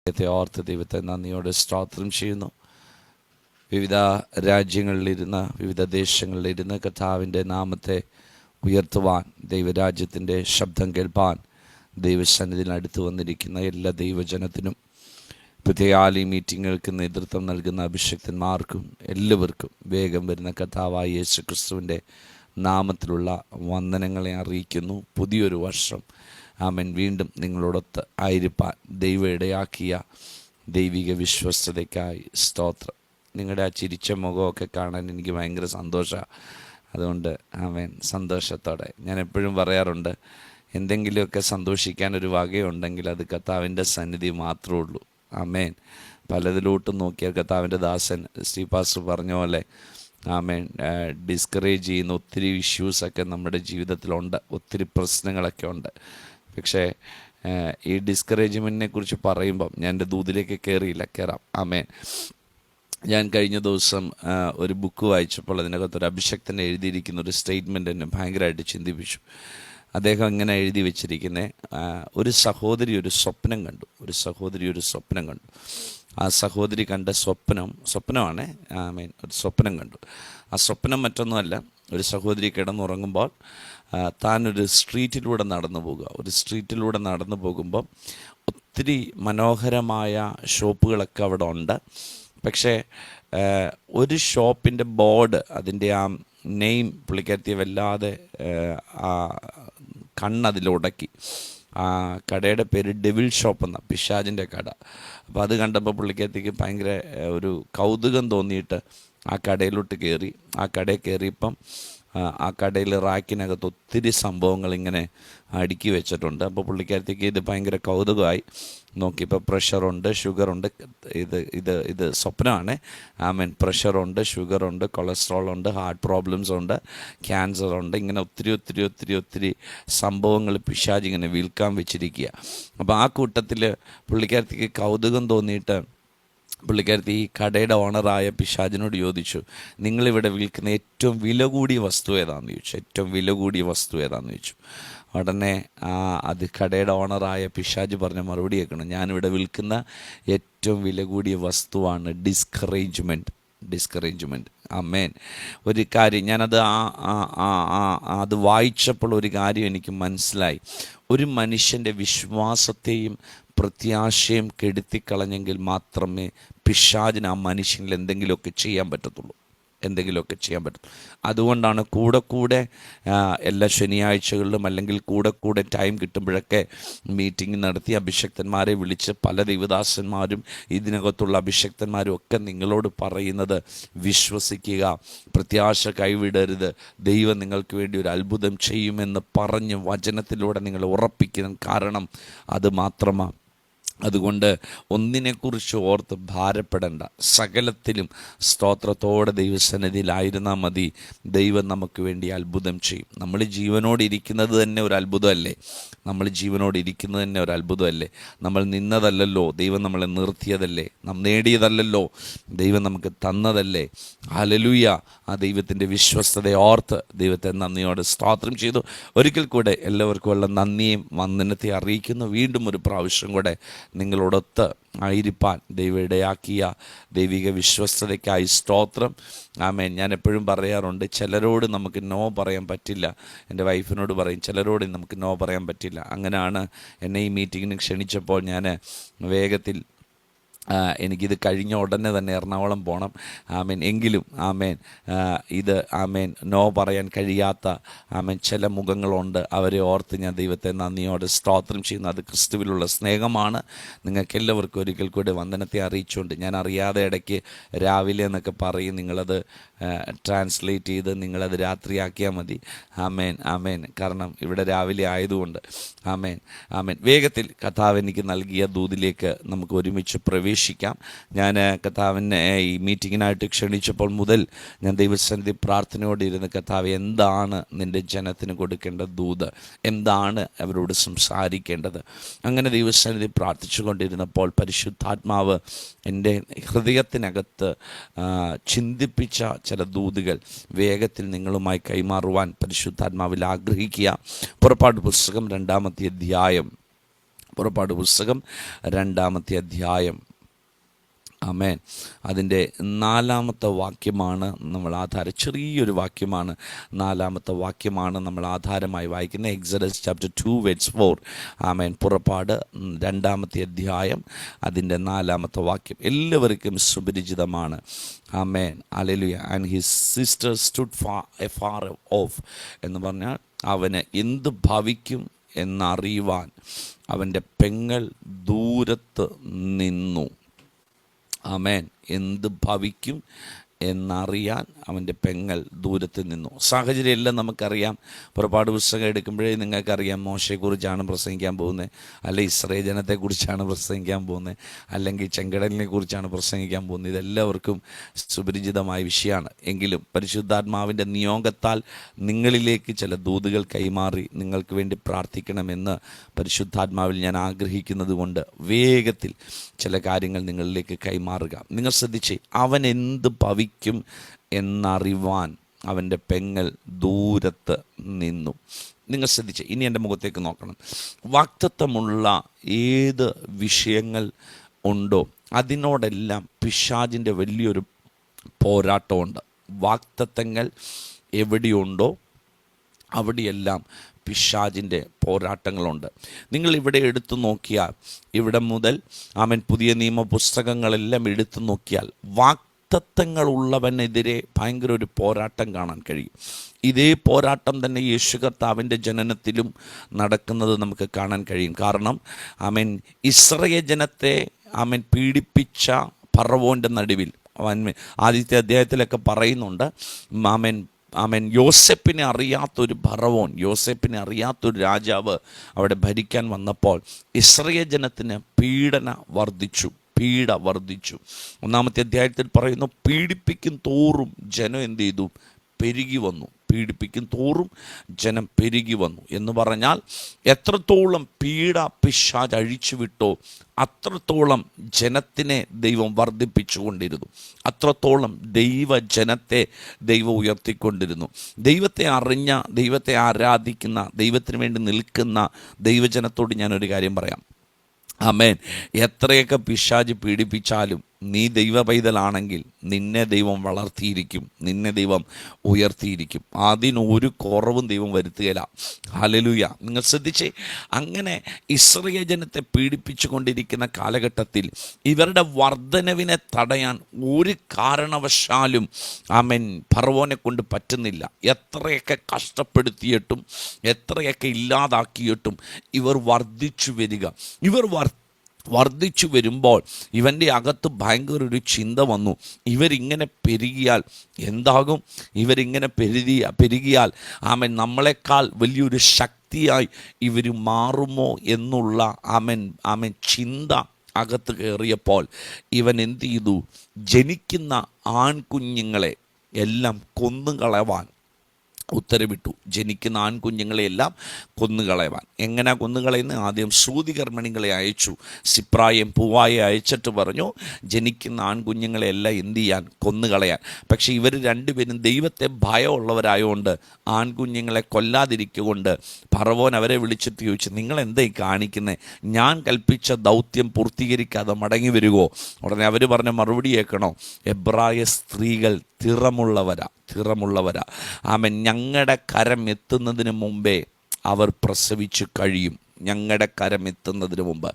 ദൈവത്തെ ഓർത്ത് ദൈവത്തെ നന്ദിയോടെ സ്തോത്രം ചെയ്യുന്നു. വിവിധ രാജ്യങ്ങളിലിരുന്ന് വിവിധ ദേശങ്ങളിലിരുന്ന് കർത്താവിൻ്റെ നാമത്തെ ഉയർത്തുവാൻ, ദൈവരാജ്യത്തിൻ്റെ ശബ്ദം കേൾപ്പാൻ ദൈവസന്നിധിയിൽ അടുത്ത് വന്നിരിക്കുന്ന എല്ലാ ദൈവജനത്തിനും, പ്രത്യേക ഈ മീറ്റിങ്ങുകൾക്ക് നേതൃത്വം നൽകുന്ന അഭിഷക്തന്മാർക്കും എല്ലാവർക്കും വേഗം വരുന്ന കർത്താവായ യേശു ക്രിസ്തുവിൻ്റെ നാമത്തിലുള്ള വന്ദനങ്ങളെ അറിയിക്കുന്നു. പുതിയൊരു വർഷം ആമേൻ വീണ്ടും നിങ്ങളോടൊത്ത് ആയിരിക്കാൻ ദൈവം ഇടയാക്കിയ ദൈവിക വിശ്വസ്തതയ്ക്കായി സ്തോത്രം. നിങ്ങളുടെ ആ ചിരിച്ച മുഖമൊക്കെ കാണാൻ എനിക്ക് ഭയങ്കര സന്തോഷമാണ്. അതുകൊണ്ട് ആമേൻ സന്തോഷത്തോടെ ഞാൻ എപ്പോഴും പറയാറുണ്ട്, എന്തെങ്കിലുമൊക്കെ സന്തോഷിക്കാനൊരു വകയുണ്ടെങ്കിൽ അത് കർത്താവിൻ്റെ സന്നിധി മാത്രമേ ഉള്ളൂ. ആമേൻ. പലതിലോട്ടും നോക്കിയാൽ കർത്താവിൻ്റെ ദാസൻ സ്റ്റീപാസ്റ്റർ പറഞ്ഞ പോലെ ആമേൻ ഡിസ്കറേജ് ചെയ്യുന്ന ഒത്തിരി ഇഷ്യൂസൊക്കെ നമ്മുടെ ജീവിതത്തിലുണ്ട്, ഒത്തിരി പ്രശ്നങ്ങളൊക്കെ ഉണ്ട്. പക്ഷേ ഈ ഡിസ്കറേജ്മെൻറ്റിനെ കുറിച്ച് പറയുമ്പം ഞാൻ എൻ്റെ ദൂതിലേക്ക് കയറാം. ആമേൻ. ഞാൻ കഴിഞ്ഞ ദിവസം ഒരു ബുക്ക് വായിച്ചപ്പോൾ അതിനകത്തൊരു അഭിഷക്തൻ എഴുതിയിരിക്കുന്ന ഒരു സ്റ്റേറ്റ്മെൻറ്റ് എന്നെ ഭയങ്കരമായിട്ട് ചിന്തിപ്പിച്ചു. അദ്ദേഹം ഇങ്ങനെ എഴുതി വെച്ചിരിക്കുന്നത്, ഒരു സഹോദരി ഒരു സ്വപ്നം കണ്ടു. ആ സഹോദരി കണ്ട സ്വപ്നമാണ് ആമേൻ, ഒരു സ്വപ്നം കണ്ടു. ആ സ്വപ്നം മറ്റൊന്നുമല്ല, ഒരു സഹോദരി കിടന്നുറങ്ങുമ്പോൾ താനൊരു സ്ട്രീറ്റിലൂടെ നടന്നു പോകുമ്പോൾ ഒത്തിരി മനോഹരമായ ഷോപ്പുകളൊക്കെ അവിടെ ഉണ്ട്. പക്ഷേ ഒരു ഷോപ്പിൻ്റെ ബോർഡ്, അതിൻ്റെ ആ നെയിം പുള്ളിക്കാരത്തിയെ വല്ലാതെ കണ്ണതിലുടക്കി. ആ കടയുടെ പേര് ഡെവിൾ ഷോപ്പ് എന്നാണ്, പിശാചിൻ്റെ കട. അപ്പോൾ അത് കണ്ടപ്പോൾ പുള്ളിക്കാരത്തിക്ക് ഭയങ്കര ഒരു കൗതുകം തോന്നിയിട്ട് ആ കടയിലോട്ട് കയറി. ആ കടയിൽ കയറിയപ്പം ആ കടയിൽ റാക്കിനകത്ത് ഒത്തിരി സംഭവങ്ങൾ ഇങ്ങനെ അടുക്കി വെച്ചിട്ടുണ്ട്. അപ്പോൾ പുള്ളിക്കാരത്തേക്ക് ഇത് ഭയങ്കര കൗതുകമായി. നോക്കിയപ്പോൾ പ്രഷറുണ്ട്, ഷുഗറുണ്ട്. ഇത് സ്വപ്നമാണ്. ആമേൻ. പ്രഷറുണ്ട്, ഷുഗറുണ്ട്, കൊളസ്ട്രോളുണ്ട്, ഹാർട്ട് പ്രോബ്ലംസ് ഉണ്ട്, ക്യാൻസറുണ്ട്. ഇങ്ങനെ ഒത്തിരി സംഭവങ്ങൾ പിശാച് ഇങ്ങനെ വിൽക്കാൻ വെച്ചിരിക്കുക. അപ്പോൾ ആ കൂട്ടത്തിൽ പുള്ളിക്കാരത്തേക്ക് കൗതുകം തോന്നിയിട്ട് പുള്ളിക്കാരത്തി ഈ കടയുടെ ഓണറായ പിശാചിനോട് ചോദിച്ചു, നിങ്ങളിവിടെ വിൽക്കുന്ന ഏറ്റവും വില കൂടിയ വസ്തു ഏതാണെന്ന് ചോദിച്ചു. ഉടനെ അത് കടയുടെ ഓണറായ പിശാച് പറഞ്ഞ മറുപടി കേൾക്കണം, ഞാനിവിടെ വിൽക്കുന്ന ഏറ്റവും വില കൂടിയ വസ്തുവാണ് ഡിസ്കറേജ്മെൻറ്റ്. ആമേൻ. ഒരു കാര്യം ഞാനത് അത് വായിച്ചപ്പോൾ ഒരു കാര്യം എനിക്ക് മനസ്സിലായി. ഒരു മനുഷ്യൻ്റെ വിശ്വാസത്തെയും പ്രത്യാശയും കെടുത്തിക്കളഞ്ഞെങ്കിൽ മാത്രമേ പിശാചിന് ആ മനുഷ്യനിൽ എന്തെങ്കിലുമൊക്കെ ചെയ്യാൻ പറ്റത്തുള്ളൂ. അതുകൊണ്ടാണ് കൂടെ എല്ലാ ശനിയാഴ്ചകളിലും അല്ലെങ്കിൽ കൂടെ ടൈം കിട്ടുമ്പോഴൊക്കെ മീറ്റിംഗ് നടത്തി അഭിഷക്തന്മാരെ വിളിച്ച് പല ദൈവദാസന്മാരും ഇതിനകത്തുള്ള അഭിഷക്തന്മാരും ഒക്കെ നിങ്ങളോട് പറയുന്നത്, വിശ്വസിക്കുക, പ്രത്യാശ കൈവിടരുത്, ദൈവം നിങ്ങൾക്ക് വേണ്ടി ഒരു അത്ഭുതം ചെയ്യുമെന്ന് പറഞ്ഞ് വചനത്തിലൂടെ നിങ്ങൾ ഉറപ്പിക്കണം. കാരണം അത് മാത്രമാണ്. അതുകൊണ്ട് ഒന്നിനെക്കുറിച്ച് ഓർത്ത് ഭാരപ്പെടേണ്ട, സകലത്തിലും സ്തോത്രത്തോടെ ദൈവസന്നിധിയിലായിരുന്നാൽ മതി. ദൈവം നമുക്ക് വേണ്ടി അത്ഭുതം ചെയ്യും. നമ്മൾ ജീവനോട് ഇരിക്കുന്നത് തന്നെ ഒരു അത്ഭുതമല്ലേ? നമ്മൾ നിന്നതല്ലല്ലോ, ദൈവം നമ്മളെ നിർത്തിയതല്ലേ? നാം നേടിയതല്ലല്ലോ, ദൈവം നമുക്ക് തന്നതല്ലേ? ഹല്ലേലൂയ. ആ ദൈവത്തിൻ്റെ വിശ്വസ്തതയെ ഓർത്ത് ദൈവത്തെ നന്ദിയോടെ സ്തോത്രം ചെയ്തു. ഒരിക്കൽ കൂടെ എല്ലാവർക്കും ഉള്ള നന്ദിയും വന്ദനത്തെ അറിയിക്കുന്നു. വീണ്ടും ഒരു പ്രാവശ്യം കൂടെ നിങ്ങളോടൊത്ത് ആയിരിക്കാൻ ദൈവം ഇടയാക്കിയ ദൈവിക വിശ്വസ്തതയ്ക്കായി സ്തോത്രം. ആമേൻ. ഞാൻ എപ്പോഴും പറയാറുണ്ട്, ചിലരോട് നമുക്ക് നോ പറയാൻ പറ്റില്ല. എൻ്റെ വൈഫിനോട് പറയും, ചിലരോട് നമുക്ക് നോ പറയാൻ പറ്റില്ല. അങ്ങനെയാണ് എന്നെ ഈ മീറ്റിങ്ങിന് ക്ഷണിച്ചപ്പോൾ ഞാൻ വേഗത്തിൽ എനിക്കിത് കഴിഞ്ഞ ഉടനെ തന്നെ എറണാകുളം പോകണം. ആമേൻ. എങ്കിലും നോ പറയാൻ കഴിയാത്ത ചില മുഖങ്ങളുണ്ട്. അവരെ ഓർത്ത് ഞാൻ ദൈവത്തെ നന്ദിയോടെ സ്തോത്രം ചെയ്യുന്നു. അത് ക്രിസ്തുവിലുള്ള സ്നേഹമാണ്. നിങ്ങൾക്ക് എല്ലാവർക്കും ഒരിക്കൽ കൂടി വന്ദനത്തെ അറിയിച്ചുകൊണ്ട്, ഞാൻ അറിയാതെ ഇടയ്ക്ക് രാവിലെ എന്നൊക്കെ പറയും, നിങ്ങളത് ട്രാൻസ്ലേറ്റ് ചെയ്ത് നിങ്ങളത് രാത്രിയാക്കിയാൽ മതി. ആമേൻ. കാരണം ഇവിടെ രാവിലെ ആയതുകൊണ്ട്. ആമേൻ. വേഗത്തിൽ കർത്താവ് എനിക്ക് നൽകിയ ദൂതിലേക്ക് നമുക്ക് ഒരുമിച്ച് പ്രവേശിക്കാം. ഞാൻ കർത്താവിനെ ഈ മീറ്റിങ്ങിനായിട്ട് ക്ഷണിച്ചപ്പോൾ മുതൽ ഞാൻ ദൈവസന്നിധി പ്രാർത്ഥനയോടെ ഇരുന്ന്, കർത്താവ്, എന്താണ് നിൻ്റെ ജനത്തിന് കൊടുക്കേണ്ട ദൂത്? എന്താണ് അവരോട് സംസാരിക്കേണ്ടത്? അങ്ങനെ ദൈവസന്നിധി പ്രാർത്ഥിച്ചു കൊണ്ടിരുന്നപ്പോൾ പരിശുദ്ധാത്മാവ് എൻ്റെ ഹൃദയത്തിനകത്ത് ചിന്തിപ്പിച്ച ചില ദൂതുകൾ വേഗത്തിൽ നിങ്ങളുമായി കൈമാറുവാൻ പരിശുദ്ധാത്മാവിൽ ആഗ്രഹിക്കുക. പുറപ്പാട് പുസ്തകം 2-ാമത്തെ അധ്യായം പുറപ്പാട് പുസ്തകം 2-ാമത്തെ അധ്യായം, ആമേൻ, അതിൻ്റെ 4-ാമത്തെ വാക്യമാണ് നമ്മൾ ചെറിയൊരു വാക്യമാണ്, 4-ാമത്തെ വാക്യമാണ് നമ്മൾ ആധാരമായി വായിക്കുന്നത്. Exodus chapter 2:4. ആമേൻ. പുറപ്പാട് 2-ാമത്തെ അധ്യായം അതിൻ്റെ 4-ാമത്തെ വാക്യം എല്ലാവർക്കും സുപരിചിതമാണ്. ആമേൻ. ഹല്ലേലൂയ. And his sister stood far off എന്ന് പറഞ്ഞാൽ അവന് എന്ത് ഭവിക്കും എന്നറിയുവാൻ അവൻ്റെ പെങ്ങൾ ദൂരത്ത് നിന്നു. ആമേൻ. എന്ത് ഭവിക്കും എന്നറിയാൻ അവൻ്റെ പെങ്ങൾ ദൂരത്ത് നിന്നു. സാഹചര്യം എല്ലാം നമുക്കറിയാം. പുറപ്പാട് പുസ്തകം എടുക്കുമ്പോഴേ നിങ്ങൾക്കറിയാം, മോശയെക്കുറിച്ചാണ് പ്രസംഗിക്കാൻ പോകുന്നത്, അല്ലെ ഇസ്രായേൽ ജനത്തെക്കുറിച്ചാണ് പ്രസംഗിക്കാൻ പോകുന്നത്, അല്ലെങ്കിൽ ചെങ്കടലിനെ കുറിച്ചാണ് പ്രസംഗിക്കാൻ പോകുന്നത്. ഇതെല്ലാവർക്കും സുപരിചിതമായ വിഷയമാണ്. എങ്കിലും പരിശുദ്ധാത്മാവിൻ്റെ നിയോഗത്താൽ നിങ്ങളിലേക്ക് ചില ദൂതുകൾ കൈമാറി നിങ്ങൾക്ക് വേണ്ടി പ്രാർത്ഥിക്കണമെന്ന് പരിശുദ്ധാത്മാവിൽ ഞാൻ ആഗ്രഹിക്കുന്നത് കൊണ്ട് വേഗത്തിൽ ചില കാര്യങ്ങൾ നിങ്ങളിലേക്ക് കൈമാറുക. നിങ്ങൾ ശ്രദ്ധിച്ച്, അവൻ എന്ത് ഭവിക്കും എന്നറിവാൻ അവൻ്റെ പെങ്ങൾ ദൂരത്ത് നിന്നു. നിങ്ങൾ ശ്രദ്ധിച്ച്, ഇനി എൻ്റെ മുഖത്തേക്ക് നോക്കണം. വാഗ്ദത്തമുള്ള ഏത് വിഷയങ്ങൾ ഉണ്ടോ അതിനോടെല്ലാം പിശാചിൻ്റെ വലിയൊരു പോരാട്ടമുണ്ട്. വാഗ്ദത്തങ്ങൾ എവിടെയുണ്ടോ അവിടെയെല്ലാം പിശാചിൻ്റെ പോരാട്ടങ്ങളുണ്ട്. നിങ്ങളിവിടെ എടുത്തു നോക്കിയാൽ, ഇവിടെ മുതൽ ആമേൻ പുതിയ നിയമ പുസ്തകങ്ങളെല്ലാം എടുത്തു നോക്കിയാൽ വാഗ്ദത്തങ്ങളുള്ളവനെതിരെ ഭയങ്കര ഒരു പോരാട്ടം കാണാൻ കഴിയും. ഇതേ പോരാട്ടം തന്നെ യേശു കർത്താവിൻ്റെ ജനനത്തിലും നടക്കുന്നത് നമുക്ക് കാണാൻ കഴിയും. കാരണം ആമേൻ ഇസ്രായേൽ ജനത്തെ ആമേൻ പീഡിപ്പിച്ച ഫറവോൻ്റെ നടുവിൽ ആദ്യത്തെ അധ്യായത്തിലൊക്കെ പറയുന്നുണ്ട്, ആമേൻ യോസെപ്പിനെ അറിയാത്തൊരു ഫറവോൻ, യോസെപ്പിനെ അറിയാത്തൊരു രാജാവ് അവിടെ ഭരിക്കാൻ വന്നപ്പോൾ ഇസ്രായേൽ ജനത്തിന് പീഡ വർദ്ധിച്ചു. 1-ാമത്തെ അധ്യായത്തിൽ പറയുന്നു, പീഡിപ്പിക്കും തോറും ജനം എന്ത് ചെയ്തു? പെരുകി വന്നു. പീഡിപ്പിക്കും തോറും ജനം പെരുകി വന്നു എന്ന് പറഞ്ഞാൽ എത്രത്തോളം പീഡ പിശാച് അഴിച്ചുവിട്ടോ അത്രത്തോളം ജനത്തിനെ ദൈവം വർദ്ധിപ്പിച്ചുകൊണ്ടിരുന്നു. അത്രത്തോളം ദൈവജനത്തെ ദൈവം ഉയർത്തിക്കൊണ്ടിരുന്നു. ദൈവത്തെ അറിഞ്ഞ, ദൈവത്തെ ആരാധിക്കുന്ന, ദൈവത്തിന് വേണ്ടി നിൽക്കുന്ന ദൈവജനത്തോട് ഞാനൊരു കാര്യം പറയാം. ആമേൻ. എത്രയൊക്കെ പിശാച് പീഡിപ്പിച്ചാലും നീ ദൈവ പൈതലാണെങ്കിൽ നിന്നെ ദൈവം വളർത്തിയിരിക്കും, നിന്നെ ദൈവം ഉയർത്തിയിരിക്കും. അതിനൊരു കുറവും ദൈവം വരുത്തുകയില്ല. ഹല്ലേലൂയ. നിങ്ങൾ ശ്രദ്ധിച്ചേ, അങ്ങനെ ഇസ്രായേൽ ജനത്തെ പീഡിപ്പിച്ചു കൊണ്ടിരിക്കുന്ന കാലഘട്ടത്തിൽ ഇവരുടെ വർധനവിനെ തടയാൻ ഒരു കാരണവശാലും ആമേൻ ഫറവോനെ കൊണ്ട് പറ്റുന്നില്ല. എത്രയൊക്കെ കഷ്ടപ്പെടുത്തിയിട്ടും എത്രയൊക്കെ ഇല്ലാതാക്കിയിട്ടും ഇവർ വർദ്ധിച്ചു വരിക. വർദ്ധിച്ചു വരുമ്പോൾ ഇവൻ്റെ അകത്ത് ഭയങ്കര ഒരു ചിന്ത വന്നു, ഇവരിങ്ങനെ പെരുകിയാൽ എന്താകും? ഇവരിങ്ങനെ പെരുകിയാൽ ആമേൻ നമ്മളെക്കാൾ വലിയൊരു ശക്തിയായി ഇവർ മാറുമോ എന്നുള്ള ആമേൻ ചിന്ത അകത്ത് കയറിയപ്പോൾ ഇവൻ എന്ത് ചെയ്തു? ജനിക്കുന്ന ആൺകുഞ്ഞുങ്ങളെ എല്ലാം കൊന്നുകളവാൻ ഉത്തരവിട്ടു. ജനിക്കുന്ന ആൺകുഞ്ഞുങ്ങളെയെല്ലാം കൊന്നുകളയുവാൻ. എങ്ങനെ കൊന്നുകളയുന്നത്? ആദ്യം ശ്രുതികർമ്മിണികളെ അയച്ചു, സിപ്രായും പൂവായെ അയച്ചിട്ട് പറഞ്ഞു ജനിക്കുന്ന ആൺകുഞ്ഞുങ്ങളെയെല്ലാം എന്ത് ചെയ്യാൻ? കൊന്നുകളയാൻ. പക്ഷേ ഇവർ രണ്ടുപേരും ദൈവത്തെ ഭയമുള്ളവരായതുകൊണ്ട് ആൺകുഞ്ഞുങ്ങളെ കൊല്ലാതിരിക്കൊണ്ട് ഫറവോൻ അവരെ വിളിച്ചിട്ട് ചോദിച്ചു, നിങ്ങളെന്തായി കാണിക്കുന്നത്? ഞാൻ കൽപ്പിച്ച ദൗത്യം പൂർത്തീകരിക്കാതെ മടങ്ങി വരുമോ? ഉടനെ അവർ പറഞ്ഞ മറുപടി കേൾക്കണോ? എബ്രായ സ്ത്രീകൾ തിറമുള്ളവരാ. ആമേൻ. ഞങ്ങളുടെ കരം എത്തുന്നതിന് മുമ്പേ അവർ പ്രസവിച്ചു കഴിയും. ഞങ്ങളുടെ കരം എത്തുന്നതിന് മുമ്പ്.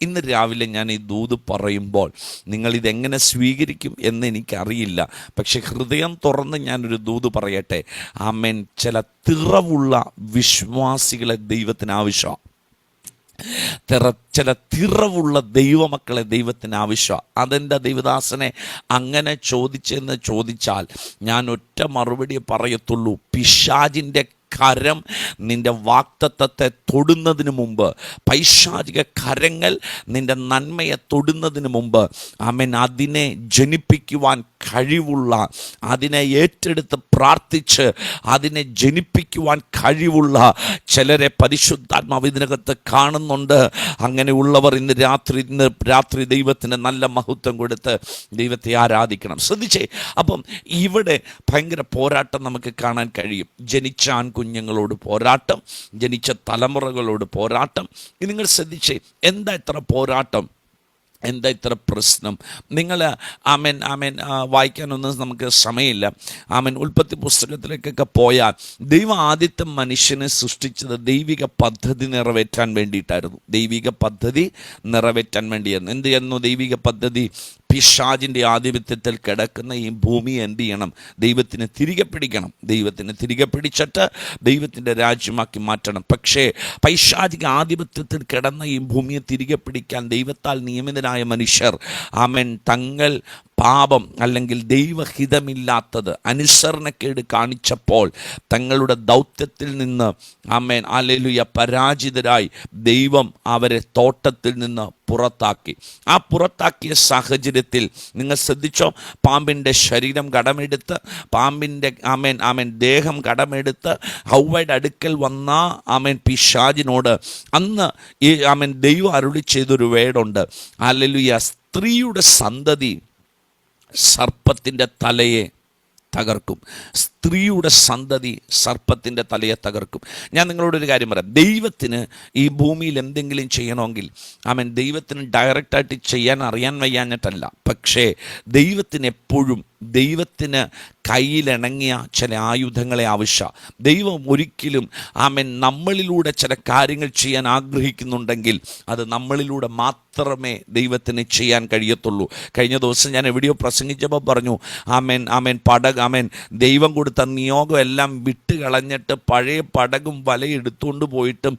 ഇന്ന് രാവിലെ ഞാൻ ഈ ദൂത് പറയുമ്പോൾ നിങ്ങളിതെങ്ങനെ സ്വീകരിക്കും എന്ന് എനിക്കറിയില്ല. പക്ഷെ ഹൃദയം തുറന്ന് ഞാനൊരു ദൂത് പറയട്ടെ. ആമേൻ. ചില തിറവുള്ള വിശ്വാസികളെ ദൈവത്തിന് ആവശ്യമാണ്. ചില തിറവുള്ള ദൈവമക്കളെ ദൈവത്തിന് ആവശ്യമാണ്. അതെൻ്റെ ദൈവദാസനെ അങ്ങനെ ചോദിച്ചെന്ന് ചോദിച്ചാൽ ഞാൻ ഒറ്റ മറുപടി പറയത്തുള്ളൂ. പിശാചിൻ്റെ കരം നിൻ്റെ വാഗ്ദത്തത്തെ തൊടുന്നതിന് മുമ്പ്, പൈശാചിക കരങ്ങൾ നിൻ്റെ നന്മയെ തൊടുന്നതിന് മുമ്പ് ആമേൻ അതിനെ ജനിപ്പിക്കുവാൻ കഴിവുള്ള, അതിനെ ഏറ്റെടുത്ത് പ്രാർത്ഥിച്ച് അതിനെ ജനിപ്പിക്കുവാൻ കഴിവുള്ള ചിലരെ പരിശുദ്ധാത്മാവ് ഇതിനകത്ത് കാണുന്നുണ്ട്. അങ്ങനെയുള്ളവർ ഇന്ന് രാത്രി ദൈവത്തിന് നല്ല മഹത്വം കൊടുത്ത് ദൈവത്തെ ആരാധിക്കണം. ശ്രദ്ധിച്ചേ, അപ്പം ഇവിടെ ഭയങ്കര പോരാട്ടം നമുക്ക് കാണാൻ കഴിയും. ജനിച്ച കുഞ്ഞുങ്ങളോട് പോരാട്ടം, ജനിച്ച തലമുറകളോട് പോരാട്ടം. നിങ്ങൾ ശ്രദ്ധിച്ചേ, എന്താ ഇത്ര പോരാട്ടം, എന്താ ഇത്ര പ്രശ്നം? നിങ്ങൾ വായിക്കാനൊന്നും നമുക്ക് സമയമില്ല. ഉൽപ്പത്തി പുസ്തകത്തിലേക്കൊക്കെ പോയാൽ ദൈവം ആദ്യത്തെ മനുഷ്യനെ സൃഷ്ടിച്ചത് ദൈവിക പദ്ധതി നിറവേറ്റാൻ വേണ്ടിയിട്ടായിരുന്നു. ദൈവിക പദ്ധതി നിറവേറ്റാൻ വേണ്ടിയായിരുന്നു. എന്ത് ചെയ്യുന്നു ദൈവിക പദ്ധതി? പിശാചിൻ്റെ ആധിപത്യത്തിൽ കിടക്കുന്ന ഈ ഭൂമി എന്ത് ചെയ്യണം? ദൈവത്തിന് തിരികെ പിടിക്കണം. ദൈവത്തിന് തിരികെ പിടിച്ചിട്ട് ദൈവത്തിൻ്റെ രാജ്യമാക്കി മാറ്റണം. പക്ഷേ പൈശാചിക ആധിപത്യത്തിൽ കിടന്ന ഈ ഭൂമിയെ തിരികെ പിടിക്കാൻ ദൈവത്താൽ നിയമിതരായ മനുഷ്യർ തങ്ങൾ പാപം അല്ലെങ്കിൽ ദൈവഹിതമില്ലാത്തത്, അനുസരണക്കേട് കാണിച്ചപ്പോൾ തങ്ങളുടെ ദൗത്യത്തിൽ നിന്ന് ഹല്ലേലൂയ പരാജിതരായി ദൈവം അവരെ തോട്ടത്തിൽ നിന്ന് പുറത്താക്കി. ആ പുറത്താക്കിയ സാഹചര്യത്തിൽ നിങ്ങൾ ശ്രദ്ധിച്ചോ, പാമ്പിൻ്റെ ശരീരം കടമെടുത്ത്, പാമ്പിൻ്റെ ദേഹം കടമെടുത്ത് ഹൗവയുടെ അടുക്കൽ വന്ന പിശാചിനോട് അന്ന് ഈ ദൈവം അരുളി ചെയ്തൊരു വേടുണ്ട്. ഹല്ലേലൂയ, സ്ത്രീയുടെ സന്തതി സർപ്പത്തിൻ്റെ തലയെ തകർക്കും. സ്ത്രീയുടെ സന്തതി സർപ്പത്തിൻ്റെ തലയെ തകർക്കും. ഞാൻ നിങ്ങളോടൊരു കാര്യം പറയാം. ദൈവത്തിന് ഈ ഭൂമിയിൽ എന്തെങ്കിലും ചെയ്യണമെങ്കിൽ ദൈവത്തിന് ഡയറക്റ്റായിട്ട് ചെയ്യാൻ അറിയാൻ വയ്യാഞ്ഞിട്ടല്ല. പക്ഷേ ദൈവത്തിന് എപ്പോഴും ദൈവത്തിന് കയ്യിലിണങ്ങിയ ചില ആയുധങ്ങളെ ആവശ്യം. ദൈവം ഒരിക്കലും നമ്മളിലൂടെ ചില കാര്യങ്ങൾ ചെയ്യാൻ ആഗ്രഹിക്കുന്നുണ്ടെങ്കിൽ അത് നമ്മളിലൂടെ മാത്രമേ ദൈവത്തിന് ചെയ്യാൻ കഴിയത്തുള്ളൂ. കഴിഞ്ഞ ദിവസം ഞാൻ എവിടെയോ പ്രസംഗിച്ചപ്പോൾ പറഞ്ഞു, ദൈവം കൊടുത്ത നിയോഗം എല്ലാം വിട്ട് കളഞ്ഞിട്ട് പഴയ പടകും വലയെടുത്തുകൊണ്ട് പോയിട്ടും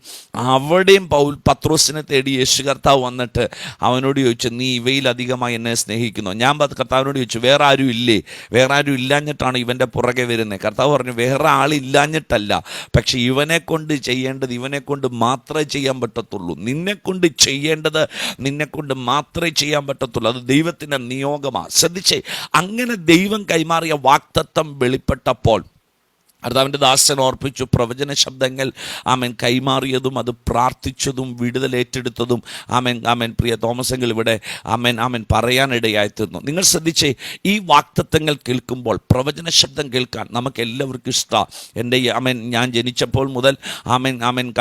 അവിടെയും പത്രോസിനെ തേടി യേശു കർത്താവ് വന്നിട്ട് അവനോട് ചോദിച്ചു, നീ ഇവയിലധികമായി എന്നെ സ്നേഹിക്കുന്നു? ഞാൻ കർത്താവിനോട് ചോദിച്ചു, വേറെ ആരും ഇല്ലേ? വേറെ ആരും ഇല്ലാഞ്ഞിട്ടാണ് ഇവൻ്റെ പുറകെ വരുന്നത്. കർത്താവ് പറഞ്ഞു, വേറെ ആളില്ലാഞ്ഞിട്ടല്ല, പക്ഷെ ഇവനെ കൊണ്ട് ചെയ്യേണ്ടത് ഇവനെ കൊണ്ട് മാത്രമേ ചെയ്യാൻ പറ്റത്തുള്ളൂ. നിന്നെ കൊണ്ട് ചെയ്യേണ്ടത് നിന്നെ കൊണ്ട് മാത്രമേ ചെയ്യാൻ പറ്റത്തുള്ളൂ. അത് ദൈവത്തിൻ്റെ നിയോഗമാണ്. ശ്രദ്ധിച്ചേ, അങ്ങനെ ദൈവം കൈമാറിയ വാഗ്ദത്തം വെളിപ്പെട്ടപ്പോൾ കർത്താവിൻ്റെ ദാസൻ ഓർപ്പിച്ചു, പ്രവചന ശബ്ദങ്ങൾ കൈമാറിയതും അത് പ്രാർത്ഥിച്ചതും വിടുതലേറ്റെടുത്തതും പ്രിയ തോമസെങ്കിൽ ഇവിടെ പറയാനിടയായിത്തീർന്നു. നിങ്ങൾ ശ്രദ്ധിച്ചേ, ഈ വാഗ്ദത്തങ്ങൾ കേൾക്കുമ്പോൾ പ്രവചന ശബ്ദം കേൾക്കാൻ നമുക്ക് എല്ലാവർക്കും ഇഷ്ടമാണ്. എൻ്റെ ഞാൻ ജനിച്ചപ്പോൾ മുതൽ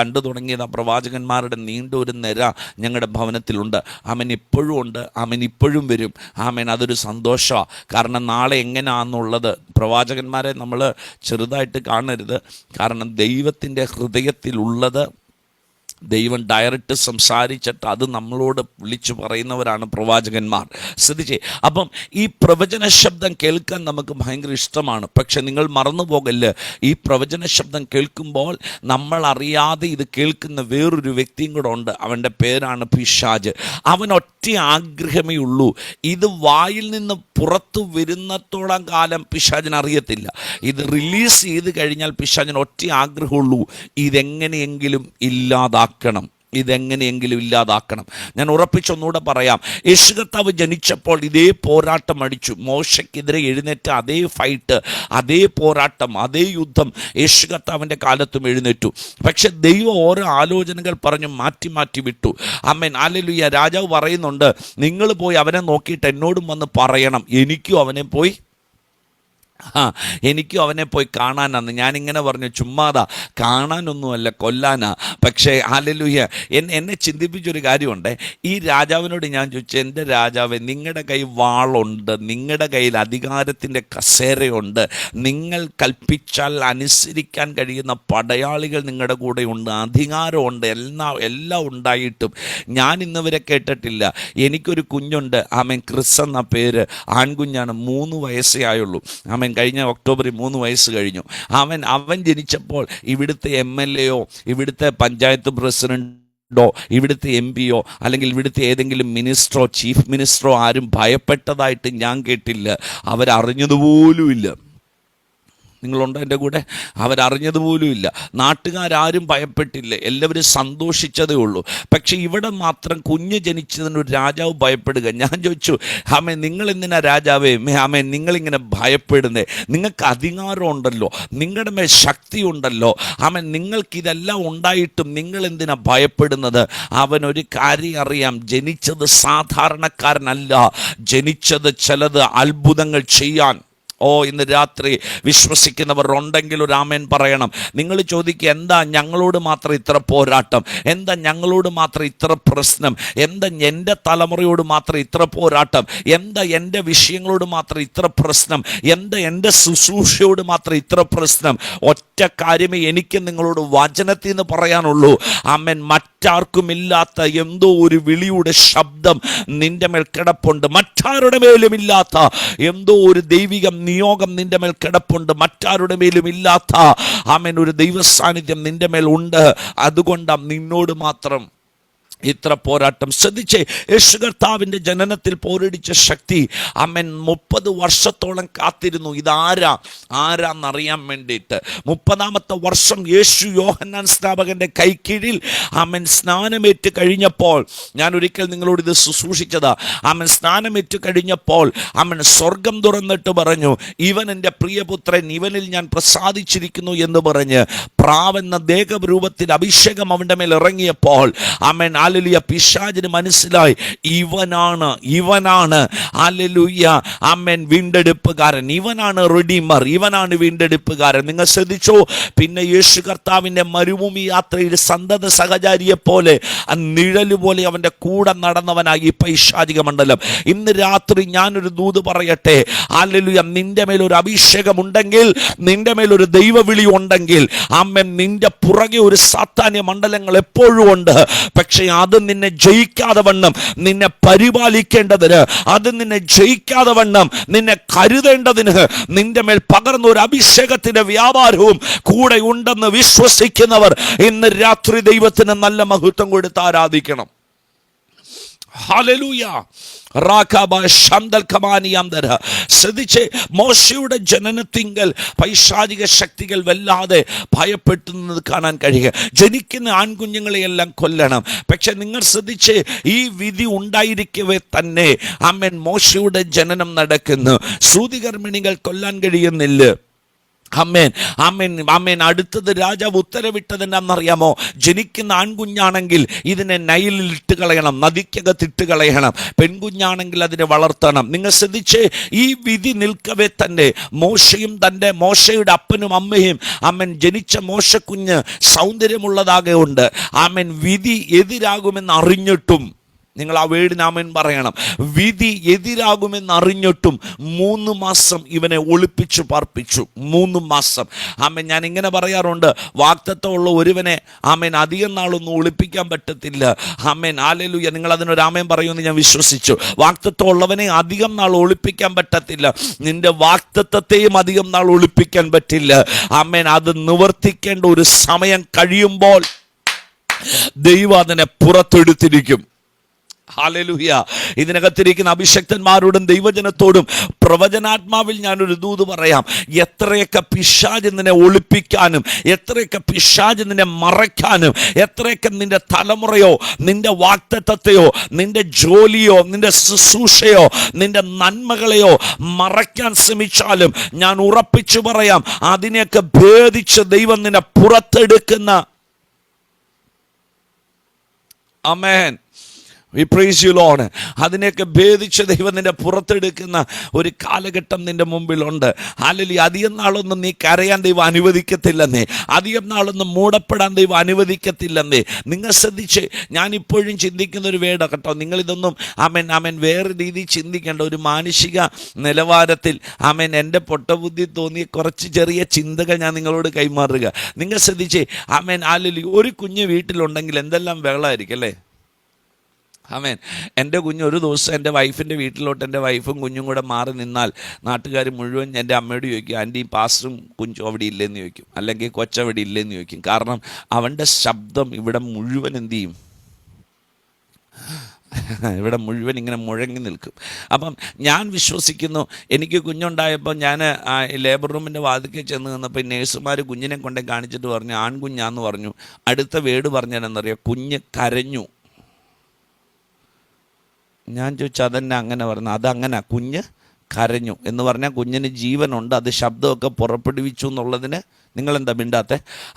കണ്ടു തുടങ്ങിയത് പ്രവാചകന്മാരുടെ നീണ്ട ഒരു നിര ഞങ്ങളുടെ ഭവനത്തിലുണ്ട്. ഇപ്പോഴും ഉണ്ട്, ഇപ്പോഴും വരും. അതൊരു സന്തോഷമാണ്. കാരണം നാളെ എങ്ങനെയാണെന്നുള്ളത് പ്രവാചകന്മാരെ നമ്മൾ ചെറുതായിട്ട് കാണരുത്. കാരണം ദൈവത്തിൻ്റെ ഹൃദയത്തിലുള്ളത് ദൈവം ഡയറക്റ്റ് സംസാരിച്ചിട്ട് അത് നമ്മളോട് വിളിച്ചു പറയുന്നവരാണ് പ്രവാചകന്മാർ. ശ്രദ്ധിച്ചേ, അപ്പം ഈ പ്രവചന ശബ്ദം കേൾക്കാൻ നമുക്ക് ഭയങ്കര ഇഷ്ടമാണ്. പക്ഷെ നിങ്ങൾ മറന്നു പോകല്ല്, ഈ പ്രവചന ശബ്ദം കേൾക്കുമ്പോൾ നമ്മൾ അറിയാതെ ഇത് കേൾക്കുന്ന വേറൊരു വ്യക്തിയും കൂടെ ഉണ്ട്. അവൻ്റെ പേരാണ് പിശാച്. അവൻ ഒറ്റ ആഗ്രഹമേ ഉള്ളൂ, ഇത് വായിൽ നിന്ന് പുറത്തു വരുന്നത്തോളം കാലം പിശാചിന് അറിയത്തില്ല. ഇത് റിലീസ് ചെയ്ത് കഴിഞ്ഞാൽ പിശാചിന് ഒറ്റ ആഗ്രഹമുള്ളൂ, ഇതെങ്ങനെയെങ്കിലും ഇല്ലാതാക്കണം. ഞാൻ ഉറപ്പിച്ചൊന്നുകൂടെ പറയാം, യേശു കർത്താവ് ജനിച്ചപ്പോൾ ഇതേ പോരാട്ടം അടിച്ചു. മോശയ്ക്കെതിരെ എഴുന്നേറ്റ അതേ ഫൈറ്റ്, അതേ പോരാട്ടം, അതേ യുദ്ധം യേശു കർത്താവിൻ്റെ കാലത്തും എഴുന്നേറ്റു. പക്ഷെ ദൈവം ഓരോ ആലോചനകൾ പറഞ്ഞ് മാറ്റി വിട്ടു. ഹല്ലേലൂയ. രാജാവ് പറയുന്നുണ്ട്, നിങ്ങൾ പോയി അവനെ നോക്കിയിട്ട് എന്നോടും വന്ന് പറയണം, എനിക്കും അവനെ പോയി കാണാനാന്ന്. ഞാനിങ്ങനെ പറഞ്ഞു, ചുമ്മാതാ, കാണാനൊന്നുമല്ല, കൊല്ലാനാ. പക്ഷേ ഹല്ലേലൂയ, എന്നെ ചിന്തിപ്പിച്ചൊരു കാര്യമുണ്ട്. ഈ രാജാവിനോട് ഞാൻ ചോദിച്ചു, എൻ്റെ രാജാവേ, നിങ്ങളുടെ കയ്യിൽ വാളുണ്ട്, നിങ്ങളുടെ കയ്യിൽ അധികാരത്തിൻ്റെ കസേരയുണ്ട്, നിങ്ങൾ കൽപ്പിച്ചാൽ അനുസരിക്കാൻ കഴിയുന്ന പടയാളികൾ നിങ്ങളുടെ കൂടെ ഉണ്ട്, അധികാരമുണ്ട്, എല്ലാം ഉണ്ടായിട്ടും ഞാൻ ഇന്നുവരെ കേട്ടിട്ടില്ല. എനിക്കൊരു കുഞ്ഞുണ്ട്, ക്രിസ് എന്ന പേര്, ആൺകുഞ്ഞാണ്, 3 വയസ്സേ ആയുള്ളൂ. കഴിഞ്ഞ ഒക്ടോബറിൽ 3 വയസ്സ് കഴിഞ്ഞു. അവൻ ജനിച്ചപ്പോൾ ഇവിടുത്തെ MLA ഇവിടുത്തെ പഞ്ചായത്ത് പ്രസിഡന്റ് ഇവിടുത്തെ MP അല്ലെങ്കിൽ ഇവിടുത്തെ ഏതെങ്കിലും മിനിസ്റ്ററോ ചീഫ് മിനിസ്റ്ററോ ആരും ഭയപ്പെട്ടതായിട്ട് ഞാൻ കേട്ടില്ല. അവരറിഞ്ഞതുപോലുമില്ല. നിങ്ങളുണ്ടോ എൻ്റെ കൂടെ? അവരറിഞ്ഞതുപോലുമില്ല. നാട്ടുകാരും ഭയപ്പെട്ടില്ല, എല്ലാവരും സന്തോഷിച്ചതേ ഉള്ളൂ. പക്ഷെ ഇവിടെ മാത്രം കുഞ്ഞ് ജനിച്ചതിനൊരു രാജാവ് ഭയപ്പെടുക. ഞാൻ ചോദിച്ചു, നിങ്ങളെന്തിനാ രാജാവേ നിങ്ങളിങ്ങനെ ഭയപ്പെടുന്നേ? നിങ്ങൾക്ക് അധികാരമുണ്ടല്ലോ, നിങ്ങളുടെ മേൽ ശക്തി ഉണ്ടല്ലോ, നിങ്ങൾക്കിതെല്ലാം ഉണ്ടായിട്ടും നിങ്ങളെന്തിനാ ഭയപ്പെടുന്നത്? അവനൊരു കാര്യം അറിയാം, ജനിച്ചത് സാധാരണക്കാരനല്ല, ജനിച്ചത് ചിലത് അത്ഭുതങ്ങൾ ചെയ്യാൻ ഇന്ന് രാത്രി വിശ്വസിക്കുന്നവർ ഉണ്ടെങ്കിൽ ഒരു ആമേൻ പറയണം. നിങ്ങൾ ചോദിക്കുക, എന്താ ഞങ്ങളോട് മാത്രം ഇത്ര പോരാട്ടം, എന്താ ഞങ്ങളോട് മാത്രം ഇത്ര പ്രശ്നം, എന്താ എൻ്റെ തലമുറയോട് മാത്രം ഇത്ര പോരാട്ടം, എന്താ എൻ്റെ വിഷയങ്ങളോട് മാത്രം ഇത്ര പ്രശ്നം, എന്താ എൻ്റെ ശുശ്രൂഷയോട് മാത്രം ഇത്ര പ്രശ്നം? ഒറ്റ കാര്യമേ എനിക്ക് നിങ്ങളോട് വചനത്തിൽ നിന്ന് പറയാനുള്ളൂ. ആമേൻ. മറ്റാർക്കുമില്ലാത്ത എന്തോ ഒരു വിളിയുടെ ശബ്ദം നിന്റെ മേൽ കിടപ്പുണ്ട്. മറ്റാരുടെ മേലും ഇല്ലാത്ത എന്തോ ഒരു ദൈവിക നിയോഗം നിന്റെ മേൽ കിടപ്പുണ്ട്. മറ്റാരുടെ മേലും ഇല്ലാത്ത ആമേൻ ഒരു ദൈവ സാന്നിധ്യം നിന്റെ മേൽ ഉണ്ട്. അതുകൊണ്ടാണ് നിന്നോട് മാത്രം ഇത്ര പോരാട്ടം. ശ്രദ്ധിച്ചേ, യേശു കർത്താവിൻ്റെ ജനനത്തിൽ പോരടിച്ച ശക്തി ആമേൻ 30 വർഷത്തോളം കാത്തിരുന്നു. ആരാന്നറിയാൻ വേണ്ടിയിട്ട്. 30ാമത്തെ വർഷം യേശു യോഹന്നാൻ സ്നാപകൻ്റെ കൈക്കീഴിൽ ആമേൻ സ്നാനമേറ്റ് കഴിഞ്ഞപ്പോൾ, ഞാൻ ഒരിക്കൽ നിങ്ങളോട് ഇത് ശുശ്രൂഷിച്ചതാ. ആമേൻ സ്നാനമേറ്റ് കഴിഞ്ഞപ്പോൾ ആമേൻ സ്വർഗം തുറന്നിട്ട് പറഞ്ഞു, ഇവൻ എൻ്റെ പ്രിയപുത്രൻ, ഇവനിൽ ഞാൻ പ്രസാദിച്ചിരിക്കുന്നു എന്ന് പറഞ്ഞ് പ്രാവെന്ന ദേഹരൂപത്തിൽ അഭിഷേകം അവൻ്റെ മേൽ ഇറങ്ങിയപ്പോൾ ആമേൻ ഹല്ലേലൂയ, പിശാചിന് മനസ്സിലായി ഇവനാണ് ഹല്ലേലൂയ ആമേൻ വീണ്ടെടുപ്പുകാരൻ, ഇവനാണ് റിഡീമർ, ഇവനാണ് വീണ്ടെടുപ്പുകാരൻ. നിങ്ങൾ ശ്രദ്ധിച്ചോ, പിന്നെ യേശു കർത്താവിൻ്റെ മരുഭൂമി യാത്രയിൽ സന്തത സഹചാരിയെ പോലെ നിഴല് പോലെ അവൻ്റെ കൂടെ നടന്നവനായി ഈ പൈശാചിക മണ്ഡലം. ഇന്ന് രാത്രി ഞാനൊരു ദൂത് പറയട്ടെ. ഹല്ലേലൂയ, നിന്റെ മേലൊരു അഭിഷേകമുണ്ടെങ്കിൽ, നിന്റെ മേലൊരു ദൈവവിളി ഉണ്ടെങ്കിൽ ആമേൻ, നിന്റെ പുറകെ ഒരു സാത്താന്യ മണ്ഡലങ്ങൾ എപ്പോഴും ഉണ്ട്. പക്ഷേ അത് നിന്നെ ജയിക്കാതെ വണ്ണം നിന്നെ പരിപാലിക്കേണ്ടതിന്, അത് നിന്നെ ജയിക്കാതെ വണ്ണം നിന്നെ കരുതേണ്ടതിന് നിന്റെ മേൽ പകർന്ന ഒരു അഭിഷേകത്തിന്റെ വ്യാപാരവും കൂടെ ഉണ്ടെന്ന് വിശ്വസിക്കുന്നവർ ഇന്ന് രാത്രി ദൈവത്തിന് നല്ല മഹത്വം കൊടുത്ത് ആരാധിക്കണം. ഹല്ലേലൂയ. ശ്രദ്ധിച്ച്, മോശയുടെ ജനനത്തിങ്കൽ പൈശാചിക ശക്തികൾ വല്ലാതെ ഭയപ്പെട്ടുന്നത് കാണാൻ കഴിയുക. ജനിക്കുന്ന ആൺകുഞ്ഞുങ്ങളെയെല്ലാം കൊല്ലണം. പക്ഷെ നിങ്ങൾ ശ്രദ്ധിച്ച്, ഈ വിധി ഉണ്ടായിരിക്കവേ തന്നെ ആമേൻ മോശയുടെ ജനനം നടക്കുന്നു. സൂതികർമ്മിണികൾ കൊല്ലാൻ കഴിയുന്നില്ല. ആമേൻ ആമേൻ ആമേൻ. അടുത്തത് രാജാവ് ഉത്തരവിട്ടത് എന്താണെന്നറിയാമോ? ജനിക്കുന്ന ആൺകുഞ്ഞാണെങ്കിൽ ഇതിനെ നൈലിൽ ഇട്ട് കളയണം, നദിക്കകത്ത് ഇട്ട് കളയണം. പെൺകുഞ്ഞാണെങ്കിൽ അതിനെ വളർത്തണം. നിങ്ങൾ ശ്രദ്ധിച്ച്, ഈ വിധി നിൽക്കവേ തന്നെ മോശയുടെ അപ്പനും അമ്മയും ആമേൻ ജനിച്ച മോശക്കുഞ്ഞ് സൗന്ദര്യമുള്ളതാകെ ഉണ്ട്. ആമേൻ വിധി എതിരാകുമെന്ന് അറിഞ്ഞിട്ടും, നിങ്ങൾ ആ വേടിന് ആമേൻ പറയണം, വിധി എതിരാകുമെന്ന് അറിഞ്ഞിട്ടും 3 മാസം ഇവനെ ഒളിപ്പിച്ചു പാർപ്പിച്ചു. 3 മാസം. ആമേൻ. ഞാൻ ഇങ്ങനെ പറയാറുണ്ട്, വാഗ്ദത്തമുള്ള ഒരുവനെ ആമേൻ അധികം നാളൊന്നും ഒളിപ്പിക്കാൻ പറ്റത്തില്ല. ആമേൻ. ഹല്ലേലൂയ. നിങ്ങൾ അതിനൊരു ആമേൻ പറയുമെന്ന് ഞാൻ വിശ്വസിച്ചു. വാഗ്ദത്തമുള്ളവനെ അധികം നാൾ ഒളിപ്പിക്കാൻ പറ്റത്തില്ല. നിന്റെ വാഗ്ദത്തത്തെയും അധികം നാൾ ഒളിപ്പിക്കാൻ പറ്റില്ല. ആമേൻ. അത് നിവർത്തിക്കേണ്ട ഒരു സമയം കഴിയുമ്പോൾ ദൈവം അതിനെ പുറത്തെടുത്തിരിക്കും. ഹല്ലേലൂയ. ഇതിനകത്തിരിക്കുന്ന അഭിഷക്തന്മാരോടും ദൈവജനത്തോടും പ്രവചനാത്മാവിൽ ഞാനൊരു ദൂത് പറയാം. എത്രയൊക്കെ പിശാച് നിന്നെ ഒളിപ്പിക്കാനും, എത്രയൊക്കെ പിശാച് നിന്നെ മറയ്ക്കാനും, എത്രയൊക്കെ നിന്റെ തലമുറയോ നിന്റെ വാഗ്ദത്തത്തെയോ നിന്റെ ജോലിയോ നിന്റെ ശുശ്രൂഷയോ നിന്റെ നന്മകളെയോ മറയ്ക്കാൻ ശ്രമിച്ചാലും ഞാൻ ഉറപ്പിച്ചു പറയാം, അതിനെയൊക്കെ ഭേദിച്ച് ദൈവം നിന്നെ പുറത്തെടുക്കുന്ന ആമേൻ. We praise you, Lord. അതിനെയൊക്കെ ഭേദിച്ച് ദൈവം നിന്നെ പുറത്തെടുക്കുന്ന ഒരു കാലഘട്ടം നിന്റെ മുമ്പിലുണ്ട്. ഹല്ലേലൂയ. അധികം നാളൊന്നും നീ കരയാൻ ദൈവം അനുവദിക്കത്തില്ലെന്നേ, അധികം നാളൊന്നും മൂടപ്പെടാൻ ദൈവം അനുവദിക്കത്തില്ലെന്നേ. നിങ്ങൾ ശ്രദ്ധിച്ച്, ഞാനിപ്പോഴും ചിന്തിക്കുന്ന ഒരു വേട കേട്ടോ, നിങ്ങളിതൊന്നും ആമേൻ വേറെ രീതിയിൽ ചിന്തിക്കേണ്ട. ഒരു മാനുഷിക നിലവാരത്തിൽ ആമേൻ എൻ്റെ പൊട്ടബുദ്ധി തോന്നിയ കുറച്ച് ചെറിയ ചിന്തകൾ ഞാൻ നിങ്ങളോട് കൈമാറുക. നിങ്ങൾ ശ്രദ്ധിച്ച്, ആമേൻ ഹല്ലേലൂയ. ഒരു കുഞ്ഞ് വീട്ടിലുണ്ടെങ്കിൽ എന്തെല്ലാം ബഹളമായിരിക്കും അല്ലേ? ആമേൻ. എൻ്റെ കുഞ്ഞ് ഒരു ദിവസം എൻ്റെ വൈഫിൻ്റെ വീട്ടിലോട്ട് എൻ്റെ വൈഫും കുഞ്ഞും കൂടെ മാറി നിന്നാൽ നാട്ടുകാർ മുഴുവൻ എൻ്റെ അമ്മയോട് ചോദിക്കും, ആൻറ്റി പാസ്റ്ററും കുഞ്ഞും അവിടെ ഇല്ലെന്ന് ചോദിക്കും, അല്ലെങ്കിൽ കൊച്ചവിടെ ഇല്ലെന്ന് ചോദിക്കും. കാരണം അവൻ്റെ ശബ്ദം ഇവിടെ മുഴുവൻ എന്തു ചെയ്യും? ഇവിടെ മുഴുവൻ ഇങ്ങനെ മുഴങ്ങി നിൽക്കും. അപ്പം ഞാൻ വിശ്വസിക്കുന്നു, എനിക്ക് കുഞ്ഞുണ്ടായപ്പോൾ ഞാൻ ലേബർ റൂമിൻ്റെ വാതിൽക്കൽ ചെന്ന് നിന്നപ്പോൾ നേഴ്സുമാർ കുഞ്ഞിനെ കൊണ്ടേ കാണിച്ചിട്ട് പറഞ്ഞു ആൺകുഞ്ഞാന്ന് പറഞ്ഞു. അടുത്ത വേട് പറഞ്ഞാലെന്നറിയാം, കുഞ്ഞ് കരഞ്ഞു. ഞാൻ ചോദിച്ചു, അതെന്നെ അങ്ങനെ പറഞ്ഞു? അതങ്ങനെ, കുഞ്ഞ് കരഞ്ഞു എന്ന് പറഞ്ഞാൽ കുഞ്ഞിന് ജീവനുണ്ട്, അത് ശബ്ദമൊക്കെ പുറപ്പെടുവിച്ചു എന്നുള്ളതിന് നിങ്ങളെന്താ മിണ്ടാത്തെ?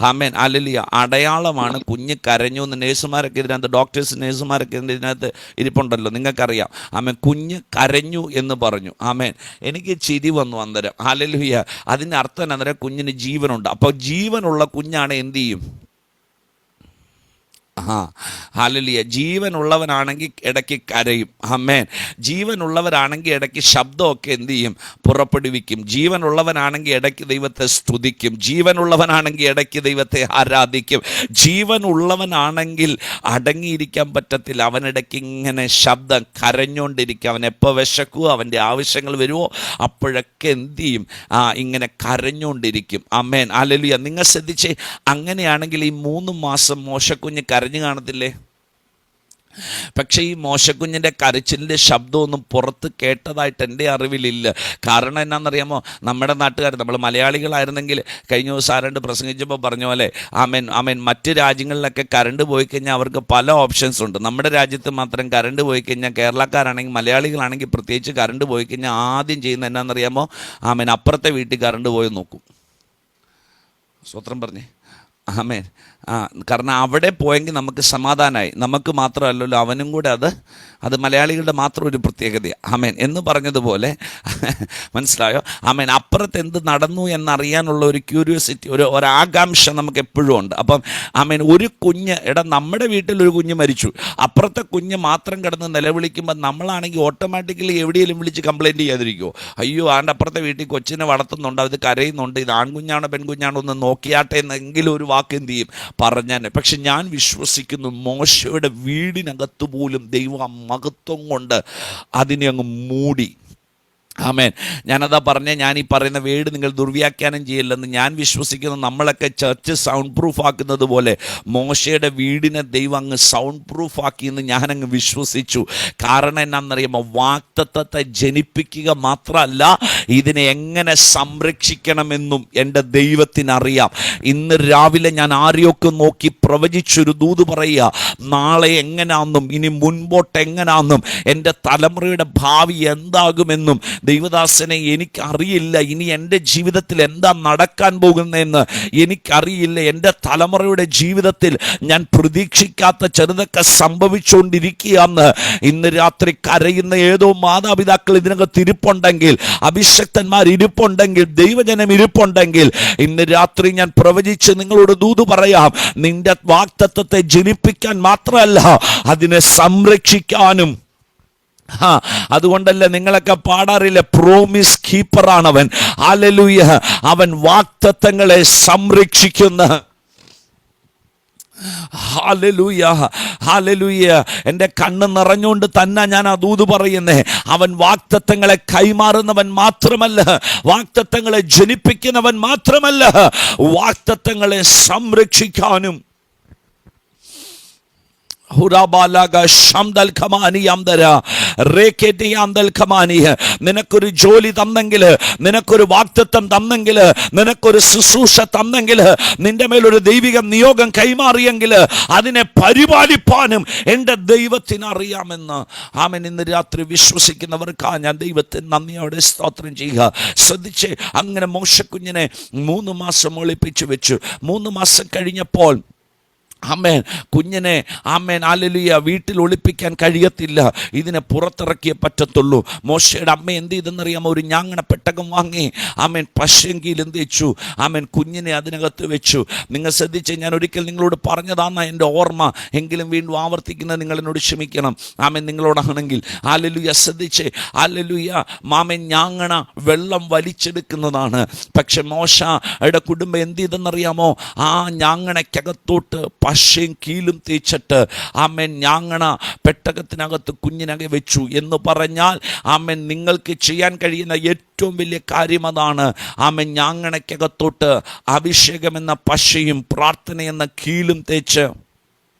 ആമേൻ, ഹല്ലേലൂയ. അടയാളമാണ് കുഞ്ഞ് കരഞ്ഞു എന്ന്. നേഴ്സുമാരൊക്കെ ഇതിനകത്ത്, ഡോക്ടേഴ്സ് നേഴ്സുമാരൊക്കെ ഇതിനകത്ത് ഇരിപ്പുണ്ടല്ലോ, നിങ്ങൾക്കറിയാം. ആമേൻ, കുഞ്ഞ് കരഞ്ഞു എന്ന് പറഞ്ഞു. ആമേൻ, എനിക്ക് ചിരി വന്നു അന്നേരം. ഹല്ലേലൂയ. അതിൻ്റെ അർത്ഥം അന്നേരം കുഞ്ഞിന് ജീവനുണ്ട്. അപ്പോൾ ജീവനുള്ള കുഞ്ഞാണ് എന്ത് ചെയ്യും? ഹല്ലേലൂയ. ജീവനുള്ളവനാണെങ്കിൽ ഇടയ്ക്ക് കരയും. ആമേൻ. ജീവനുള്ളവരാണെങ്കിൽ ഇടയ്ക്ക് ശബ്ദമൊക്കെ എന്ത് ചെയ്യും? പുറപ്പെടുവിക്കും. ജീവനുള്ളവനാണെങ്കിൽ ഇടയ്ക്ക് ദൈവത്തെ സ്തുതിക്കും. ജീവനുള്ളവനാണെങ്കിൽ ഇടയ്ക്ക് ദൈവത്തെ ആരാധിക്കും. ജീവനുള്ളവനാണെങ്കിൽ അടങ്ങിയിരിക്കാൻ പറ്റത്തില്ല. അവനിടയ്ക്ക് ഇങ്ങനെ ശബ്ദം കരഞ്ഞുകൊണ്ടിരിക്കും. അവൻ എപ്പോൾ വിശക്കുവോ, അവൻ്റെ ആവശ്യങ്ങൾ വരുമോ അപ്പോഴൊക്കെ എന്ത് ചെയ്യും? ഇങ്ങനെ കരഞ്ഞുകൊണ്ടിരിക്കും. ആമേൻ, ഹല്ലേലൂയ. നിങ്ങൾ ശ്രദ്ധിച്ചേ, അങ്ങനെയാണെങ്കിൽ ഈ 3 മാസം മോശക്കുഞ്ഞ് കരഞ്ഞു കാണത്തില്ലേ? പക്ഷേ ഈ മോശക്കുഞ്ഞിൻ്റെ കരച്ചിലിൻ്റെ ശബ്ദമൊന്നും പുറത്ത് കേട്ടതായിട്ട് എൻ്റെ അറിവിലില്ല. കാരണം എന്നാണെന്നറിയാമോ? നമ്മുടെ നാട്ടുകാർ, നമ്മൾ മലയാളികളായിരുന്നെങ്കിൽ കഴിഞ്ഞ ദിവസം ആരണ്ട് പ്രസംഗിച്ചപ്പോൾ പറഞ്ഞ പോലെ ആമേൻ ആമേൻ, മറ്റ് രാജ്യങ്ങളിലൊക്കെ കറണ്ട് പോയി കഴിഞ്ഞാൽ അവർക്ക് പല ഓപ്ഷൻസ് ഉണ്ട്. നമ്മുടെ രാജ്യത്ത് മാത്രം കറണ്ട് പോയി കഴിഞ്ഞാൽ, കേരളക്കാരാണെങ്കിൽ മലയാളികളാണെങ്കിൽ പ്രത്യേകിച്ച് കറണ്ട് പോയി കഴിഞ്ഞാൽ ആദ്യം ചെയ്യുന്നത് എന്നാണെന്നറിയാമോ? ആമേൻ, അപ്പുറത്തെ വീട്ടിൽ കറണ്ട് പോയി നോക്കും. സ്വത്രം പറഞ്ഞേ. ആമേൻ. കാരണം അവിടെ പോയെങ്കിൽ നമുക്ക് സമാധാനമായി. നമുക്ക് മാത്രമല്ലല്ലോ, അവനും കൂടെ അത് മലയാളികളുടെ മാത്രം ഒരു പ്രത്യേകതയാണ്. ആമേൻ എന്ന് പറഞ്ഞതുപോലെ, മനസ്സിലായോ? ആമേൻ, അപ്പുറത്ത് എന്ത് നടന്നു എന്നറിയാനുള്ള ഒരു ക്യൂരിയോസിറ്റി, ഒരു ആകാംക്ഷ നമുക്ക് എപ്പോഴും ഉണ്ട്. അപ്പം ആമേൻ, ഒരു കുഞ്ഞ്, നമ്മുടെ വീട്ടിലൊരു കുഞ്ഞ് മരിച്ചു, അപ്പുറത്തെ കുഞ്ഞ് മാത്രം കിടന്ന് നിലവിളിക്കുമ്പോൾ നമ്മളാണെങ്കിൽ ഓട്ടോമാറ്റിക്കലി എവിടെയെങ്കിലും വിളിച്ച് കംപ്ലയിൻറ്റ് ചെയ്യാതിരിക്കുമോ? അയ്യോ, ആൻ്റെ അപ്പുറത്തെ വീട്ടിൽ കൊച്ചിനെ വളർത്തുന്നുണ്ട്, അത് കരയുന്നുണ്ട്, ഇത് ആൺകുഞ്ഞാണോ പെൺകുഞ്ഞാണോ ഒന്ന് നോക്കിയാട്ടെ എന്നെങ്കിലും ഒരു വാക്ക് എന്ത് ചെയ്യും? പറഞ്ഞാൽ. പക്ഷെ ഞാൻ വിശ്വസിക്കുന്നു, മോശയുടെ വീടിനകത്ത് പോലും ദൈവം മഹത്വം കൊണ്ട് അതിനെ അങ്ങ് മൂടി. ആമേൻ. ഞാനതാ പറഞ്ഞേ, ഞാൻ ഈ പറയുന്ന വേർഡ് നിങ്ങൾ ദുർവ്യാഖ്യാനം ചെയ്യില്ലെന്ന് ഞാൻ വിശ്വസിക്കുന്നു. നമ്മളൊക്കെ ചർച്ച് സൗണ്ട് പ്രൂഫ് ആക്കുന്നത് പോലെ മോശയുടെ വീടിനെ ദൈവം അങ്ങ് സൗണ്ട് പ്രൂഫ് ആക്കിയെന്ന് ഞാനങ്ങ് വിശ്വസിച്ചു. കാരണം എന്നാണെന്നറിയാമോ? വാഗ്ദത്തത്തെ ജനിപ്പിക്കുക മാത്രമല്ല, ഇതിനെ എങ്ങനെ സംരക്ഷിക്കണമെന്നും എൻ്റെ ദൈവത്തിനറിയാം. ഇന്ന് രാവിലെ ഞാൻ ആരെയൊക്കെ നോക്കി പ്രവചിച്ചൊരു ദൂത് പറയുക, നാളെ എങ്ങനാണെന്നും ഇനി മുൻപോട്ട് എങ്ങനാണെന്നും എൻ്റെ തലമുറയുടെ ഭാവി എന്താകുമെന്നും ദൈവദാസനെ എനിക്കറിയില്ല. ഇനി എൻ്റെ ജീവിതത്തിൽ എന്താ നടക്കാൻ പോകുന്നതെന്ന് എനിക്കറിയില്ല. എൻ്റെ തലമുറയുടെ ജീവിതത്തിൽ ഞാൻ പ്രതീക്ഷിക്കാത്ത ചെറുതൊക്കെ സംഭവിച്ചുകൊണ്ടിരിക്കുകയെന്ന് ഇന്ന് രാത്രി കരയുന്ന ഏതോ മാതാപിതാക്കൾ ഇതിനകത്ത് ഇരിപ്പുണ്ടെങ്കിൽ, അഭിഷക്തന്മാർ ഇരിപ്പുണ്ടെങ്കിൽ, ദൈവജനം ഇരിപ്പുണ്ടെങ്കിൽ, ഇന്ന് രാത്രി ഞാൻ പ്രവചിച്ച് നിങ്ങളോട് ദൂത് പറയാം. നിന്റെ വാഗ്ദത്തത്തെ ജനിപ്പിക്കാൻ മാത്രമല്ല, അതിനെ സംരക്ഷിക്കാനും. അതുകൊണ്ടല്ലേ നിങ്ങളൊക്കെ പാടാറില്ല, പ്രോമിസ് കീപ്പറാണവൻ. ഹല്ലേലൂയ. അവൻ വാഗ്ദത്തങ്ങളെ സംരക്ഷിക്കുന്ന. Hallelujah, hallelujah. എൻ്റെ കണ്ണ് നിറഞ്ഞുകൊണ്ട് തന്നെ ഞാൻ ആ ദൂത് പറയുന്നേ. അവൻ വാഗ്ദത്തങ്ങളെ കൈമാറുന്നവൻ മാത്രമല്ല, വാഗ്ദത്തങ്ങളെ ജനിപ്പിക്കുന്നവൻ മാത്രമല്ല, വാഗ്ദത്തങ്ങളെ സംരക്ഷിക്കാനും. നിനക്കൊരു ജോലി തന്നെങ്കിൽ, നിനക്കൊരു വാഗ്ദത്തം തന്നെങ്കിൽ, നിനക്കൊരു ശുശ്രൂഷ തന്നെങ്കിൽ, നിന്റെ മേലൊരു ദൈവിക നിയോഗം കൈമാറിയെങ്കിൽ അതിനെ പരിപാലിപ്പാനും എൻ്റെ ദൈവത്തിന് അറിയാമെന്ന്. ആമേൻ. ഇന്ന് രാത്രി വിശ്വസിക്കുന്നവർക്കാ ഞാൻ ദൈവത്തിന് നന്ദിയോടെ സ്തോത്രം ചെയ്യുക. ശ്രദ്ധിച്ച്, അങ്ങനെ മോശക്കുഞ്ഞിനെ 3 മാസം ഒളിപ്പിച്ചു വെച്ചു. 3 മാസം കഴിഞ്ഞപ്പോൾ ആമേൻ, കുഞ്ഞിനെ ആമേൻ ഹല്ലേലൂയ വീട്ടിൽ ഒളിപ്പിക്കാൻ കഴിയത്തില്ല. ഇതിനെ പുറത്തിറക്കിയേ പറ്റത്തുള്ളൂ. മോശയുടെ അമ്മ എന്ത് ചെയ്തെന്നറിയാമോ? ഒരു ഞാങ്ങണ പെട്ടകം വാങ്ങി ആമേൻ പശയെങ്കിലും തേച്ചു. ആമേൻ, കുഞ്ഞിനെ അതിനകത്ത് വെച്ചു. നിങ്ങൾ ശ്രദ്ധിച്ച്, ഞാൻ ഒരിക്കൽ നിങ്ങളോട് പറഞ്ഞതാണെന്ന എൻ്റെ ഓർമ്മ, എങ്കിലും വീണ്ടും ആവർത്തിക്കുന്നത് നിങ്ങൾ എന്നോട് ക്ഷമിക്കണം. ആമേൻ, നിങ്ങളോടാണെങ്കിൽ. ഹല്ലേലൂയ. ശ്രദ്ധിച്ച്, ഹല്ലേലൂയ. മാമൻ ഞാങ്ങണ വെള്ളം വലിച്ചെടുക്കുന്നതാണ്. പക്ഷെ മോശയുടെ കുടുംബം എന്ത് ചെയ്തെന്നറിയാമോ? ആ ഞാങ്ങണയ്ക്കകത്തോട്ട് പശയും കീലും തേച്ചിട്ട് ആമേൻ ഞാങ്ങണ പെട്ടകത്തിനകത്ത് കുഞ്ഞിനകെ വെച്ചു. എന്ന് പറഞ്ഞാൽ ആമേൻ, നിങ്ങൾക്ക് ചെയ്യാൻ കഴിയുന്ന ഏറ്റവും വലിയ കാര്യം അതാണ്. ആമേൻ, ഞാങ്ങണയ്ക്കകത്തോട്ട് അഭിഷേകം എന്ന പശയും പ്രാർത്ഥന എന്ന കീലും തേച്ച്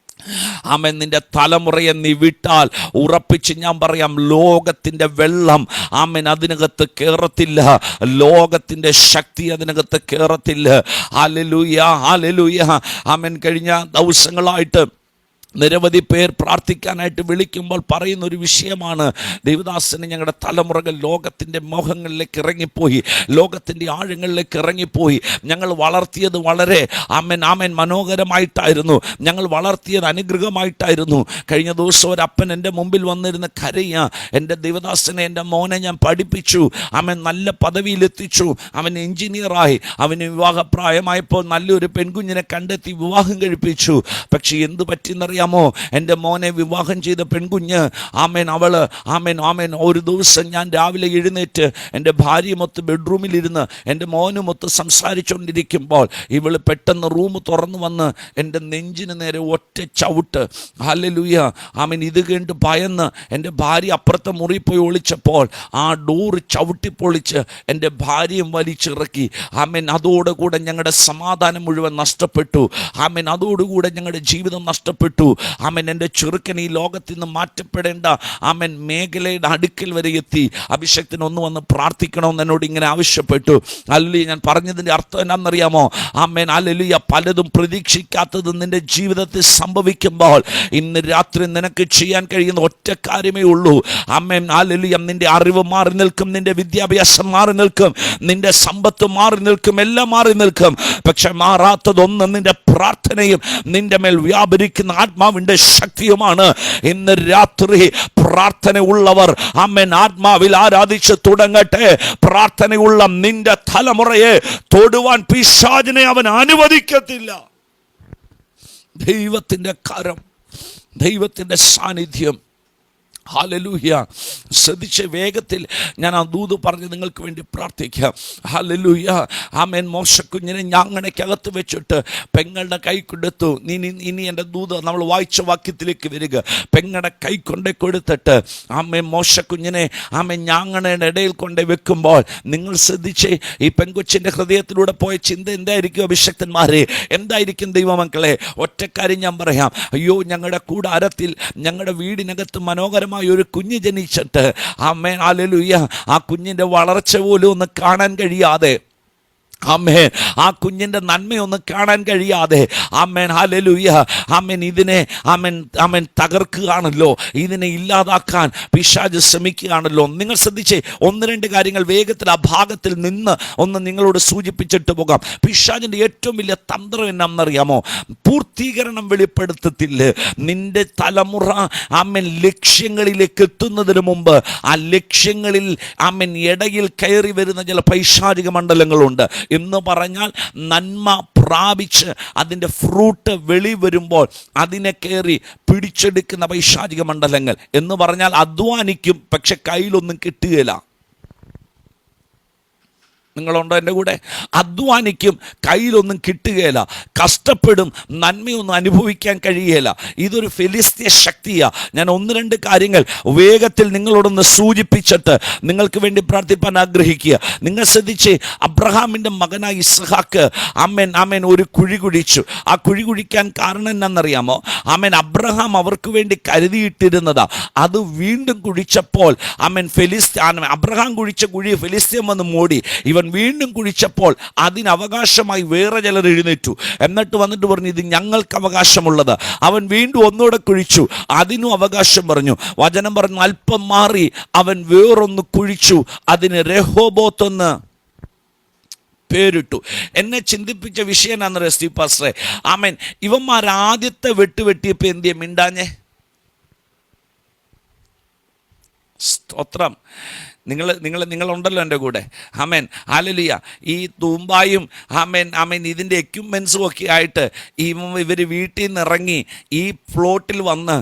ആമേൻ, നിന്റെ തലമുറയെ നീ വിട്ടാൽ ഉറപ്പിച്ച് ഞാൻ പറയാം, ലോകത്തിൻ്റെ വെള്ളം ആമേൻ അതിനകത്ത് കയറത്തില്ല, ലോകത്തിൻ്റെ ശക്തി അതിനകത്ത് കയറത്തില്ല. Hallelujah, hallelujah. ആമേൻ. കഴിഞ്ഞ ദിവസങ്ങളായിട്ട് നിരവധി പേർ പ്രാർത്ഥിക്കാനായിട്ട് വിളിക്കുമ്പോൾ പറയുന്ന ഒരു വിഷയമാണ്, ദേവദാസന് ഞങ്ങളുടെ തലമുറകൾ ലോകത്തിൻ്റെ മോഹങ്ങളിലേക്ക് ഇറങ്ങിപ്പോയി, ലോകത്തിൻ്റെ ആഴങ്ങളിലേക്ക് ഇറങ്ങിപ്പോയി. ഞങ്ങൾ വളർത്തിയത് വളരെ ആമേൻ മനോഹരമായിട്ടായിരുന്നു, ഞങ്ങൾ വളർത്തിയത് അനുഗ്രഹമായിട്ടായിരുന്നു. കഴിഞ്ഞ ദിവസം ഒരപ്പൻ എൻ്റെ മുമ്പിൽ വന്നിരുന്ന് കരയുക, എൻ്റെ ദേവദാസനെ, എൻ്റെ മോനെ ഞാൻ പഠിപ്പിച്ചു, അവൻ നല്ല പദവിയിലെത്തിച്ചു, അവൻ എഞ്ചിനീയറായി, അവന് വിവാഹപ്രായമായപ്പോൾ നല്ലൊരു പെൺകുഞ്ഞിനെ കണ്ടെത്തി വിവാഹം കഴിപ്പിച്ചു. പക്ഷേ എന്ത് പറ്റിയെന്നറിയാം? എൻ്റെ മോനെ വിവാഹം ചെയ്ത പെൺകുഞ്ഞ് ഒരു ദിവസം ഞാൻ രാവിലെ എഴുന്നേറ്റ് എൻ്റെ ഭാര്യയുമൊത്ത് ബെഡ്റൂമിലിരുന്ന് എൻ്റെ മോനുമൊത്ത് സംസാരിച്ചുകൊണ്ടിരിക്കുമ്പോൾ ഇവൾ പെട്ടെന്ന് റൂം തുറന്നു വന്ന് എൻ്റെ നെഞ്ചിന് നേരെ ഒറ്റ ചവിട്ട്. ഹല്ലേലൂയ. ഇത് കണ്ട് ഭയന്ന് എൻ്റെ ഭാര്യ അപ്പുറത്തെ മുറി പോയി ഒളിച്ചപ്പോൾ ആ ഡോറ് ചവിട്ടിപ്പൊളിച്ച് എൻ്റെ ഭാര്യയും വലിച്ചിറക്കി. അതോടുകൂടെ ഞങ്ങളുടെ സമാധാനം മുഴുവൻ നഷ്ടപ്പെട്ടു. അതോടുകൂടെ ഞങ്ങളുടെ ജീവിതം നഷ്ടപ്പെട്ടു. എൻ്റെ ചെറുക്കൻ ഈ ലോകത്തിൽ നിന്ന് മാറ്റപ്പെടേണ്ട മേഖലയുടെ അടുക്കൽ വരെ എത്തി. അഭിഷേകത്തിന് ഒന്ന് വന്ന് പ്രാർത്ഥിക്കണമെന്ന് എന്നോട് ഇങ്ങനെ ആവശ്യപ്പെട്ടു. ഹല്ലേലൂയ. ഞാൻ പറഞ്ഞതിൻ്റെ അർത്ഥം എന്നാണെന്നറിയാമോ? ഹല്ലേലൂയ. പലതും പ്രതീക്ഷിക്കാത്തത് നിന്റെ ജീവിതത്തിൽ സംഭവിക്കുമ്പോൾ ഇന്ന് രാത്രി നിനക്ക് ചെയ്യാൻ കഴിയുന്ന ഒറ്റ കാര്യമേ ഉള്ളൂ. ഹല്ലേലൂയ. നിന്റെ അറിവ് മാറി നിൽക്കും, നിന്റെ വിദ്യാഭ്യാസം മാറി നിൽക്കും, നിന്റെ സമ്പത്ത് മാറി നിൽക്കും, എല്ലാം മാറി നിൽക്കും. പക്ഷെ മാറാത്തതൊന്ന് നിന്റെ പ്രാർത്ഥനയും നിന്റെ മേൽ വ്യാപരിക്കുന്ന ആത്മാവിന്റെ ശക്തിയുമാണ്. ഇന്ന് രാത്രി പ്രാർത്ഥന ഉള്ളവർ ആത്മാവിൽ ആരാധിച്ച് തുടങ്ങട്ടെ. പ്രാർത്ഥനയുള്ള നിന്റെ തലമുറയെ തൊടുവാൻ പിശാചിനെ അവൻ അനുവദിക്കത്തില്ല. ദൈവത്തിന്റെ കരം, ദൈവത്തിന്റെ സാന്നിധ്യം. ഹല്ലേലൂയ. ശ്രദ്ധിച്ച് വേഗത്തിൽ ഞാൻ ആ ദൂത് പറഞ്ഞ് നിങ്ങൾക്ക് വേണ്ടി പ്രാർത്ഥിക്കാം. ഹല്ലേലൂയ. മോശക്കുഞ്ഞിനെ ഞാങ്ങണയ്ക്കകത്ത് വെച്ചിട്ട് പെങ്ങളുടെ കൈ കൊടുത്തു. ഇനി എൻ്റെ ദൂത് നമ്മൾ വായിച്ച വാക്യത്തിലേക്ക് വരിക. പെങ്ങളുടെ കൈ കൊണ്ടേ കൊടുത്തിട്ട് മോശക്കുഞ്ഞിനെ ഞാങ്ങണയുടെ ഇടയിൽ കൊണ്ടേ വെക്കുമ്പോൾ നിങ്ങൾ ശ്രദ്ധിച്ച് ഈ പെൺകൊച്ചിൻ്റെ ഹൃദയത്തിലൂടെ പോയ ചിന്ത എന്തായിരിക്കും അഭിഷക്തന്മാരെ? എന്തായിരിക്കും ദൈവമക്കളെ? ഒറ്റക്കാര്യം ഞാൻ പറയാം. അയ്യോ, ഞങ്ങളുടെ കൂടാരത്തിൽ ഞങ്ങളുടെ വീടിനകത്ത് മനോഹരമായ ഒരു കുഞ്ഞ് ജനിച്ചിട്ട് ഹല്ലേലൂയ, ആ കുഞ്ഞിൻ്റെ വളർച്ച പോലും ഒന്ന് കാണാൻ കഴിയാതെ, ആ കുഞ്ഞിൻ്റെ നന്മയൊന്നും കാണാൻ കഴിയാതെ ഹല്ലേലൂയ, ഇതിനെ തകർക്കുകയാണല്ലോ, ഇതിനെ ഇല്ലാതാക്കാൻ പിശാച് ശ്രമിക്കുകയാണല്ലോ. നിങ്ങൾ ശ്രദ്ധിച്ചേ, ഒന്ന് രണ്ട് കാര്യങ്ങൾ വേഗത്തിൽ ആ ഭാഗത്തിൽ നിന്ന് ഒന്ന് നിങ്ങളോട് സൂചിപ്പിച്ചിട്ട് പോകാം. പിശാചിൻ്റെ ഏറ്റവും വലിയ തന്ത്രം എന്നാണെന്നറിയാമോ? പൂർത്തീകരണം വെളിപ്പെടുത്തത്തില്ല. നിന്റെ തലമുറ ലക്ഷ്യങ്ങളിലേക്ക് എത്തുന്നതിന് മുമ്പ് ആ ലക്ഷ്യങ്ങളിൽ ഇടയിൽ കയറി വരുന്ന ചില പൈശാചിക മണ്ഡലങ്ങളുണ്ട്. എന്ന് പറഞ്ഞാൽ നന്മ പ്രാപിച്ച് അതിൻ്റെ ഫ്രൂട്ട് വെളിവരുമ്പോൾ അതിനെ കയറി പിടിച്ചെടുക്കുന്ന പൈശാചിക മണ്ഡലങ്ങൾ. എന്ന് പറഞ്ഞാൽ അധ്വാനിക്കും, പക്ഷെ കയ്യിലൊന്നും കിട്ടുകയില്ല. നിങ്ങളുണ്ടോ എൻ്റെ കൂടെ? അധ്വാനിക്കും, കയ്യിലൊന്നും കിട്ടുകയില്ല, കഷ്ടപ്പെടും, നന്മയൊന്നും അനുഭവിക്കാൻ കഴിയുകയില്ല. ഇതൊരു ഫെലിസ്ത്യ ശക്തിയാണ്. ഞാൻ ഒന്ന് രണ്ട് കാര്യങ്ങൾ വേഗത്തിൽ നിങ്ങളോടൊന്ന് സൂചിപ്പിച്ചിട്ട് നിങ്ങൾക്ക് വേണ്ടി പ്രാർത്ഥിപ്പാൻ ആഗ്രഹിക്കുക. നിങ്ങൾ ശ്രദ്ധിച്ച്, അബ്രഹാമിൻ്റെ മകനായ ഇസ്ഹാക്ക് ഒരു കുഴി കുഴിച്ചു. ആ കുഴി കുഴിക്കാൻ കാരണം എന്നാണെന്നറിയാമോ? അബ്രഹാം അവർക്ക് വേണ്ടി കരുതിയിട്ടിരുന്നതാ. അത് വീണ്ടും കുഴിച്ചപ്പോൾ അബ്രഹാം കുഴിച്ച കുഴി ഫെലിസ്ത്യൻ വന്ന് മൂടി. ഇവൻ വീണ്ടും കുഴിച്ചപ്പോൾ അതിനവകാശമായി വേറെ ചിലർ എഴുന്നേറ്റു. എന്നിട്ട് വന്നിട്ട് പറഞ്ഞു, ഇത് ഞങ്ങൾക്ക് അവകാശമുള്ളത്. അവൻ വീണ്ടും ഒന്നുകൂടെ കുഴിച്ചു, അതിനും അവകാശം പറഞ്ഞു. വചനം പറഞ്ഞു, അല്പം മാറി അവൻ വേറൊന്ന് കുഴിച്ചു, അതിന് രഹോബോത്ത് എന്ന് പേരിട്ടു. എന്നെ ചിന്തിപ്പിച്ച വിഷയം എന്നാണ് സ്റ്റീവ് പാസ്റ്ററെ. ഇവന്മാർ ആദ്യത്തെ വെട്ടിയപ്പോൾ എന്തിയെ മിണ്ടാഞ്ഞേ? സ്തോത്രം. നിങ്ങളുണ്ടല്ലോ എൻ്റെ കൂടെ. ഹല്ലേലൂയ. ഈ തൂമ്പായും ഇതിൻ്റെ എക്യുപ്മെൻസും ഒക്കെ ആയിട്ട് ഇവർ വീട്ടിൽ നിന്ന് ഇറങ്ങി ഈ ഫ്ലോട്ടിൽ വന്ന്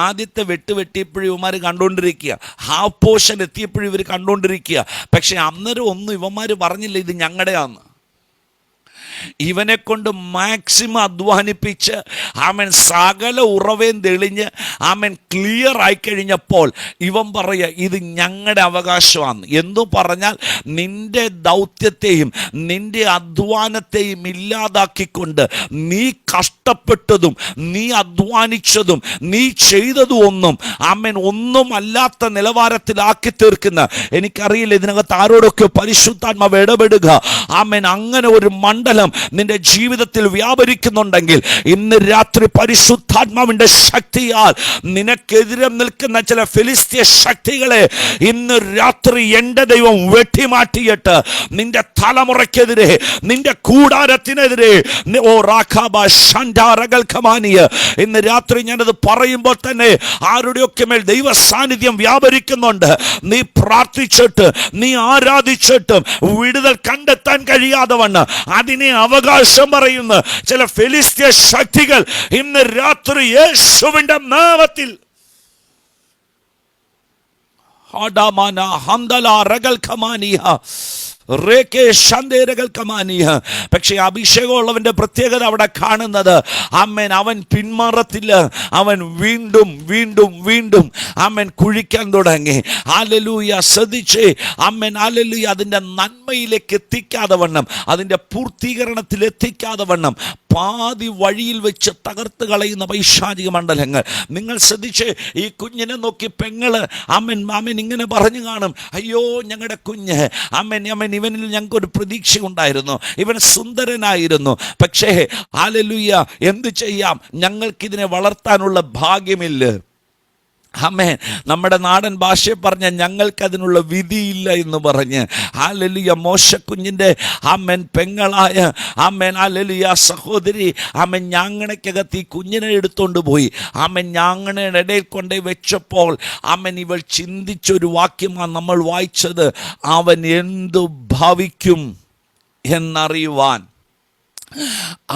ആദ്യത്തെ വെട്ടിയപ്പോഴും ഇവന്മാർ കണ്ടുകൊണ്ടിരിക്കുക. ഹാഫ് പോർഷൻ എത്തിയപ്പോഴും ഇവർ കണ്ടുകൊണ്ടിരിക്കുക. പക്ഷെ അന്നേരം ഒന്നും ഇവന്മാർ പറഞ്ഞില്ല ഇത് ഞങ്ങളുടെയാന്ന്. ഇവനെ കൊണ്ട് മാക്സിമം അധ്വാനിപ്പിച്ച് സകല ഉറവേം തെളിഞ്ഞ് ക്ലിയർ ആയി കഴിഞ്ഞപ്പോൾ ഇവൻ പറയുക ഇത് ഞങ്ങളുടെ അവകാശമാണ്. എന്ന് പറഞ്ഞാൽ നിന്റെ ദൗത്യത്തെയും നിന്റെ അധ്വാനത്തെയും ഇല്ലാതാക്കിക്കൊണ്ട് നീ കഷ്ടപ്പെട്ടതും നീ അധ്വാനിച്ചതും നീ ചെയ്തതും ഒന്നും അല്ലാത്ത നിലവാരത്തിലാക്കി തീർക്കുന്ന, എനിക്കറിയില്ല ഇതിനകത്ത് ആരോടൊക്കെ പരിശുദ്ധാത്മാവ് ഇടപെടുക. അങ്ങനെ ഒരു മണ്ഡലം നിന്റെ ജീവിതത്തിൽ വ്യാപരിക്കുന്നുണ്ടെങ്കിൽ ഇന്ന് രാത്രി പരിശുദ്ധാത്മാവിന്റെ ശക്തിയാൽ നിനക്കെതിരെ നിൽക്കുന്ന ചില ഫിലിസ്തീയ ശക്തികളെ ഇന്ന് രാത്രി എൻ്റെ ദൈവം വെട്ടിമാറ്റിയിട്ട് നിന്റെ തലമുറയ്ക്കെതിരെ, നിന്റെ കൂടാരത്തിനെതിരെ, ഇന്ന് രാത്രി ഞാനത് പറയുമ്പോൾ തന്നെ ആരുടെയൊക്കെ മേൽ ദൈവ സാന്നിധ്യം വ്യാപരിക്കുന്നുണ്ട്. നീ പ്രാർത്ഥിച്ചിട്ട്, നീ ആരാധിച്ചിട്ടും വിടുതൽ കണ്ടെത്താൻ കഴിയാതെ വണ്ണം അതിനെ അവകാശം പറയുന്ന ചില ഫിലിസ്തീയ ശക്തികൾ ഇന്ന് രാത്രി യേശുവിന്റെ നാമത്തിൽ പക്ഷേ അഭിഷേകമുള്ളവന്റെ പ്രത്യേകത അവിടെ കാണുന്നത്, ആമേൻ, അവൻ പിന്മാറത്തില്ല. അവൻ വീണ്ടും വീണ്ടും വീണ്ടും ആമേൻ കുഴിക്കാൻ തുടങ്ങി. ഹല്ലേലൂയ. ശ്രദ്ധിച്ചേ, ആമേൻ, ഹല്ലേലൂയ. അതിൻ്റെ നന്മയിലേക്ക് എത്തിക്കാതെ വണ്ണം, അതിൻ്റെ പൂർത്തീകരണത്തിൽ എത്തിക്കാതെ വണ്ണം പാതി വഴിയിൽ വെച്ച് തകർത്ത് കളയുന്ന പൈശാചിക മണ്ഡലങ്ങൾ. നിങ്ങൾ ശ്രദ്ധിച്ച്, ഈ കുഞ്ഞിനെ നോക്കി പെങ്ങള് ആമേൻ ആമേൻ ഇങ്ങനെ പറഞ്ഞു കാണും, അയ്യോ ഞങ്ങളുടെ കുഞ്ഞ്, ആമേൻ ആമേൻ, ഇവനിൽ ഞങ്ങൾക്കൊരു പ്രതീക്ഷ ഉണ്ടായിരുന്നു, ഇവൻ സുന്ദരനായിരുന്നു. പക്ഷേ ഹല്ലേലൂയ, എന്ത് ചെയ്യാം, ഞങ്ങൾക്കിതിനെ വളർത്താനുള്ള ഭാഗ്യമില്ല. ആമേൻ. നമ്മുടെ നാടൻ ഭാഷയെ പറഞ്ഞ ഞങ്ങൾക്കതിനുള്ള വിധിയില്ല എന്ന് പറഞ്ഞ് ഹല്ലേലൂയ, മോശക്കുഞ്ഞിൻ്റെ ആമേൻ പെങ്ങളായ ആമേൻ ഹല്ലേലൂയ സഹോദരി ആമേൻ ഞാങ്ങണയ്ക്കകത്ത് ഈ കുഞ്ഞിനെ എടുത്തുകൊണ്ട് പോയി. ആമേൻ ഞാങ്ങണയുടെ ഇടയിൽ കൊണ്ടേ വെച്ചപ്പോൾ ആമേൻ ഇവൾ ചിന്തിച്ചൊരു വാക്യമാണ് നമ്മൾ വായിച്ചത്, അവൻ എന്തു ഭവിക്കും എന്നറിയുവാൻ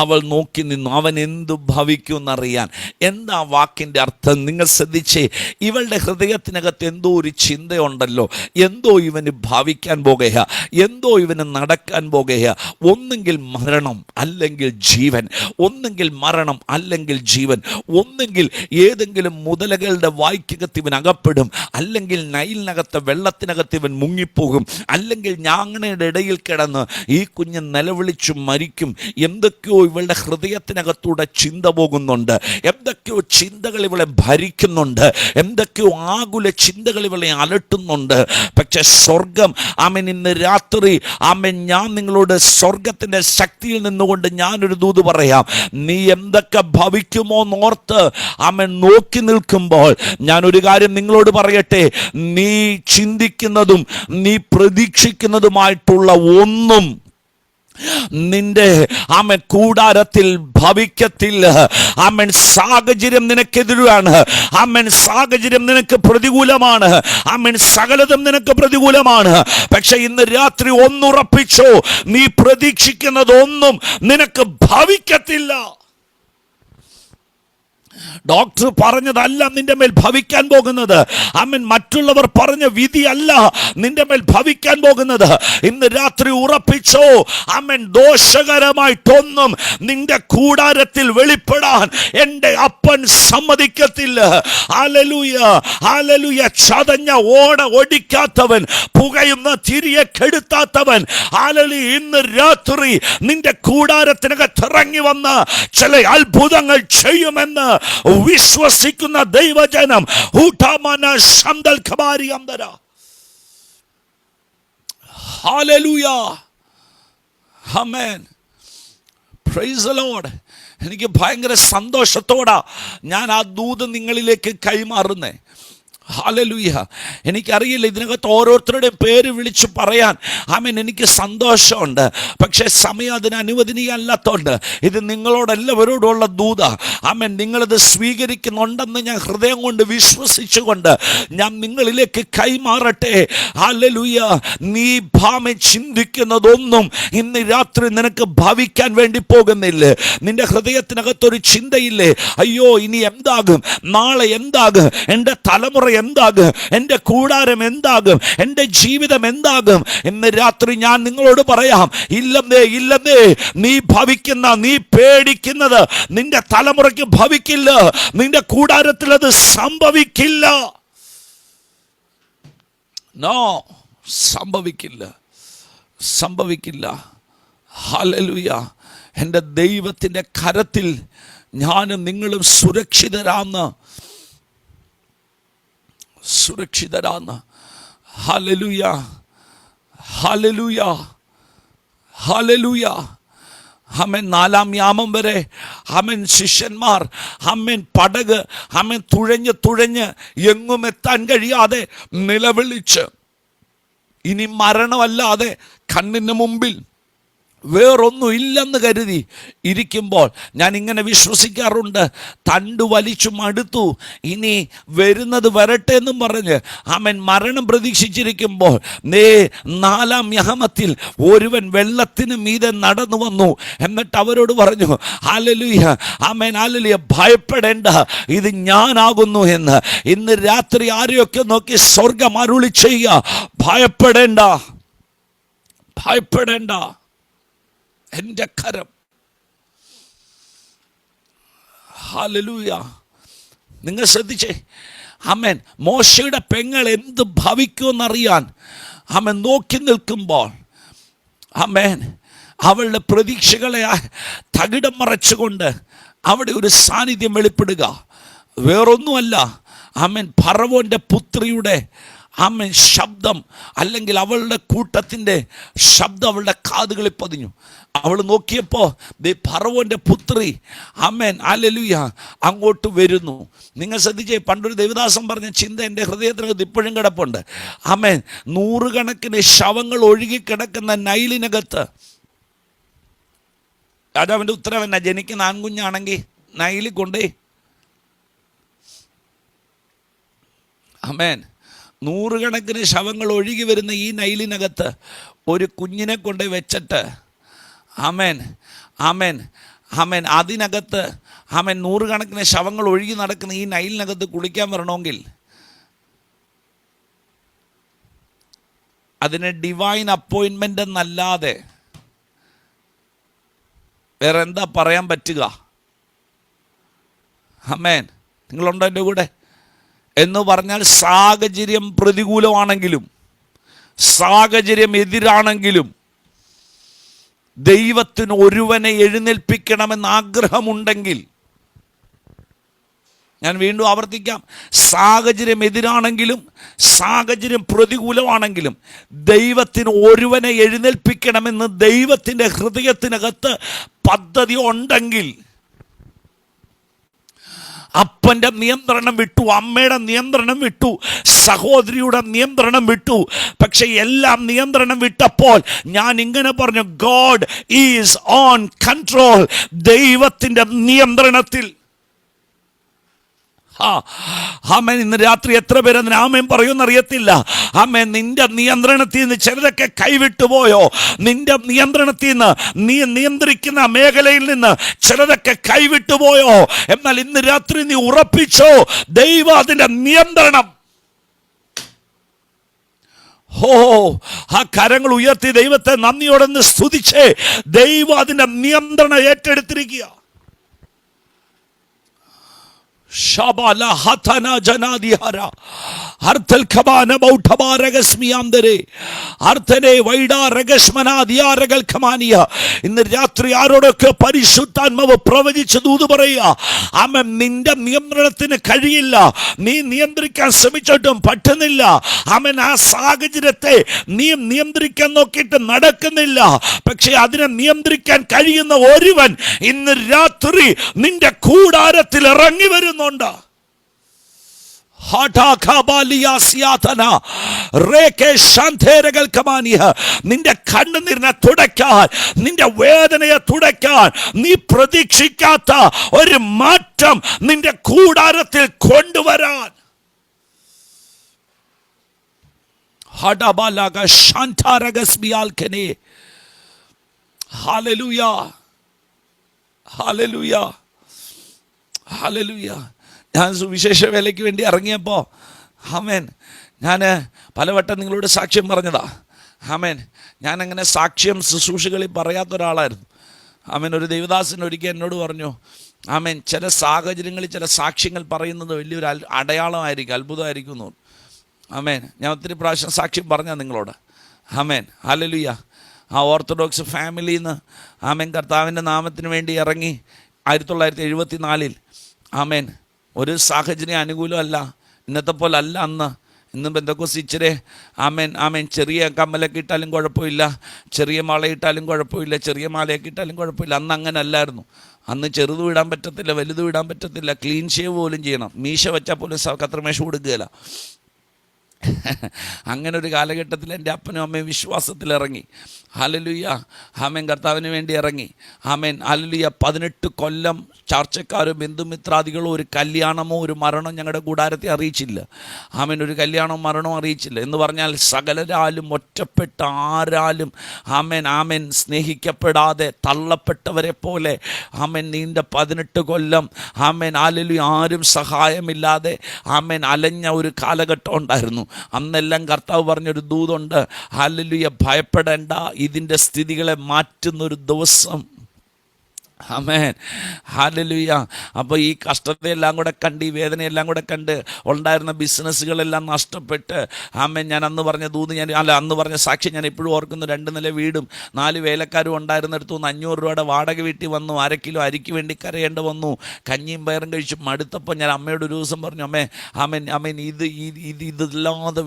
അവൾ നോക്കി നിന്നു. അവൻ എന്തു ഭവിക്കുമെന്നറിയാൻ. എന്താ വാക്കിൻ്റെ അർത്ഥം? നിങ്ങൾ ശ്രദ്ധിച്ചേ, ഇവളുടെ ഹൃദയത്തിനകത്ത് എന്തോ ഒരു ചിന്തയുണ്ടല്ലോ. എന്തോ ഇവന് ഭാവിക്കാൻ പോകുക, എന്തോ ഇവന് നടക്കാൻ പോകുക. ഒന്നെങ്കിൽ മരണം അല്ലെങ്കിൽ ജീവൻ, ഒന്നെങ്കിൽ മരണം അല്ലെങ്കിൽ ജീവൻ. ഒന്നെങ്കിൽ ഏതെങ്കിലും മുതലകളുടെ വായ്ക്കകത്ത് ഇവൻ അകപ്പെടും, അല്ലെങ്കിൽ നൈലിനകത്ത് വെള്ളത്തിനകത്ത് ഇവൻ മുങ്ങിപ്പോകും, അല്ലെങ്കിൽ ഞാങ്ങണയുടെ ഇടയിൽ കിടന്ന് ഈ കുഞ്ഞ് നിലവിളിച്ചു മരിക്കും. എന്തൊക്കെയോ ഇവളുടെ ഹൃദയത്തിനകത്തൂടെ ചിന്ത പോകുന്നുണ്ട്, എന്തൊക്കെയോ ചിന്തകൾ ഇവളെ ഭരിക്കുന്നുണ്ട്, എന്തൊക്കെയോ ആകുല ചിന്തകൾ ഇവളെ അലട്ടുന്നുണ്ട്. പക്ഷെ സ്വർഗം ആമേൻ ഇന്ന് രാത്രി ആമേൻ ഞാൻ നിങ്ങളോട് സ്വർഗത്തിൻ്റെ ശക്തിയിൽ നിന്നുകൊണ്ട് ഞാനൊരു ദൂത് പറയാം. നീ എന്തൊക്കെ ഭവിക്കുമോ എന്നോർത്ത് ആമേൻ നോക്കി നിൽക്കുമ്പോൾ ഞാനൊരു കാര്യം നിങ്ങളോട് പറയട്ടെ, നീ ചിന്തിക്കുന്നതും നീ പ്രതീക്ഷിക്കുന്നതുമായിട്ടുള്ള ഒന്നും നിന്റെ ആമേൻ കൂടാരത്തിൽ ഭവിക്കത്തില്ല. ആമേൻ സാഹചര്യം നിനക്കെതിരാണ്, ആമേൻ സാഹചര്യം നിനക്ക് പ്രതികൂലമാണ്, ആമേൻ സകലതും നിനക്ക് പ്രതികൂലമാണ്. പക്ഷെ ഇന്ന് രാത്രി ഒന്നുറപ്പിച്ചോ, നീ പ്രതീക്ഷിക്കുന്നതൊന്നും നിനക്ക് ഭവിക്കത്തില്ല. ഡോക്ടർ പറഞ്ഞതല്ല നിന്റെ മേൽ ഭവിക്കാൻ പോകുന്നത്. ആമേൻ. മറ്റുള്ളവർ പറഞ്ഞ വിധിയല്ല നിന്റെ മേൽ ഭവിക്കാൻ പോകുന്നത്. ഇന്ന് രാത്രി ഉറപ്പിച്ചോ, ആമേൻ, ദോഷകരമായിട്ടൊന്നും നിന്റെ കൂടാരത്തിൽ വെളിപ്പെടാൻ എൻ്റെ അപ്പൻ സമ്മതിക്കത്തില്ല. Hallelujah, hallelujah. ചതഞ്ഞ ഓട ഒടിക്കാത്തവൻ, പുകയുന്ന തിരിയെ കെടുത്താത്തവൻ, ഹല്ലേലൂയ, ഇന്ന് രാത്രി നിന്റെ കൂടാരത്തിനകത്ത് ഇറങ്ങി വന്ന് ചില അത്ഭുതങ്ങൾ ചെയ്യുമെന്ന് വിശ്വസിക്കുന്ന ദൈവജനം hallelujah, amen, price the Lord. എനിക്ക് ഭയങ്കര സന്തോഷത്തോടാ ഞാൻ ആ ദൂത് നിങ്ങളിലേക്ക് കൈമാറുന്നേ. ഹല്ലേലൂയ. എനിക്കറിയില്ല ഇതിനകത്ത് ഓരോരുത്തരുടെയും പേര് വിളിച്ച് പറയാൻ ആമേൻ എനിക്ക് സന്തോഷമുണ്ട്. പക്ഷേ സമയം അതിന് അനുവദനീയമല്ലാത്തതുകൊണ്ട് ഇത് നിങ്ങളോടെല്ലാവരോടുള്ള ദൂത. ആമേൻ. നിങ്ങളിത് സ്വീകരിക്കുന്നുണ്ടെന്ന് ഞാൻ ഹൃദയം കൊണ്ട് വിശ്വസിച്ചുകൊണ്ട് ഞാൻ നിങ്ങളിലേക്ക് കൈമാറട്ടെ. ഹല്ലേലൂയ. നീ ഭാമെ ചിന്തിക്കുന്നതൊന്നും ഇന്ന് രാത്രി നിനക്ക് ഭവിക്കാൻ വേണ്ടി പോകുന്നില്ലേ. നിന്റെ ഹൃദയത്തിനകത്തൊരു ചിന്തയില്ലേ, അയ്യോ ഇനി എന്താകും, നാളെ എന്താകും, എൻ്റെ തലമുറ എന്താകും, എൻ്റെ കൂടാരം എന്താകും, എൻ്റെ ജീവിതം എന്താകും. ഇന്ന് രാത്രി ഞാൻ നിങ്ങളോട് പറയാം, ഇല്ലെന്നേ ഇല്ലെന്നേ, നീ ഭവിക്കുന്ന, നീ പേടിക്കുന്നത് നിന്റെ തലമുറയ്ക്ക് ഭവിക്കില്ല, നിന്റെ കൂടാരത്തിൽ അത് സംഭവിക്കില്ല. നോ, സംഭവിക്കില്ല, സംഭവിക്കില്ല. ഹല്ലേലൂയ. എൻ്റെ ദൈവത്തിൻ്റെ കരത്തിൽ ഞാനും നിങ്ങളും സുരക്ഷിതരാന്ന്. ഹല്ലേലൂയ, ഹല്ലേലൂയ, ഹല്ലേലൂയ, ആമേൻ 4-ാം യാമം വരെ ആമേൻ ശിഷ്യന്മാർ ആമേൻ പടക് ആമേൻ തുഴഞ്ഞ് എങ്ങും എത്താൻ കഴിയാതെ നിലവിളിച്ച് ഇനി മരണമല്ലാതെ കണ്ണിന് മുമ്പിൽ വേറൊന്നും ഇല്ലെന്ന് കരുതി ഇരിക്കുമ്പോൾ ഞാൻ ഇങ്ങനെ വിശ്വസിക്കാറുണ്ട്, തണ്ട് വലിച്ചു മടുത്തു, ഇനി വരുന്നത് വരട്ടെ എന്നും പറഞ്ഞ് ആമേൻ മരണം പ്രതീക്ഷിച്ചിരിക്കുമ്പോൾ 4-ാം യാമത്തിൽ ഒരുവൻ വെള്ളത്തിന് മീതെ നടന്നു വന്നു. എന്നിട്ട് അവരോട് പറഞ്ഞു, ഹല്ലേലൂയ, ആമേൻ, ഹല്ലേലൂയ, ഭയപ്പെടേണ്ട, ഇത് ഞാനാകുന്നു എന്ന്. ഇന്ന് രാത്രി ആരെയൊക്കെ നോക്കി സ്വർഗം അരുളി ചെയ്യുക, ഭയപ്പെടേണ്ട, ഭയപ്പെടേണ്ട, എൻ്റെ കരം. ഹല്ലേലൂയ. നിങ്ങൾ ശ്രദ്ധിച്ചേ, ആമേൻ, മോശയുടെ പെങ്ങൾ എന്ത് ഭവിക്കുമെന്നറിയാൻ ആമേൻ നോക്കി നിൽക്കുമ്പോൾ ആമേൻ അവളുടെ പ്രതീക്ഷകളെ തകിടം മറച്ചുകൊണ്ട് അവിടെ ഒരു സാന്നിധ്യം വെളിപ്പെടുക. വേറൊന്നുമല്ല, ആമേൻ, ഫറവോൻ്റെ പുത്രിയുടെ ആമേൻ ശബ്ദം, അല്ലെങ്കിൽ അവളുടെ കൂട്ടത്തിൻ്റെ ശബ്ദം അവളുടെ കാതുകളിൽ പതിഞ്ഞു. അവൾ നോക്കിയപ്പോൾ ഫറവോൻ്റെ പുത്രി ആമേൻ, ഹല്ലേലൂയ, അങ്ങോട്ട് വരുന്നു. നിങ്ങൾ ശ്രദ്ധിച്ചേ, പണ്ടൊരു ദേവദാസൻ പറഞ്ഞ ചിന്ത എൻ്റെ ഹൃദയത്തിനകത്ത് ഇപ്പോഴും കിടപ്പുണ്ട്. ആമേൻ, 100 കണക്കിന് ശവങ്ങൾ ഒഴുകിക്കിടക്കുന്ന നൈലിനകത്ത് രാജാവിൻ്റെ ഉത്തരവ് എന്നാ, ജനിക്കുന്ന ആൺകുഞ്ഞാണെങ്കിൽ നൈലിൽ കൊണ്ടേ, ആമേൻ, 100 കണക്കിന് ശവങ്ങൾ ഒഴുകി വരുന്ന ഈ നൈലിനകത്ത് ഒരു കുഞ്ഞിനെ കൊണ്ട് വെച്ചിട്ട് ആമേൻ, ആമേൻ, ആമേൻ, അതിനകത്ത് ആമേൻ 100 കണക്കിന് ശവങ്ങൾ ഒഴുകി നടക്കുന്ന ഈ നൈലിനകത്ത് കുളിക്കാൻ വരണമെങ്കിൽ അതിന് ഡിവൈൻ അപ്പോയിൻമെൻ്റ് എന്നല്ലാതെ വേറെ എന്താ പറയാൻ പറ്റുക? ആമേൻ, നിങ്ങളുണ്ടോ എൻ്റെ കൂടെ? എന്ന് പറഞ്ഞാൽ സാഹചര്യം പ്രതികൂലമാണെങ്കിലും സാഹചര്യം എതിരാണെങ്കിലും ദൈവത്തിന് ഒരുവനെ എഴുന്നേൽപ്പിക്കണമെന്ന് ആഗ്രഹമുണ്ടെങ്കിൽ, ഞാൻ വീണ്ടും ആവർത്തിക്കാം, സാഹചര്യം എതിരാണെങ്കിലും സാഹചര്യം പ്രതികൂലമാണെങ്കിലും ദൈവത്തിന് ഒരുവനെ എഴുന്നേൽപ്പിക്കണമെന്ന് ദൈവത്തിൻ്റെ ഹൃദയത്തിനകത്ത് പദ്ധതി ഉണ്ടെങ്കിൽ, അപ്പൻ്റെ നിയന്ത്രണം വിട്ടു, അമ്മയുടെ നിയന്ത്രണം വിട്ടു, സഹോദരിയുടെ നിയന്ത്രണം വിട്ടു, പക്ഷെ എല്ലാം നിയന്ത്രണം വിട്ടപ്പോൾ ഞാൻ ഇങ്ങനെ പറഞ്ഞു, ഗോഡ് ഈസ് ഓൺ കൺട്രോൾ. ദൈവത്തിൻ്റെ നിയന്ത്രണത്തിൽ. ആമേൻ, ഇന്ന് രാത്രി എത്ര പേര് അതിന് ആമേൻ പറയുമെന്നറിയത്തില്ല. ആമേൻ, നിന്റെ നിയന്ത്രണത്തിൽ നിന്ന് ചിലതൊക്കെ കൈവിട്ടുപോയോ? നിന്റെ നിയന്ത്രണത്തിൽ നിന്ന്, നീ നിയന്ത്രിക്കുന്ന മേഖലയിൽ നിന്ന് ചിലതൊക്കെ കൈവിട്ടുപോയോ? എന്നാൽ ഇന്ന് രാത്രി നീ ഉറപ്പിച്ചോ, ദൈവം അതിൻ്റെ നിയന്ത്രണം. ആ കരങ്ങൾ ഉയർത്തി ദൈവത്തെ നന്ദിയോടെ സ്തുതിച്ചേ. ദൈവം അതിൻ്റെ നിയന്ത്രണം ഏറ്റെടുത്തിരിക്കുക. ഷബല ഹതന ജനാദിഹര അർത്തൽ ഖബാന ബൗഠബാരഗസ്മിയാംദരെ അർത്തനെ വൈഡാരഗസ്മനാദിയാരഗൽ ഖമാനിയ. ഇന്ന് രാത്രി ആരോടൊക്കെ പരിശുദ്ധാത്മാവ് പ്രവചിച്ച് ദൂത് പറയുക, ആമേൻ, നിന്റെ നിയന്ത്രണത്തിന് കഴിയില്ല, നീ നിയന്ത്രിക്കാൻ ശ്രമിച്ചിട്ടും പറ്റുന്നില്ല. ആമേൻ, ആ സാഹചര്യത്തെ നീ നിയന്ത്രിക്കാൻ നോക്കിയിട്ട് നടക്കുന്നില്ല. പക്ഷെ അതിനെ നിയന്ത്രിക്കാൻ കഴിയുന്ന ഒരുവൻ ഇന്ന് രാത്രി നിന്റെ കൂടാരത്തിൽ ഇറങ്ങി വരുന്നുണ്ട്. നിന്റെ കണ്ണുനീരിനെ തുടയ്ക്കാൻ, നിന്റെ വേദനയെ തുടയ്ക്കാൻ, നീ പ്രതീക്ഷിക്കാത്ത ഒരു മാറ്റം നിന്റെ കൂടാരത്തിൽ കൊണ്ടുവരാൻ ഹല്ലേലൂയ, ഹല്ലേലൂയ, ഹല്ലേലൂയ. ഞാൻ സുവിശേഷ വേലയ്ക്ക് വേണ്ടി ഇറങ്ങിയപ്പോൾ ആമേൻ, ഞാൻ പലവട്ടം നിങ്ങളോട് സാക്ഷ്യം പറഞ്ഞതാ. ആമേൻ, ഞാനങ്ങനെ സാക്ഷ്യം ശുശ്രൂഷകളിൽ പറയാത്ത ഒരാളായിരുന്നു. ആമേൻ, ഒരു ദൈവദാസൻ ഒരിക്കൽ എന്നോട് പറഞ്ഞു, ആമേൻ, ചില സാഹചര്യങ്ങളിൽ ചില സാക്ഷ്യങ്ങൾ പറയുന്നത് വലിയൊരു അടയാളമായിരിക്കും, അത്ഭുതമായിരിക്കും എന്ന്. ആമേൻ, ഞാൻ ഒത്തിരി പ്രാവശ്യം സാക്ഷ്യം പറഞ്ഞാൽ നിങ്ങളോട്. ആമേൻ, ഹല്ലേലൂയ. ആ ഓർത്തഡോക്സ് ഫാമിലിയിൽ നിന്ന് ആമേൻ കർത്താവിൻ്റെ നാമത്തിന് വേണ്ടി ഇറങ്ങി 1974 ആമേൻ. ഒരു സാഹചര്യം അനുകൂലമല്ല, ഇന്നത്തെ പോലെ അല്ല അന്ന്. ഇന്ന് ബന്ധക്കോസ് ഇച്ചിരി ആമേൻ ചെറിയ കമ്മലൊക്കെ ഇട്ടാലും കുഴപ്പമില്ല, ചെറിയ മാലയിട്ടാലും കുഴപ്പമില്ല, ചെറിയ മാലയൊക്കെ ഇട്ടാലും കുഴപ്പമില്ല. അന്ന് അങ്ങനെ അല്ലായിരുന്നു. അന്ന് ചെറുതും ഇടാൻ പറ്റത്തില്ല, വലുതും ഇടാൻ പറ്റത്തില്ല, ക്ലീൻ ഷേവ് പോലും ചെയ്യണം. മീശ വെച്ചാൽ പോലും കത്രമേശ കൊടുക്കുകയില്ല. അങ്ങനെ ഒരു കാലഘട്ടത്തിൽ എൻ്റെ അപ്പനും അമ്മയും വിശ്വാസത്തിലിറങ്ങി. ഹല്ലേലൂയ. ആമേൻ. കർത്താവിന് വേണ്ടി ഇറങ്ങി. ആമേൻ. ഹല്ലേലൂയ. 18 കൊല്ലം ചർച്ചക്കാരോ ബന്ധുമിത്രാദികളോ ഒരു കല്യാണമോ ഒരു മരണമോ ഞങ്ങളുടെ കൂടാരത്തെ അറിയിച്ചില്ല. ആമേൻ. ഒരു കല്യാണവും മരണവും അറിയിച്ചില്ല. എന്ന് പറഞ്ഞാൽ സകലരാലും ഒറ്റപ്പെട്ട ആരാലും ആമേൻ സ്നേഹിക്കപ്പെടാതെ തള്ളപ്പെട്ടവരെ പോലെ ആമേൻ നീണ്ട 18 കൊല്ലം ആമേൻ ഹല്ലേലൂയ ആരും സഹായമില്ലാതെ ആമേൻ അലഞ്ഞ ഒരു കാലഘട്ടം ഉണ്ടായിരുന്നു. അന്നെല്ലാം കർത്താവ് പറഞ്ഞൊരു ദൂതുണ്ട്. ഹല്ലേലൂയ, ഭയപ്പെടേണ്ട, ഇതിൻ്റെ സ്ഥിതികളെ മാറ്റുന്നൊരു ദിവസം. ആമേൻ. ഹല്ലേലൂയ. അപ്പോൾ ഈ കഷ്ടതയെല്ലാം കൂടെ കണ്ട്, ഈ വേദനയെല്ലാം കൂടെ കണ്ട് ഉണ്ടായിരുന്ന ബിസിനസ്സുകളെല്ലാം നഷ്ടപ്പെട്ട് ആമേൻ ഞാൻ അന്ന് പറഞ്ഞ ദൂത് അന്ന് പറഞ്ഞ സാക്ഷി ഞാൻ ഇപ്പോഴും ഓർക്കുന്നു. 2 നില വീടും 4 വേലക്കാരും ഉണ്ടായിരുന്നിടത്തു നിന്ന് 500 രൂപയുടെ വാടക വീട്ടിൽ വന്നു. 1/2 കിലോ അരിക്ക് വേണ്ടി കരയേണ്ടി വന്നു. കഞ്ഞിയും പയറും കഴിച്ച് മടുത്തപ്പോൾ ഞാൻ അമ്മയോട് ഒരു ദിവസം പറഞ്ഞു, ആമേൻ ഇതല്ലാതെ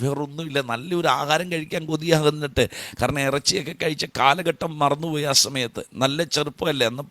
വേറൊന്നുമില്ല. നല്ലൊരു ആഹാരം കഴിക്കാൻ കൊതിയാകുന്നിട്ട്. കാരണം ഇറച്ചിയൊക്കെ കഴിച്ച കാലഘട്ടം മറന്നുപോയി. ആ സമയത്ത് നല്ല ചെറുപ്പമല്ലേ, അന്ന്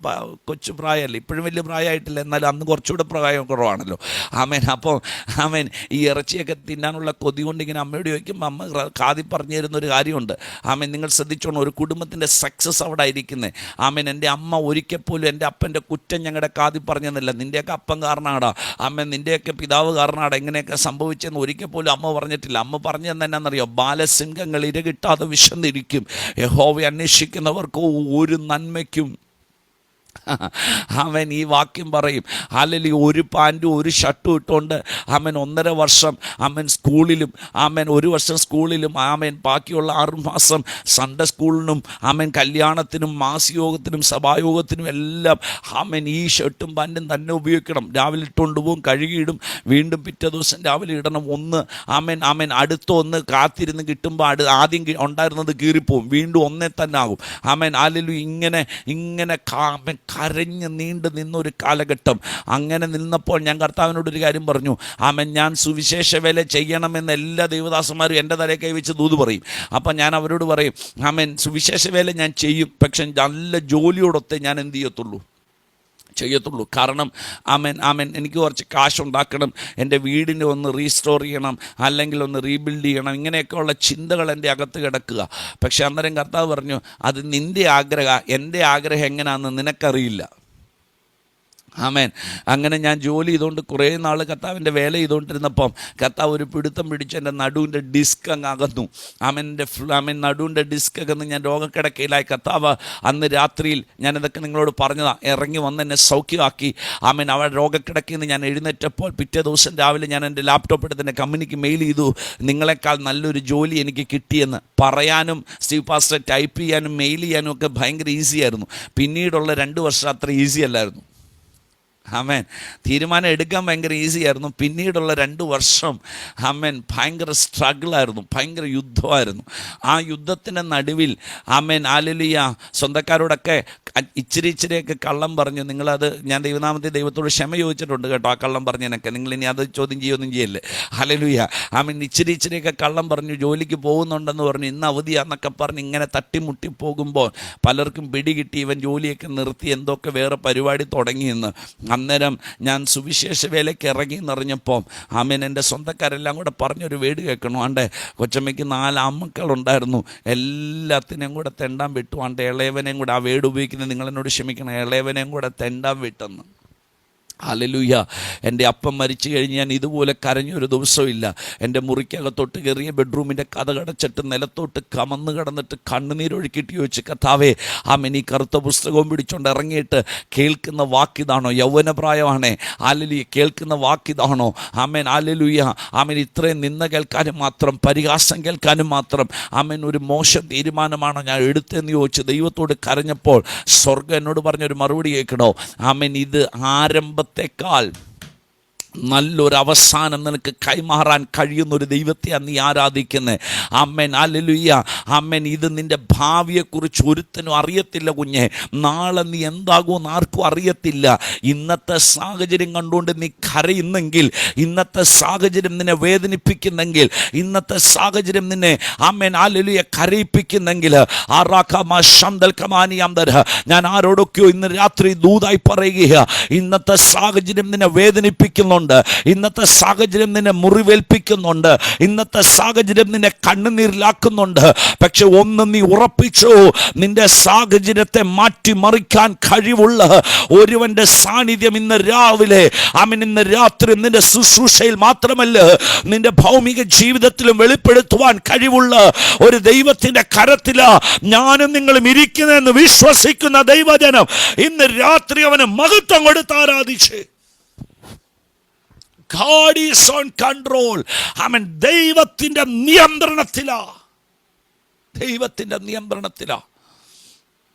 കൊച്ചു പ്രായമല്ലേ, ഇപ്പോഴും വലിയ പ്രായമായിട്ടില്ല, എന്നാലും അന്ന് കുറച്ചുകൂടെ പ്രായം കുറവാണല്ലോ. ആമേൻ. അപ്പോൾ ആമേൻ ഈ ഇറച്ചിയൊക്കെ തിന്നാനുള്ള കൊതി കൊണ്ട് ഇങ്ങനെ അമ്മയോട് ചോദിക്കുമ്പോൾ അമ്മ കാതി പറഞ്ഞു തരുന്നൊരു കാര്യമുണ്ട്. ആമേൻ, നിങ്ങൾ ശ്രദ്ധിച്ചോണം, ഒരു കുടുംബത്തിൻ്റെ സക്സസ് അവിടെ ഇരിക്കുന്നത്. ആമേൻ, എൻ്റെ അമ്മ ഒരിക്കൽ പോലും എൻ്റെ അപ്പൻ്റെ കുറ്റം ഞങ്ങളുടെ കാതി പറഞ്ഞെന്നില്ല. നിൻ്റെയൊക്കെ അപ്പം കാരണമാടാ, ആമേൻ നിൻ്റെയൊക്കെ പിതാവ് കാരണമാടാ ഇങ്ങനെയൊക്കെ സംഭവിച്ചെന്ന് ഒരിക്കൽ പോലും അമ്മ പറഞ്ഞിട്ടില്ല. അമ്മ പറഞ്ഞു തന്നെ എന്നാണെന്നറിയോ? ബാലസിംഹങ്ങൾ ഇരകിട്ടാതെ വിശന്നിരിക്കും, യഹോവയെ അന്വേഷിക്കുന്നവർക്ക് ഒരു നന്മയ്ക്കും. അവൻ ഈ വാക്യം പറയും. അല്ലെങ്കിൽ ഒരു പാൻറ്റും ഒരു ഷർട്ടും ഇട്ടുകൊണ്ട് അവൻ 1.5 വർഷം അവൻ സ്കൂളിലും, അവൻ 1 വർഷം സ്കൂളിലും, അവൻ ബാക്കിയുള്ള 6 മാസം സൺഡേ സ്കൂളിനും, അവൻ കല്യാണത്തിനും മാസയോഗത്തിനും സഭായോഗത്തിനും എല്ലാം അവൻ ഈ ഷർട്ടും പാൻറ്റും തന്നെ ഉപയോഗിക്കണം. രാവിലെ ഇട്ടുകൊണ്ട് പോകും, കഴുകിയിടും, വീണ്ടും പിറ്റേ ദിവസം രാവിലെ ഇടണം. അവൻ അടുത്ത ഒന്ന് കാത്തിരുന്ന് കിട്ടുമ്പോൾ ആദ്യം ഉണ്ടായിരുന്നത് കീറിപ്പോവും, വീണ്ടും ഒന്നേ തന്നെ ആകും. അവൻ ആലിലും ഇങ്ങനെ കരഞ്ഞ് നീണ്ടു നിന്നൊരു കാലഘട്ടം. അങ്ങനെ നിന്നപ്പോൾ ഞാൻ കർത്താവിനോടൊരു കാര്യം പറഞ്ഞു. ഞാൻ സുവിശേഷ വേല ചെയ്യണമെന്ന് എല്ലാ ദൈവദാസന്മാരും എൻ്റെ തലയിൽ കൈവച്ച് ദൂത് പറയും. അപ്പം ഞാൻ അവരോട് പറയും, സുവിശേഷ വേല ഞാൻ ചെയ്യും, പക്ഷെ നല്ല ജോലിയോടൊത്ത് ഞാൻ എന്ത് ചെയ്യത്തുള്ളൂ. കാരണം ആമേൻ എനിക്ക് കുറച്ച് കാശുണ്ടാക്കണം, എൻ്റെ വീടിനെ ഒന്ന് റീസ്റ്റോർ ചെയ്യണം, അല്ലെങ്കിൽ ഒന്ന് റീബിൽഡ് ചെയ്യണം, ഇങ്ങനെയൊക്കെയുള്ള ചിന്തകൾ എൻ്റെ അകത്ത് കിടക്കുക. പക്ഷെ അന്നേരം കർത്താവ് പറഞ്ഞു, അത് നിൻ്റെ ആഗ്രഹം, എൻ്റെ ആഗ്രഹം എങ്ങനെയാണെന്ന് നിനക്കറിയില്ല. ആമേൻ. അങ്ങനെ ഞാൻ ജോലി ചെയ്തുകൊണ്ട് കുറേ നാൾ കർത്താവിൻ്റെ വേല ചെയ്തുകൊണ്ടിരുന്നപ്പം കർത്താവ് ഒരു പിടുത്തം പിടിച്ച് എൻ്റെ നടുവിൻ്റെ ഡിസ്ക് അങ്ങ് അകന്നു. ആമേൻ നടുവിൻ്റെ ഡിസ്ക് അകന്ന് ഞാൻ രോഗക്കിടക്കയിലായി. കർത്താവ് അന്ന് രാത്രിയിൽ ഞാനിതൊക്കെ നിങ്ങളോട് പറഞ്ഞതാണ്, ഇറങ്ങി വന്ന് എന്നെ സൗഖ്യമാക്കി. ആമേൻ. അവ രോഗക്കിടക്കയിൽ നിന്ന് ഞാൻ എഴുന്നേറ്റപ്പോൾ പിറ്റേ ദിവസം രാവിലെ ഞാൻ എൻ്റെ ലാപ്ടോപ്പ് എടുത്ത് എൻ്റെ കമ്പനിക്ക് മെയിൽ ചെയ്തു, നിങ്ങളെക്കാൾ നല്ലൊരു ജോലി എനിക്ക് കിട്ടിയെന്ന്. പറയാനും സ്റ്റീവ് പാസ്റ്റർ ടൈപ്പ് ചെയ്യാനും മെയിൽ ചെയ്യാനും ഒക്കെ ഭയങ്കര ഈസിയായിരുന്നു. പിന്നീടുള്ള 2 വർഷം അത്ര ഈസി അല്ലായിരുന്നു. ആമേൻ. തീരുമാനം എടുക്കാൻ ഭയങ്കര ഈസിയായിരുന്നു. പിന്നീടുള്ള 2 വർഷം ഭയങ്കര സ്ട്രഗിളായിരുന്നു, ഭയങ്കര യുദ്ധമായിരുന്നു. ആ യുദ്ധത്തിൻ്റെ നടുവിൽ ഹല്ലേലൂയ സ്വന്തക്കാരോടൊക്കെ ഇച്ചിരിയൊക്കെ കള്ളം പറഞ്ഞു. നിങ്ങളത്, ഞാൻ ദൈവത്തോട് ക്ഷമ ചോദിച്ചിട്ടുണ്ട് കേട്ടോ, ആ കള്ളം പറഞ്ഞതിനൊക്കെ. നിങ്ങളിനി അത് ചോദ്യം ചെയ്യൊന്നും ചെയ്യല്ലേ. ഹല്ലേലൂയ. ഇച്ചിരിയൊക്കെ കള്ളം പറഞ്ഞു, ജോലിക്ക് പോകുന്നുണ്ടെന്ന് പറഞ്ഞു, ഇന്ന് അവധിയാന്നൊക്കെ പറഞ്ഞ് ഇങ്ങനെ തട്ടിമുട്ടി പോകുമ്പോൾ പലർക്കും പിടികിട്ടി ഇവൻ ജോലിയൊക്കെ നിർത്തി എന്തൊക്കെ വേറെ പരിപാടി തുടങ്ങിയെന്ന്. അന്നേരം ഞാൻ സുവിശേഷ വേലയ്ക്ക് ഇറങ്ങി എന്നറിഞ്ഞപ്പോൾ എൻ്റെ സ്വന്തക്കാരെല്ലാം കൂടെ പറഞ്ഞൊരു വേട് കേൾക്കണം. കൊച്ചമ്മയ്ക്ക് 4 ആൺമക്കളുണ്ടായിരുന്നു, എല്ലാത്തിനെയും കൂടെ തെണ്ടാൻ വിട്ടു. ഇളയവനെയും കൂടെ, ആ വേട് ഉപയോഗിക്കുന്നത് നിങ്ങളെന്നോട് ക്ഷമിക്കണം, ഇളയവനെയും കൂടെ തെണ്ടാൻ വിട്ടെന്ന്. ഹല്ലേലൂയ. എൻ്റെ അപ്പം മരിച്ചു കഴിഞ്ഞ് ഞാൻ ഇതുപോലെ കരഞ്ഞൊരു ദിവസമില്ല. എൻ്റെ മുറിക്കകത്തോട്ട് കയറിയ ബെഡ്റൂമിൻ്റെ കതകടച്ചിട്ട് നിലത്തോട്ട് കമന്ന് കിടന്നിട്ട് കണ്ണുനീരൊഴുക്കിയിട്ട് ചോദിച്ചു, കർത്താവേ, ഈ കറുത്ത പുസ്തകവും പിടിച്ചുകൊണ്ട് ഇറങ്ങിയിട്ട് കേൾക്കുന്ന വാക്കിതാണോ? യൗവനപ്രായമാണേ. ഹല്ലേലൂയ. കേൾക്കുന്ന വാക്കിതാണോ? ഹല്ലേലൂയ. ഇത്രയും നിന്ന കേൾക്കാനും മാത്രം, പരിഹാസം കേൾക്കാനും മാത്രം ഒരു മോശം തീരുമാനമാണോ ഞാൻ എടുത്തതെന്ന് ചോദിച്ച് ദൈവത്തോട് കരഞ്ഞപ്പോൾ സ്വർഗ്ഗം എന്നോട് പറഞ്ഞൊരു മറുപടി കേൾക്കണോ? ഇത് ആരംഭത്തേക്കാൾ നല്ലൊരു അവസാനം നിനക്ക് കൈമാറാൻ കഴിയുന്നൊരു ദൈവത്തെയാണ് നീ ആരാധിക്കുന്നത്. ആമേൻ, ഹല്ലേലൂയ. ആമേൻ. ഇത് നിൻ്റെ ഭാവിയെക്കുറിച്ച് ഒരുത്തനും അറിയത്തില്ല കുഞ്ഞെ. നാളെ നീ എന്താകുമെന്ന് ആർക്കും അറിയത്തില്ല. ഇന്നത്തെ സാഹചര്യം കണ്ടുകൊണ്ട് നീ കരയുന്നെങ്കിൽ, ഇന്നത്തെ സാഹചര്യം നിന്നെ വേദനിപ്പിക്കുന്നെങ്കിൽ, ഇന്നത്തെ സാഹചര്യം നിന്നെ ആമേൻ ഹല്ലേലൂയ കരയിപ്പിക്കുന്നെങ്കിൽ, ഞാൻ ആരോടൊക്കെയോ ഇന്ന് രാത്രി ദൂതായി പറയുക, ഇന്നത്തെ സാഹചര്യം നിന്നെ വേദനിപ്പിക്കുന്നുണ്ട്, ഇന്നത്തെ സാഹചര്യം നിന്നെ മുറിവേൽപ്പിക്കുന്നുണ്ട്, ഇന്നത്തെ സാഹചര്യം നിന്നെ കണ്ണുനീരിലാക്കുന്നുണ്ട്. പക്ഷെ ഒന്ന് നീ ഉറപ്പിച്ചു, നിന്റെ സാഹചര്യത്തെ മാറ്റിമറിക്കാൻ കഴിവുള്ള ഒരുവന്റെ സാന്നിധ്യം ഇന്ന് രാവിലെ, ഇന്ന് രാത്രി നിന്റെ ശുശ്രൂഷയിൽ മാത്രമല്ല, നിന്റെ ഭൗമിക ജീവിതത്തിലും വെളിപ്പെടുത്തുവാൻ കഴിവുള്ള ഒരു ദൈവത്തിന്റെ കരത്തില ഞാനും നിങ്ങളും ഇരിക്കുന്നതെന്ന് വിശ്വസിക്കുന്ന ദൈവജനം ഇന്ന് രാത്രി അവന് മഹത്വം കൊടുത്ത് ആരാധിച്ച്. God is on control. ആമേൻ. ദൈവത്തിന്റെ നിയന്ത്രണത്തിലാ, ദൈവത്തിന്റെ നിയന്ത്രണത്തിലാ.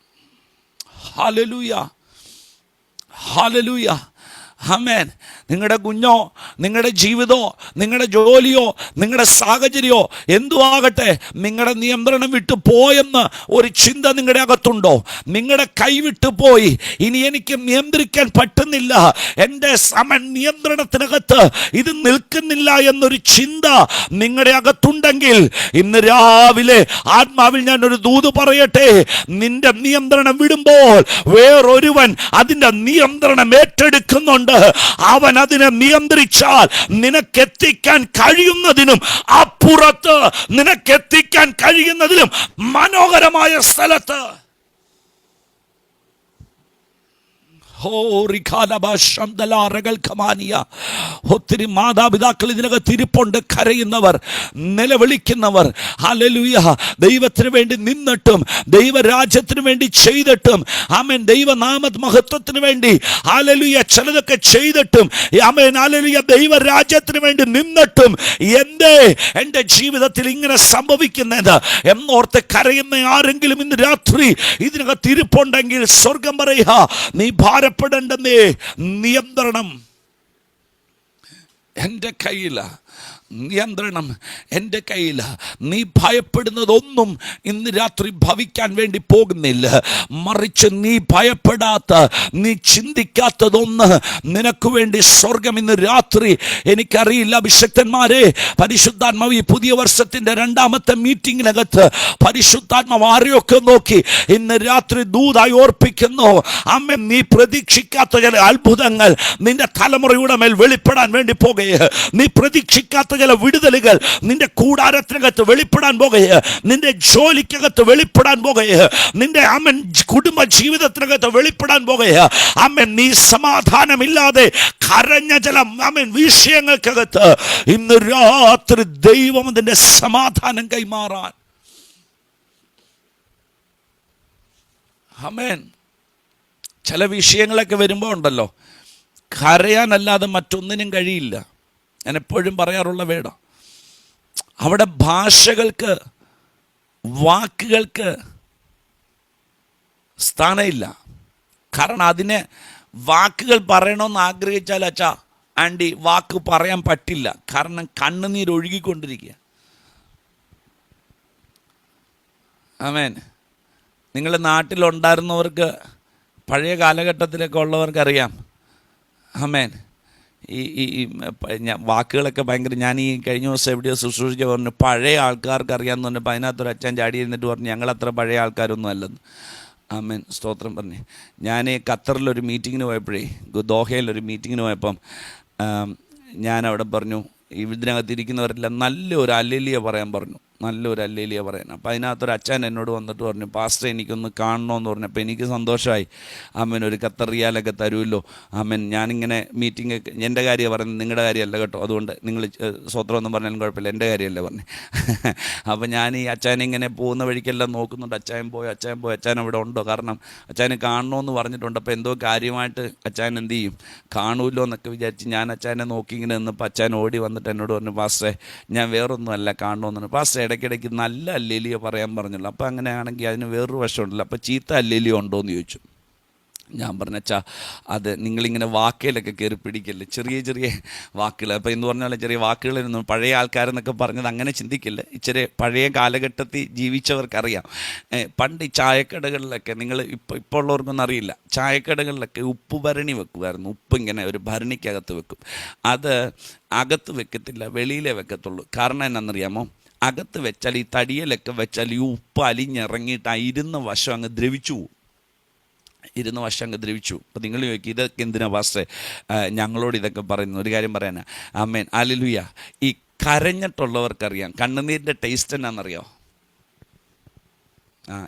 Hallelujah, hallelujah. ആമേൻ. നിങ്ങളുടെ കുഞ്ഞോ, നിങ്ങളുടെ ജീവിതമോ, നിങ്ങളുടെ ജോലിയോ, നിങ്ങളുടെ സാഹചര്യമോ എന്തുവാകട്ടെ, നിങ്ങളുടെ നിയന്ത്രണം വിട്ടു പോയെന്ന് ഒരു ചിന്ത നിങ്ങളുടെ അകത്തുണ്ടോ? നിങ്ങളുടെ കൈവിട്ടു പോയി, ഇനി എനിക്ക് നിയന്ത്രിക്കാൻ പറ്റുന്നില്ല, എൻ്റെ നിയന്ത്രണത്തിനകത്ത് ഇത് നിൽക്കുന്നില്ല എന്നൊരു ചിന്ത നിങ്ങളുടെ അകത്തുണ്ടെങ്കിൽ, ഇന്ന് രാവിലെ ആത്മാവിൽ ഞാൻ ഒരു ദൂത് പറയട്ടെ. നിന്റെ നിയന്ത്രണം വിടുമ്പോൾ വേറൊരുവൻ അതിൻ്റെ നിയന്ത്രണം ഏറ്റെടുക്കുന്നുണ്ട്. അവൻ അതിനെ നിയന്ത്രിച്ചാൽ നിനക്കെത്തിക്കാൻ കഴിയുന്നതിനും അപ്പുറത്ത്, നിനക്കെത്തിക്കാൻ കഴിയുന്നതിലും മനോഹരമായ സ്ഥലത്ത്. ഒത്തിരി മാതാപിതാക്കൾ ഇതിനകത്ത് ഇരിപ്പുണ്ട്, കരയുന്നവർ, നിലവിളിക്കുന്നവർ. ഹല്ലേലൂയ. ദൈവത്തിന് വേണ്ടി നിന്നിട്ടും, ദൈവരാജ്യത്തിന് വേണ്ടി ചെയ്തിട്ടും, ആമേൻ, ദൈവനാമ മഹത്വത്തിന് വേണ്ടി ഹല്ലേലൂയ ചിലതൊക്കെ ചെയ്തിട്ടും, ആമേൻ ഹല്ലേലൂയ ദൈവരാജ്യത്തിന് വേണ്ടി നിന്നിട്ടും എൻ്റെ ജീവിതത്തിൽ ഇങ്ങനെ സംഭവിക്കുന്നത് എന്നോർത്ത് കരയുന്ന ആരെങ്കിലും ഇന്ന് രാത്രി ഇതിനകത്ത് ഇരിപ്പുണ്ടെങ്കിൽ സ്വർഗം പറയുക, നീ ഭാരപ്പെടേണ്ടെന്നേ. നിയന്ത്രണം എൻ്റെ കയ്യില, നിയന്ത്രണം എൻ്റെ കയ്യിൽ. നീ ഭയപ്പെടുന്നതൊന്നും ഇന്ന് രാത്രി ഭവിക്കാൻ വേണ്ടി പോകുന്നില്ല. മറിച്ച് നീ ഭയപ്പെടാത്ത, നീ ചിന്തിക്കാത്തതൊന്ന് നിനക്ക് വേണ്ടി സ്വർഗം ഇന്ന് രാത്രി, എനിക്കറിയില്ല അഭിഷക്തന്മാരെ, പരിശുദ്ധാത്മാവ് ഈ പുതിയ വർഷത്തിൻ്റെ 2ാമത്തെ മീറ്റിങ്ങിനകത്ത് പരിശുദ്ധാത്മാവ് ആരെയൊക്കെ നോക്കി ഇന്ന് രാത്രി ദൂതായി ഓർപ്പിക്കുന്നു. അമ്മ, നീ പ്രതീക്ഷിക്കാത്ത ചില അത്ഭുതങ്ങൾ നിന്റെ തലമുറയുടെ മേൽ വെളിപ്പെടാൻ വേണ്ടി പോകുക. നീ പ്രതീക്ഷിക്കാത്ത ചില വിടുതലുകൾ നിന്റെ കൂടാരത്തിനകത്ത് വെളിപ്പെടാൻ പോകുക, നിന്റെ ജോലിക്കകത്ത് വെളിപ്പെടാൻ പോകുക, നിന്റെ അമ്മൻ കുടുംബ ജീവിതത്തിനകത്ത് വെളിപ്പെടാൻ പോകുക. അമ്മൻ, നീ സമാധാനമില്ലാതെ കരഞ്ഞ ചില അമ്മൻ വിഷയങ്ങൾക്കകത്ത് ഇന്ന് രാത്രി ദൈവം അതിന്റെ സമാധാനം കൈമാറാൻ. ആമേൻ. ചില വിഷയങ്ങളൊക്കെ വരുമ്പോൾ ഉണ്ടല്ലോ, കരയാനല്ലാതെ മറ്റൊന്നിനും കഴിയില്ല. ഞാൻ എപ്പോഴും പറയാറുള്ള വേട, അവിടെ ഭാഷകൾക്ക്, വാക്കുകൾക്ക് സ്ഥാനമില്ല. കാരണം അതിനെ വാക്കുകൾ പറയണമെന്ന് ആഗ്രഹിച്ചാൽ അച്ഛാ ആൻറ്റി വാക്ക് പറയാൻ പറ്റില്ല. കാരണം കണ്ണുനീരൊഴുകിക്കൊണ്ടിരിക്കുക. ആമേൻ. നിങ്ങളുടെ നാട്ടിലുണ്ടായിരുന്നവർക്ക്, പഴയ കാലഘട്ടത്തിലൊക്കെ ഉള്ളവർക്കറിയാം. ആമേൻ. ഈ വാക്കുകളൊക്കെ ഭയങ്കര, ഞാൻ ഈ കഴിഞ്ഞ ദിവസം എവിടെയോ ശുശ്രൂഷിച്ച് പറഞ്ഞു, പഴയ ആൾക്കാർക്ക് അറിയാമെന്ന് പറഞ്ഞപ്പോൾ അതിനകത്തൊരു അച്ഛൻ ചാടി ഇരുന്നിട്ട് പറഞ്ഞു, ഞങ്ങളത്ര പഴയ ആൾക്കാരൊന്നും അല്ലെന്ന്. ആമേൻ, സ്തോത്രം പറഞ്ഞ്. ഞാൻ ഖത്തറിലൊരു മീറ്റിങ്ങിന് പോയപ്പോഴേ, ദോഹയിലൊരു മീറ്റിങ്ങിന് പോയപ്പം ഞാനവിടെ പറഞ്ഞു, ഇതിനകത്തിരിക്കുന്നവരെല്ലാം നല്ലൊരു അല്ലേലിയ പറയാൻ പറഞ്ഞു, നല്ലൊരു അല്ലേലിയ പറയാൻ. അപ്പോൾ അതിനകത്തൊരു അച്ഛൻ എന്നോട് വന്നിട്ട് പറഞ്ഞു, പാസ്റ്റർ എനിക്കൊന്ന് കാണണമെന്ന് പറഞ്ഞു. അപ്പോൾ എനിക്ക് സന്തോഷമായി. ആമേൻ, ഒരു ഖത്തർ റിയാലൊക്കെ തരുമല്ലോ. ആമേൻ, ഞാനിങ്ങനെ മീറ്റിംഗ്, എൻ്റെ കാര്യമാണ് പറയുന്നത്, നിങ്ങളുടെ കാര്യമല്ല കേട്ടോ, അതുകൊണ്ട് നിങ്ങൾ സ്വത്രമൊന്നും പറഞ്ഞാലും കുഴപ്പമില്ല, എൻ്റെ കാര്യമല്ലേ പറഞ്ഞു. അപ്പോൾ ഞാൻ ഈ അച്ഛനെ ഇങ്ങനെ പോകുന്ന വഴിക്കെല്ലാം നോക്കുന്നുണ്ട്, അച്ഛൻ പോയി അച്ഛൻ അവിടെ ഉണ്ടോ, കാരണം അച്ഛനെ കാണണമെന്ന് പറഞ്ഞിട്ടുണ്ട്. അപ്പോൾ എന്തോ കാര്യമായിട്ട് അച്ഛൻ എന്ത് ചെയ്യും, കാണുമല്ലോ എന്നൊക്കെ വിചാരിച്ച് ഞാൻ അച്ഛനെ നോക്കി ഇങ്ങനെ നിന്നപ്പോൾ അച്ഛൻ ഓടി വന്നിട്ട് എന്നോട് പറഞ്ഞു, പാസ്റ്ററെ ഞാൻ വേറൊന്നും അല്ല കാണണമെന്ന് പറഞ്ഞു. പാസ്റ്റർ ഇടയ്ക്കിടയ്ക്ക് നല്ല അല്ലേലിയ പറയാൻ പറഞ്ഞല്ലോ. അപ്പോൾ അങ്ങനെയാണെങ്കിൽ അതിന് വേറൊരു വശമുണ്ടല്ലോ, അപ്പോൾ ചീത്ത അല്ലേലിയ ഉണ്ടോ എന്ന് ചോദിച്ചു. ഞാൻ പറഞ്ഞാ അത് നിങ്ങളിങ്ങനെ വാക്കിലൊക്കെ കയറി പിടിക്കല്ലേ, ചെറിയ ചെറിയ വാക്കുകൾ. അപ്പോൾ എന്ന് പറഞ്ഞാൽ ചെറിയ വാക്കുകളൊന്നും പഴയ ആൾക്കാരെന്നൊക്കെ പറഞ്ഞത് അങ്ങനെ ചിന്തിക്കില്ല. ഇച്ചിരി പഴയ കാലഘട്ടത്തിൽ ജീവിച്ചവർക്കറിയാം. പണ്ട് ഈ ചായക്കടകളിലൊക്കെ നിങ്ങൾ ഇപ്പോൾ ഉള്ളവർക്കൊന്നും അറിയില്ല, ചായക്കടകളിലൊക്കെ ഉപ്പ് ഭരണി വെക്കുമായിരുന്നു. ഉപ്പ് ഇങ്ങനെ ഒരു ഭരണിക്കകത്ത് വെക്കും. അത് അകത്ത് വെക്കത്തില്ല, വെളിയിലേ വെക്കത്തുള്ളൂ. കാരണം എന്നാണെന്നറിയാമോ? അകത്ത് വെച്ചാൽ ഈ തടിയിലൊക്കെ വെച്ചാൽ ഈ ഉപ്പ് അലിഞ്ഞിറങ്ങിയിട്ട് ആ ഇരുന്ന വശം അങ്ങ് ദ്രവിച്ചു പോകും. ദ്രവിച്ചു. അപ്പോൾ നിങ്ങൾ ചോദിക്കും, ഇതൊക്കെ എന്തിനാ പാസ്റ്ററെ ഞങ്ങളോട് ഇതൊക്കെ പറയുന്നു? ഒരു കാര്യം പറയാനാ. ആമേൻ, ഹല്ലേലൂയ. ഈ കരഞ്ഞിട്ടുള്ളവർക്കറിയാം കണ്ണുനീരിൻ്റെ ടേസ്റ്റ് എന്നാണെന്നറിയോ?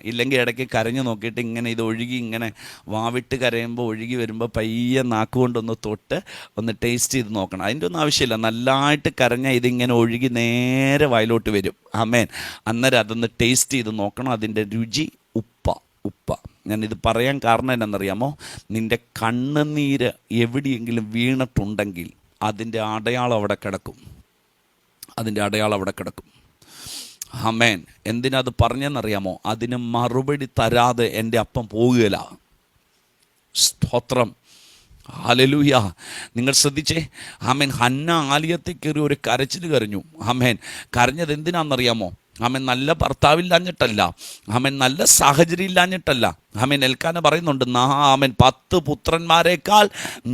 ഇല്ലെങ്കിൽ ഇടയ്ക്ക് കരഞ്ഞു നോക്കിയിട്ട് ഇങ്ങനെ ഇത് ഒഴുകി ഇങ്ങനെ വാവിട്ട് കരയുമ്പോൾ ഒഴുകി വരുമ്പോൾ പയ്യെ നാക്കുകൊണ്ടൊന്ന് തൊട്ട് ഒന്ന് ടേസ്റ്റ് ചെയ്ത് നോക്കണം. അതിൻ്റെ ഒന്നും ആവശ്യമില്ല. നല്ലതായിട്ട് കരഞ്ഞാൽ ഇതിങ്ങനെ ഒഴുകി നേരെ വായിലോട്ട് വരും. ആമേൻ. അന്നേരം അതൊന്ന് ടേസ്റ്റ് ചെയ്ത് നോക്കണം. അതിൻ്റെ രുചി ഉപ്പ. ഞാനിത് പറയാൻ കാരണം എന്നാണെന്നറിയാമോ? നിൻ്റെ കണ്ണുനീര് എവിടെയെങ്കിലും വീണിട്ടുണ്ടെങ്കിൽ അതിൻ്റെ അടയാളം അവിടെ കിടക്കും. ആമേൻ. എന്തിനത് പറഞ്ഞെന്നറിയാമോ? അതിന് മറുപടി തരാതെ എൻ്റെ അപ്പം പോകുകയില്ല. സ്തോത്രം, ഹല്ലേലൂയ. നിങ്ങൾ ശ്രദ്ധിച്ചേ. ആമേൻ. ഹന്ന ആലയത്തിൽ കയറി ഒരു കരച്ചിൽ കരഞ്ഞു. ആമേൻ. കരഞ്ഞത് എന്തിനാണെന്നറിയാമോ? ആമേൻ. നല്ല ഭർത്താവില്ലാഞ്ഞിട്ടല്ല, ആമേൻ. നല്ല സാഹചര്യം ഇല്ലാഞ്ഞിട്ടല്ല. ആമേൻ. എൽക്കാന പറയുന്നുണ്ട്, ആമേൻ, 10 പുത്രന്മാരെക്കാൾ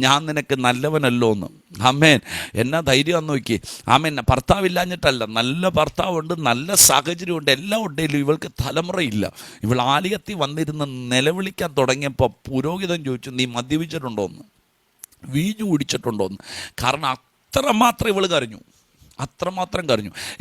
ഞാൻ നിനക്ക് നല്ലവനല്ലോ എന്ന്. ആമേൻ. എന്നാ ധൈര്യം നോക്കി. ആമേൻ. ഭർത്താവില്ലാഞ്ഞിട്ടല്ല, നല്ല ഭർത്താവുണ്ട്, നല്ല സാഹചര്യമുണ്ട്, എല്ലാം ഉണ്ടെങ്കിലും ഇവൾക്ക് തലമുറയില്ല. ഇവൾ ആലയത്തിൽ വന്നിരുന്ന് നിലവിളിക്കാൻ തുടങ്ങിയപ്പോൾ പുരോഹിതൻ ചോദിച്ചു, നീ മദ്യപിച്ചിട്ടുണ്ടോയെന്ന്, വീഞ്ഞു കുടിച്ചിട്ടുണ്ടോയെന്ന്. കാരണം അത്രമാത്രം ഇവൾ കരഞ്ഞു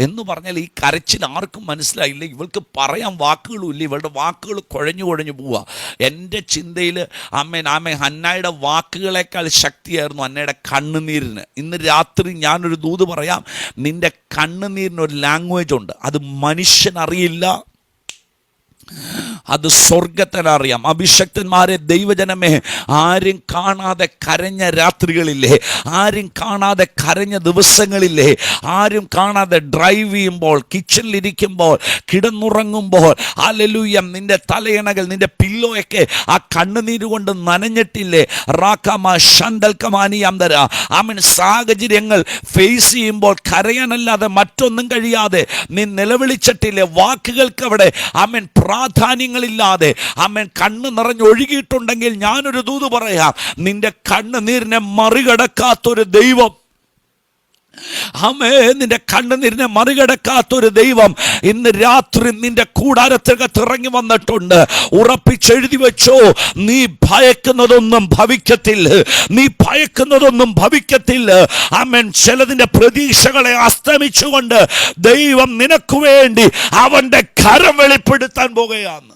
എന്ന് പറഞ്ഞാൽ ഈ കരച്ചിൽ ആർക്കും മനസ്സിലായില്ല. ഇവൾക്ക് പറയാൻ വാക്കുകളുമില്ല. ഇവളുടെ വാക്കുകൾ കുഴഞ്ഞു പോവുക. എൻ്റെ ചിന്തയിൽ ആമേൻ ഹന്നായുടെ വാക്കുകളേക്കാൾ ശക്തിയായിരുന്നു ഹന്നയുടെ കണ്ണുനീരിന്. ഇന്ന് രാത്രി ഞാനൊരു ദൂത് പറയാം. നിൻ്റെ കണ്ണുനീരിനൊരു ലാംഗ്വേജ് ഉണ്ട്. അത് മനുഷ്യനറിയില്ല, അത് സ്വർഗത്തിനറിയാം. അഭിഷക്തന്മാരെ, ദൈവജനമേ, ആരും കാണാതെ കരഞ്ഞ രാത്രികളില്ലേ? ആരും കാണാതെ കരഞ്ഞ ദിവസങ്ങളില്ലേ? ആരും കാണാതെ ഡ്രൈവ് ചെയ്യുമ്പോൾ, കിച്ചണിലിരിക്കുമ്പോൾ, കിടന്നുറങ്ങുമ്പോൾ, ഹല്ലേലൂയ, നിന്റെ തലയണകൾ, നിന്റെ പില്ലോയൊക്കെ ആ കണ്ണുനീര് കൊണ്ട് നനഞ്ഞിട്ടില്ലേ? റാക്കമ ഷണ്ടൽക്കമാനിയാന്തര. ആമൻ. സാഹചര്യങ്ങൾ ഫേസ് ചെയ്യുമ്പോൾ കരയാനല്ലാതെ മറ്റൊന്നും കഴിയാതെ നീ നിലവിളിച്ചിട്ടില്ലേ? വാക്കുകൾക്ക് അവിടെ ആമൻ പ്രാധാന്യങ്ങളില്ലാതെ ആമേൻ കണ്ണ് നിറഞ്ഞൊഴുകിയിട്ടുണ്ടെങ്കിൽ ഞാനൊരു ദൂത് പറയാം. നിന്റെ കണ്ണുനീരിനെ മറികടക്കാത്തൊരു ദൈവം, ആമേൻ, നിന്റെ കണ്ണുനീരിനെ മറികടക്കാത്തൊരു ദൈവം ഇന്ന് രാത്രി നിന്റെ കൂടാരത്തിനകത്ത് ഇറങ്ങി വന്നിട്ടുണ്ട്. ഉറപ്പിച്ചെഴുതി വെച്ചോ, നീ ഭയക്കുന്നതൊന്നും ഭവിക്കത്തില്ല. ആമേൻ. ചിലതിന്റെ പ്രതീക്ഷകളെ അസ്തമിച്ചുകൊണ്ട് ദൈവം നിനക്ക് വേണ്ടി അവന്റെ കരം വെളിപ്പെടുത്താൻ പോകുകയാണ്.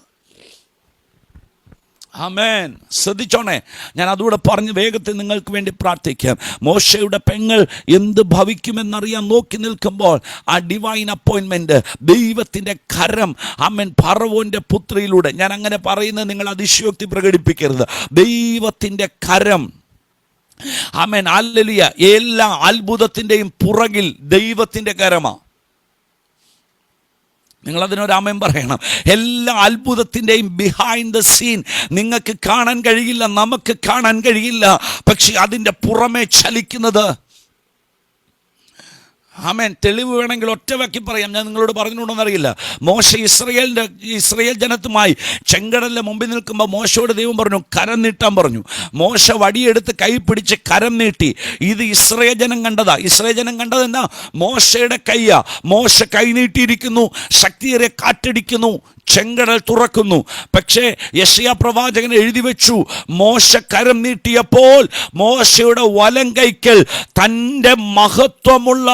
ആമേൻ. ശ്രദ്ധിച്ചോണേ. ഞാൻ അതുകൂടെ പറഞ്ഞ് വേഗത്തിൽ നിങ്ങൾക്ക് വേണ്ടി പ്രാർത്ഥിക്കാം. മോശയുടെ പെങ്ങൾ എന്ത് ഭവിക്കുമെന്നറിയാൻ നോക്കി നിൽക്കുമ്പോൾ ആ ഡിവൈൻ അപ്പോയിൻമെന്റ്, ദൈവത്തിൻ്റെ കരം, ആമേൻ, ഫറവോന്റെ പുത്രിയിലൂടെ, ഞാൻ അങ്ങനെ പറയുന്നത് നിങ്ങൾ അതിശയോക്തി പ്രകടിപ്പിക്കരുത്, ദൈവത്തിൻ്റെ കരം, ആമേൻ, ഹല്ലേലൂയ, എല്ലാ അത്ഭുതത്തിൻ്റെയും പുറകിൽ ദൈവത്തിൻ്റെ കരമാണ്. നിങ്ങളതിനൊരു ആമേൻ പറയണം. എല്ലാ അത്ഭുതത്തിൻ്റെയും ബിഹൈൻഡ് ദ സീൻ നിങ്ങൾക്ക് കാണാൻ കഴിയില്ല, നമുക്ക് കാണാൻ കഴിയില്ല. പക്ഷെ അതിൻ്റെ പുറമെ ചലിക്കുന്നത്, ആമേൻ, തെളിവ് വേണമെങ്കിൽ ഒറ്റവാക്കി പറയാം. ഞാൻ നിങ്ങളോട് പറഞ്ഞുകൊണ്ടെന്നറിയില്ല. മോശ ഇസ്രയേൽ ജനത്തുമായി ചെങ്കടലിൻ്റെ മുമ്പിൽ നിൽക്കുമ്പോൾ മോശയോട് ദൈവം പറഞ്ഞു, കരം നീട്ടാൻ പറഞ്ഞു. മോശ വടിയെടുത്ത് കൈ പിടിച്ച് കരം നീട്ടി. ഇത് ഇസ്രയേൽ ജനം കണ്ടതാ. ഇസ്രയേൽ ജനം കണ്ടതെന്നാ? മോശയുടെ കൈയാ. മോശ കൈ നീട്ടിയിരിക്കുന്നു, ശക്തിയേറെ കാറ്റടിക്കുന്നു, ചെങ്കടൽ തുറക്കുന്നു. പക്ഷേ യെശയ്യാ പ്രവാചകൻ എഴുതി വെച്ചു, മോശ കരം നീട്ടിയപ്പോൾ മോശയുടെ വലം കൈക്കൽ തൻ്റെ മഹത്വമുള്ള,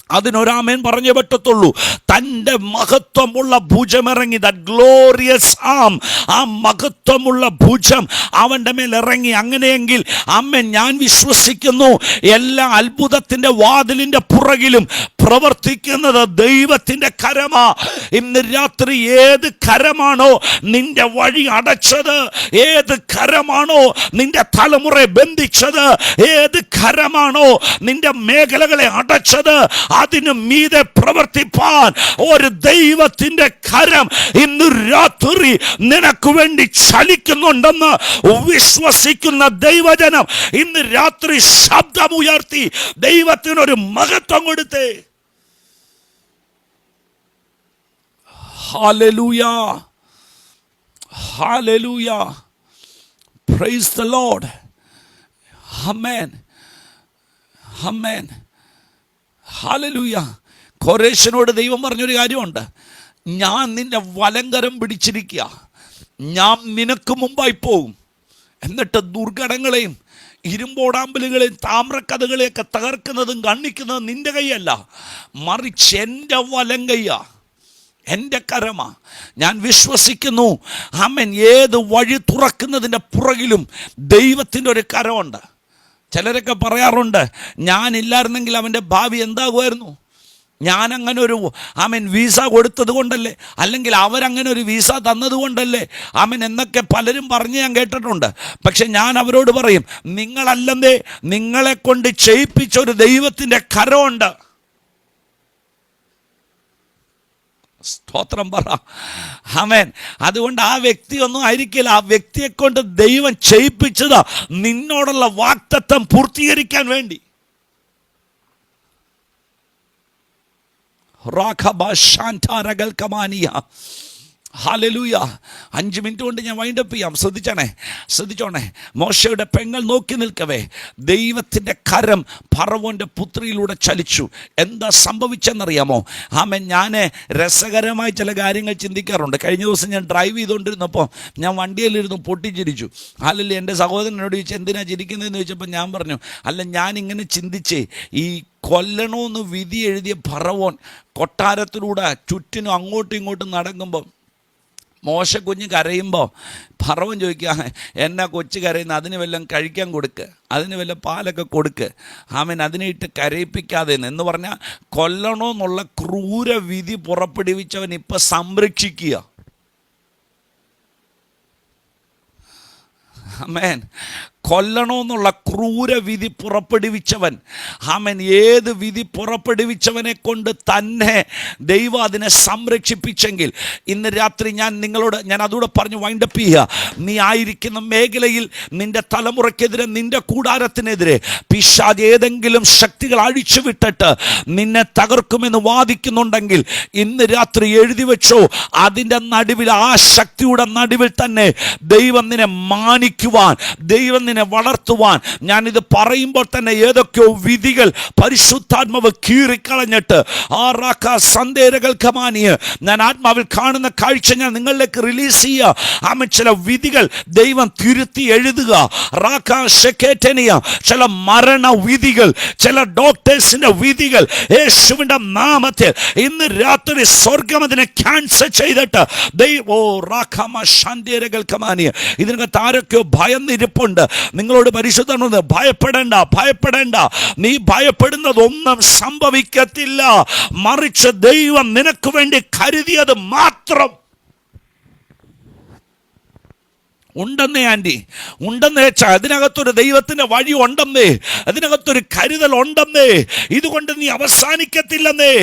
അതിനൊരാമേൻ പറഞ്ഞേ പറ്റത്തുള്ളൂ, തൻ്റെ മഹത്വമുള്ള ഭുജമിറങ്ങി. ദാറ്റ് ഗ്ലോറിയസ് ആം, ആ മഹത്വമുള്ള ഭുജം അവൻ്റെ മേൽ ഇറങ്ങി. അങ്ങനെയെങ്കിൽ അമ്മൻ, ഞാൻ വിശ്വസിക്കുന്നു എല്ലാ അത്ഭുതത്തിൻ്റെ വാതിലിൻ്റെ പുറകിലും പ്രവർത്തിക്കുന്നത് ദൈവത്തിൻ്റെ കരമാ. ഇന്ന് രാത്രി ഏത് കരമാണോ നിന്റെ വഴി അടച്ചത്, ഏത് കരമാണോ നിന്റെ തലമുറയെ ബന്ധിച്ചത്, ഏത് കരമാണോ നിന്റെ മേഖലകളെ അടച്ചത്, അതിന് മീതെ പ്രവർത്തിപ്പാൻ ഒരു ദൈവത്തിന്റെ കരം ഇന്ന് രാത്രി നിനക്ക് വേണ്ടി ചലിക്കുന്നുണ്ടെന്ന് വിശ്വസിക്കുന്ന ദൈവജനം ഇന്ന് രാത്രി ശബ്ദമുയർത്തി ദൈവത്തിനൊരു മഹത്വം കൊടുത്തേ. ഹല്ലേലൂയ, ഹല്ലേലൂയ, പ്രൈസ് ദി ലോർഡ്. ആമേൻ, ആമേൻ, ഹല്ലേലൂയ. കോരേശിനോട് ദൈവം പറഞ്ഞൊരു കാര്യമുണ്ട്, ഞാൻ നിന്റെ വലങ്കരം പിടിച്ചിരിക്കുക, ഞാൻ നിനക്ക് മുമ്പായി പോകും, എന്നിട്ട് ദുർഘടങ്ങളെയും ഇരുമ്പോടാമ്പലുകളെയും താമ്രക്കഥകളെയൊക്കെ തകർക്കുന്നതും കണ്ണിക്കുന്നതും നിന്റെ കൈയല്ല, മറിച്ച് എൻ്റെ വലം കയ്യാ, എൻ്റെ കരമാ. ഞാൻ വിശ്വസിക്കുന്നു ആമേൻ, ഏത് വഴി തുറക്കുന്നതിൻ്റെ പുറകിലും ദൈവത്തിൻ്റെ ഒരു കരമുണ്ട്. ചിലരൊക്കെ പറയാറുണ്ട്, ഞാനില്ലായിരുന്നെങ്കിൽ അവൻ്റെ ഭാവി എന്താകുമായിരുന്നു, ഞാനങ്ങനെ ഒരു ആമേൻ വിസ കൊടുത്തത് കൊണ്ടല്ലേ, അല്ലെങ്കിൽ അവരങ്ങനെ ഒരു വിസ തന്നത് കൊണ്ടല്ലേ ആമേൻ എന്നൊക്കെ പലരും പറഞ്ഞ് ഞാൻ കേട്ടിട്ടുണ്ട്. പക്ഷെ ഞാൻ അവരോട് പറയും, നിങ്ങളല്ലെന്നേ, നിങ്ങളെ കൊണ്ട് ചെയ്യിപ്പിച്ച ഒരു ദൈവത്തിൻ്റെ കരമുണ്ട്. സ്തോത്രം പറ, ആമേൻ. അതുകൊണ്ട് ആ വ്യക്തിയൊന്നും ആയിരിക്കില്ല, ആ വ്യക്തിയെ കൊണ്ട് ദൈവം ചെയ്യിപ്പിച്ചതാ നിന്നോടുള്ള വാഗ്ദത്തം പൂർത്തീകരിക്കാൻ വേണ്ടി. ഹല്ലേലൂയ. 5 മിനിറ്റ് കൊണ്ട് ഞാൻ വൈൻഡപ്പ് ചെയ്യാം. ശ്രദ്ധിച്ചോണേ. മോശയുടെ പെങ്ങൾ നോക്കി നിൽക്കവേ ദൈവത്തിൻ്റെ കരം ഫറവോൻ്റെ പുത്രിയിലൂടെ ചലിച്ചു. എന്താ സംഭവിച്ചെന്നറിയാമോ? ആമേൻ. ഞാൻ രസകരമായി ചില കാര്യങ്ങൾ ചിന്തിക്കാറുണ്ട്. കഴിഞ്ഞ ദിവസം ഞാൻ ഡ്രൈവ് ചെയ്തുകൊണ്ടിരുന്നപ്പോൾ ഞാൻ വണ്ടിയിലിരുന്ന് പൊട്ടിച്ചിരിച്ചു. അല്ലെങ്കിൽ എൻ്റെ സഹോദരനോട് ചോദിച്ചു, എന്തിനാ ചിരിക്കുന്നതെന്ന് ചോദിച്ചപ്പോൾ ഞാൻ പറഞ്ഞു, അല്ല, ഞാനിങ്ങനെ ചിന്തിച്ചേ, ഈ കൊല്ലണമെന്ന് വിധി എഴുതിയ ഫറവോൻ കൊട്ടാരത്തിലൂടെ ചുറ്റിനും അങ്ങോട്ടും ഇങ്ങോട്ടും നടക്കുമ്പം മോശ കുഞ്ഞ് കരയുമ്പോൾ ഫറവോൻ ചോദിക്കുക, എന്നാ കൊച്ചു കരയുന്ന, അതിന് വല്ലതും കഴിക്കാൻ കൊടുക്ക്, അതിന് വല്ല പാലൊക്കെ കൊടുക്ക്, ആമേൻ, അതിനെ ഇട്ട് കരയിപ്പിക്കാതെ എന്ന് പറഞ്ഞാൽ കൊല്ലണമെന്നുള്ള ക്രൂര വിധി പുറപ്പെടുവിച്ചവൻ ഇപ്പം സംരക്ഷിക്കുക. ആമേൻ. കൊല്ലണമെന്നുള്ള ക്രൂര വിധി പുറപ്പെടുവിച്ചവൻ, ആമേൻ, ഏത് വിധി പുറപ്പെടുവിച്ചവനെ കൊണ്ട് തന്നെ ദൈവം അതിനെ സംരക്ഷിപ്പിച്ചെങ്കിൽ ഇന്ന് രാത്രി ഞാൻ അതുകൂടെ പറഞ്ഞ് വൈൻഡപ്പ് ചെയ്യുക. നീ ആയിരിക്കുന്ന മേഖലയിൽ നിന്റെ തലമുറയ്ക്കെതിരെ, നിന്റെ കൂടാരത്തിനെതിരെ പിശാച് ഏതെങ്കിലും ശക്തികൾ അഴിച്ചുവിട്ടിട്ട് നിന്നെ തകർക്കുമെന്ന് വാദിക്കുന്നുണ്ടെങ്കിൽ ഇന്ന് രാത്രി എഴുതി വെച്ചോ, അതിൻ്റെ നടുവിൽ, ആ ശക്തിയുടെ നടുവിൽ തന്നെ ദൈവം നിന്നെ മാനിക്കുവാൻ, ദൈവം നിന്നെ വളർത്തുവാൻ. ഞാനിത് പറയുമ്പോൾ തന്നെ ഏതൊക്കെയോ വിധികൾ പരിശുദ്ധാത്മാവ് കീറിക്കളഞ്ഞിട്ട് ഞാൻ ആത്മാവിൽ കാണുന്ന കാഴ്ച ഞാൻ നിങ്ങളിലേക്ക് റിലീസ് ചെയ്യുക. ആമേൻ. ചില വിധികൾ ദൈവം തിരുത്തി എഴുതുക. ചില മരണ വിധികൾ, ചില ഡോക്ടേഴ്സിന്റെ വിധികൾ യേശുവിന്റെ നാമത്തിൽ ഇന്ന് രാത്രി സ്വർഗം അതിനെ ക്യാൻസൽ ചെയ്തിട്ട് ഇതിനകത്ത് ആരൊക്കെയോ ഭയന്നിരിപ്പുണ്ട്. നിങ്ങളോട് പരിശുദ്ധ ഭയപ്പെടേണ്ട. നീ ഭയപ്പെടുന്നതൊന്നും സംഭവിക്കത്തില്ല, മറിച്ച് ദൈവം നിനക്ക് വേണ്ടി കരുതിയത് മാത്രം ഉണ്ടെന്നേ. ആൻറ്റി, ഉണ്ടെന്ന് വെച്ചാൽ അതിനകത്തൊരു ദൈവത്തിൻ്റെ വഴി ഉണ്ടെന്നേ, അതിനകത്തൊരു കരുതൽ ഉണ്ടെന്നേ. ഇതുകൊണ്ട് നീ അവസാനിക്കത്തില്ലെന്നേ.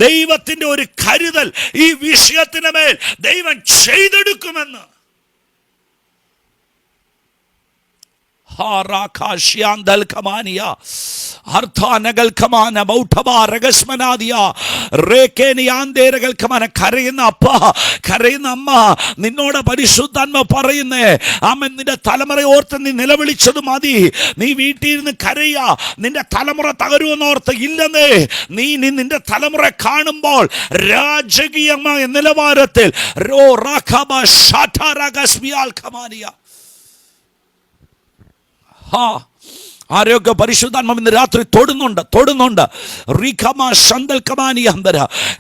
ദൈവത്തിൻ്റെ ഒരു കരുതൽ ഈ വിഷയത്തിന് മേൽ ദൈവം ചെയ്തെടുക്കുമെന്ന്. കരയുന്ന അപ്പ, കരയുന്ന അമ്മ, നിന്നോട് പരിശുദ്ധാത്മ പറയുന്നേ, ആമേൻ, നിന്റെ തലമുറ ഓർത്ത് നീ നിലവിളിച്ചത് മതി. നീ വീട്ടിൽ ഇരുന്ന് കരയുക, നിന്റെ തലമുറ തകരുമെന്നോർത്ത് ഇല്ലെന്നേ. നീ നിന്റെ തലമുറ കാണുമ്പോൾ രാജകീയമായ നിലവാരത്തിൽ ആരോഗ്യ പരിശുദ്ധാത്മാവ് ഇന്ന് രാത്രി തൊടുന്നുണ്ട്.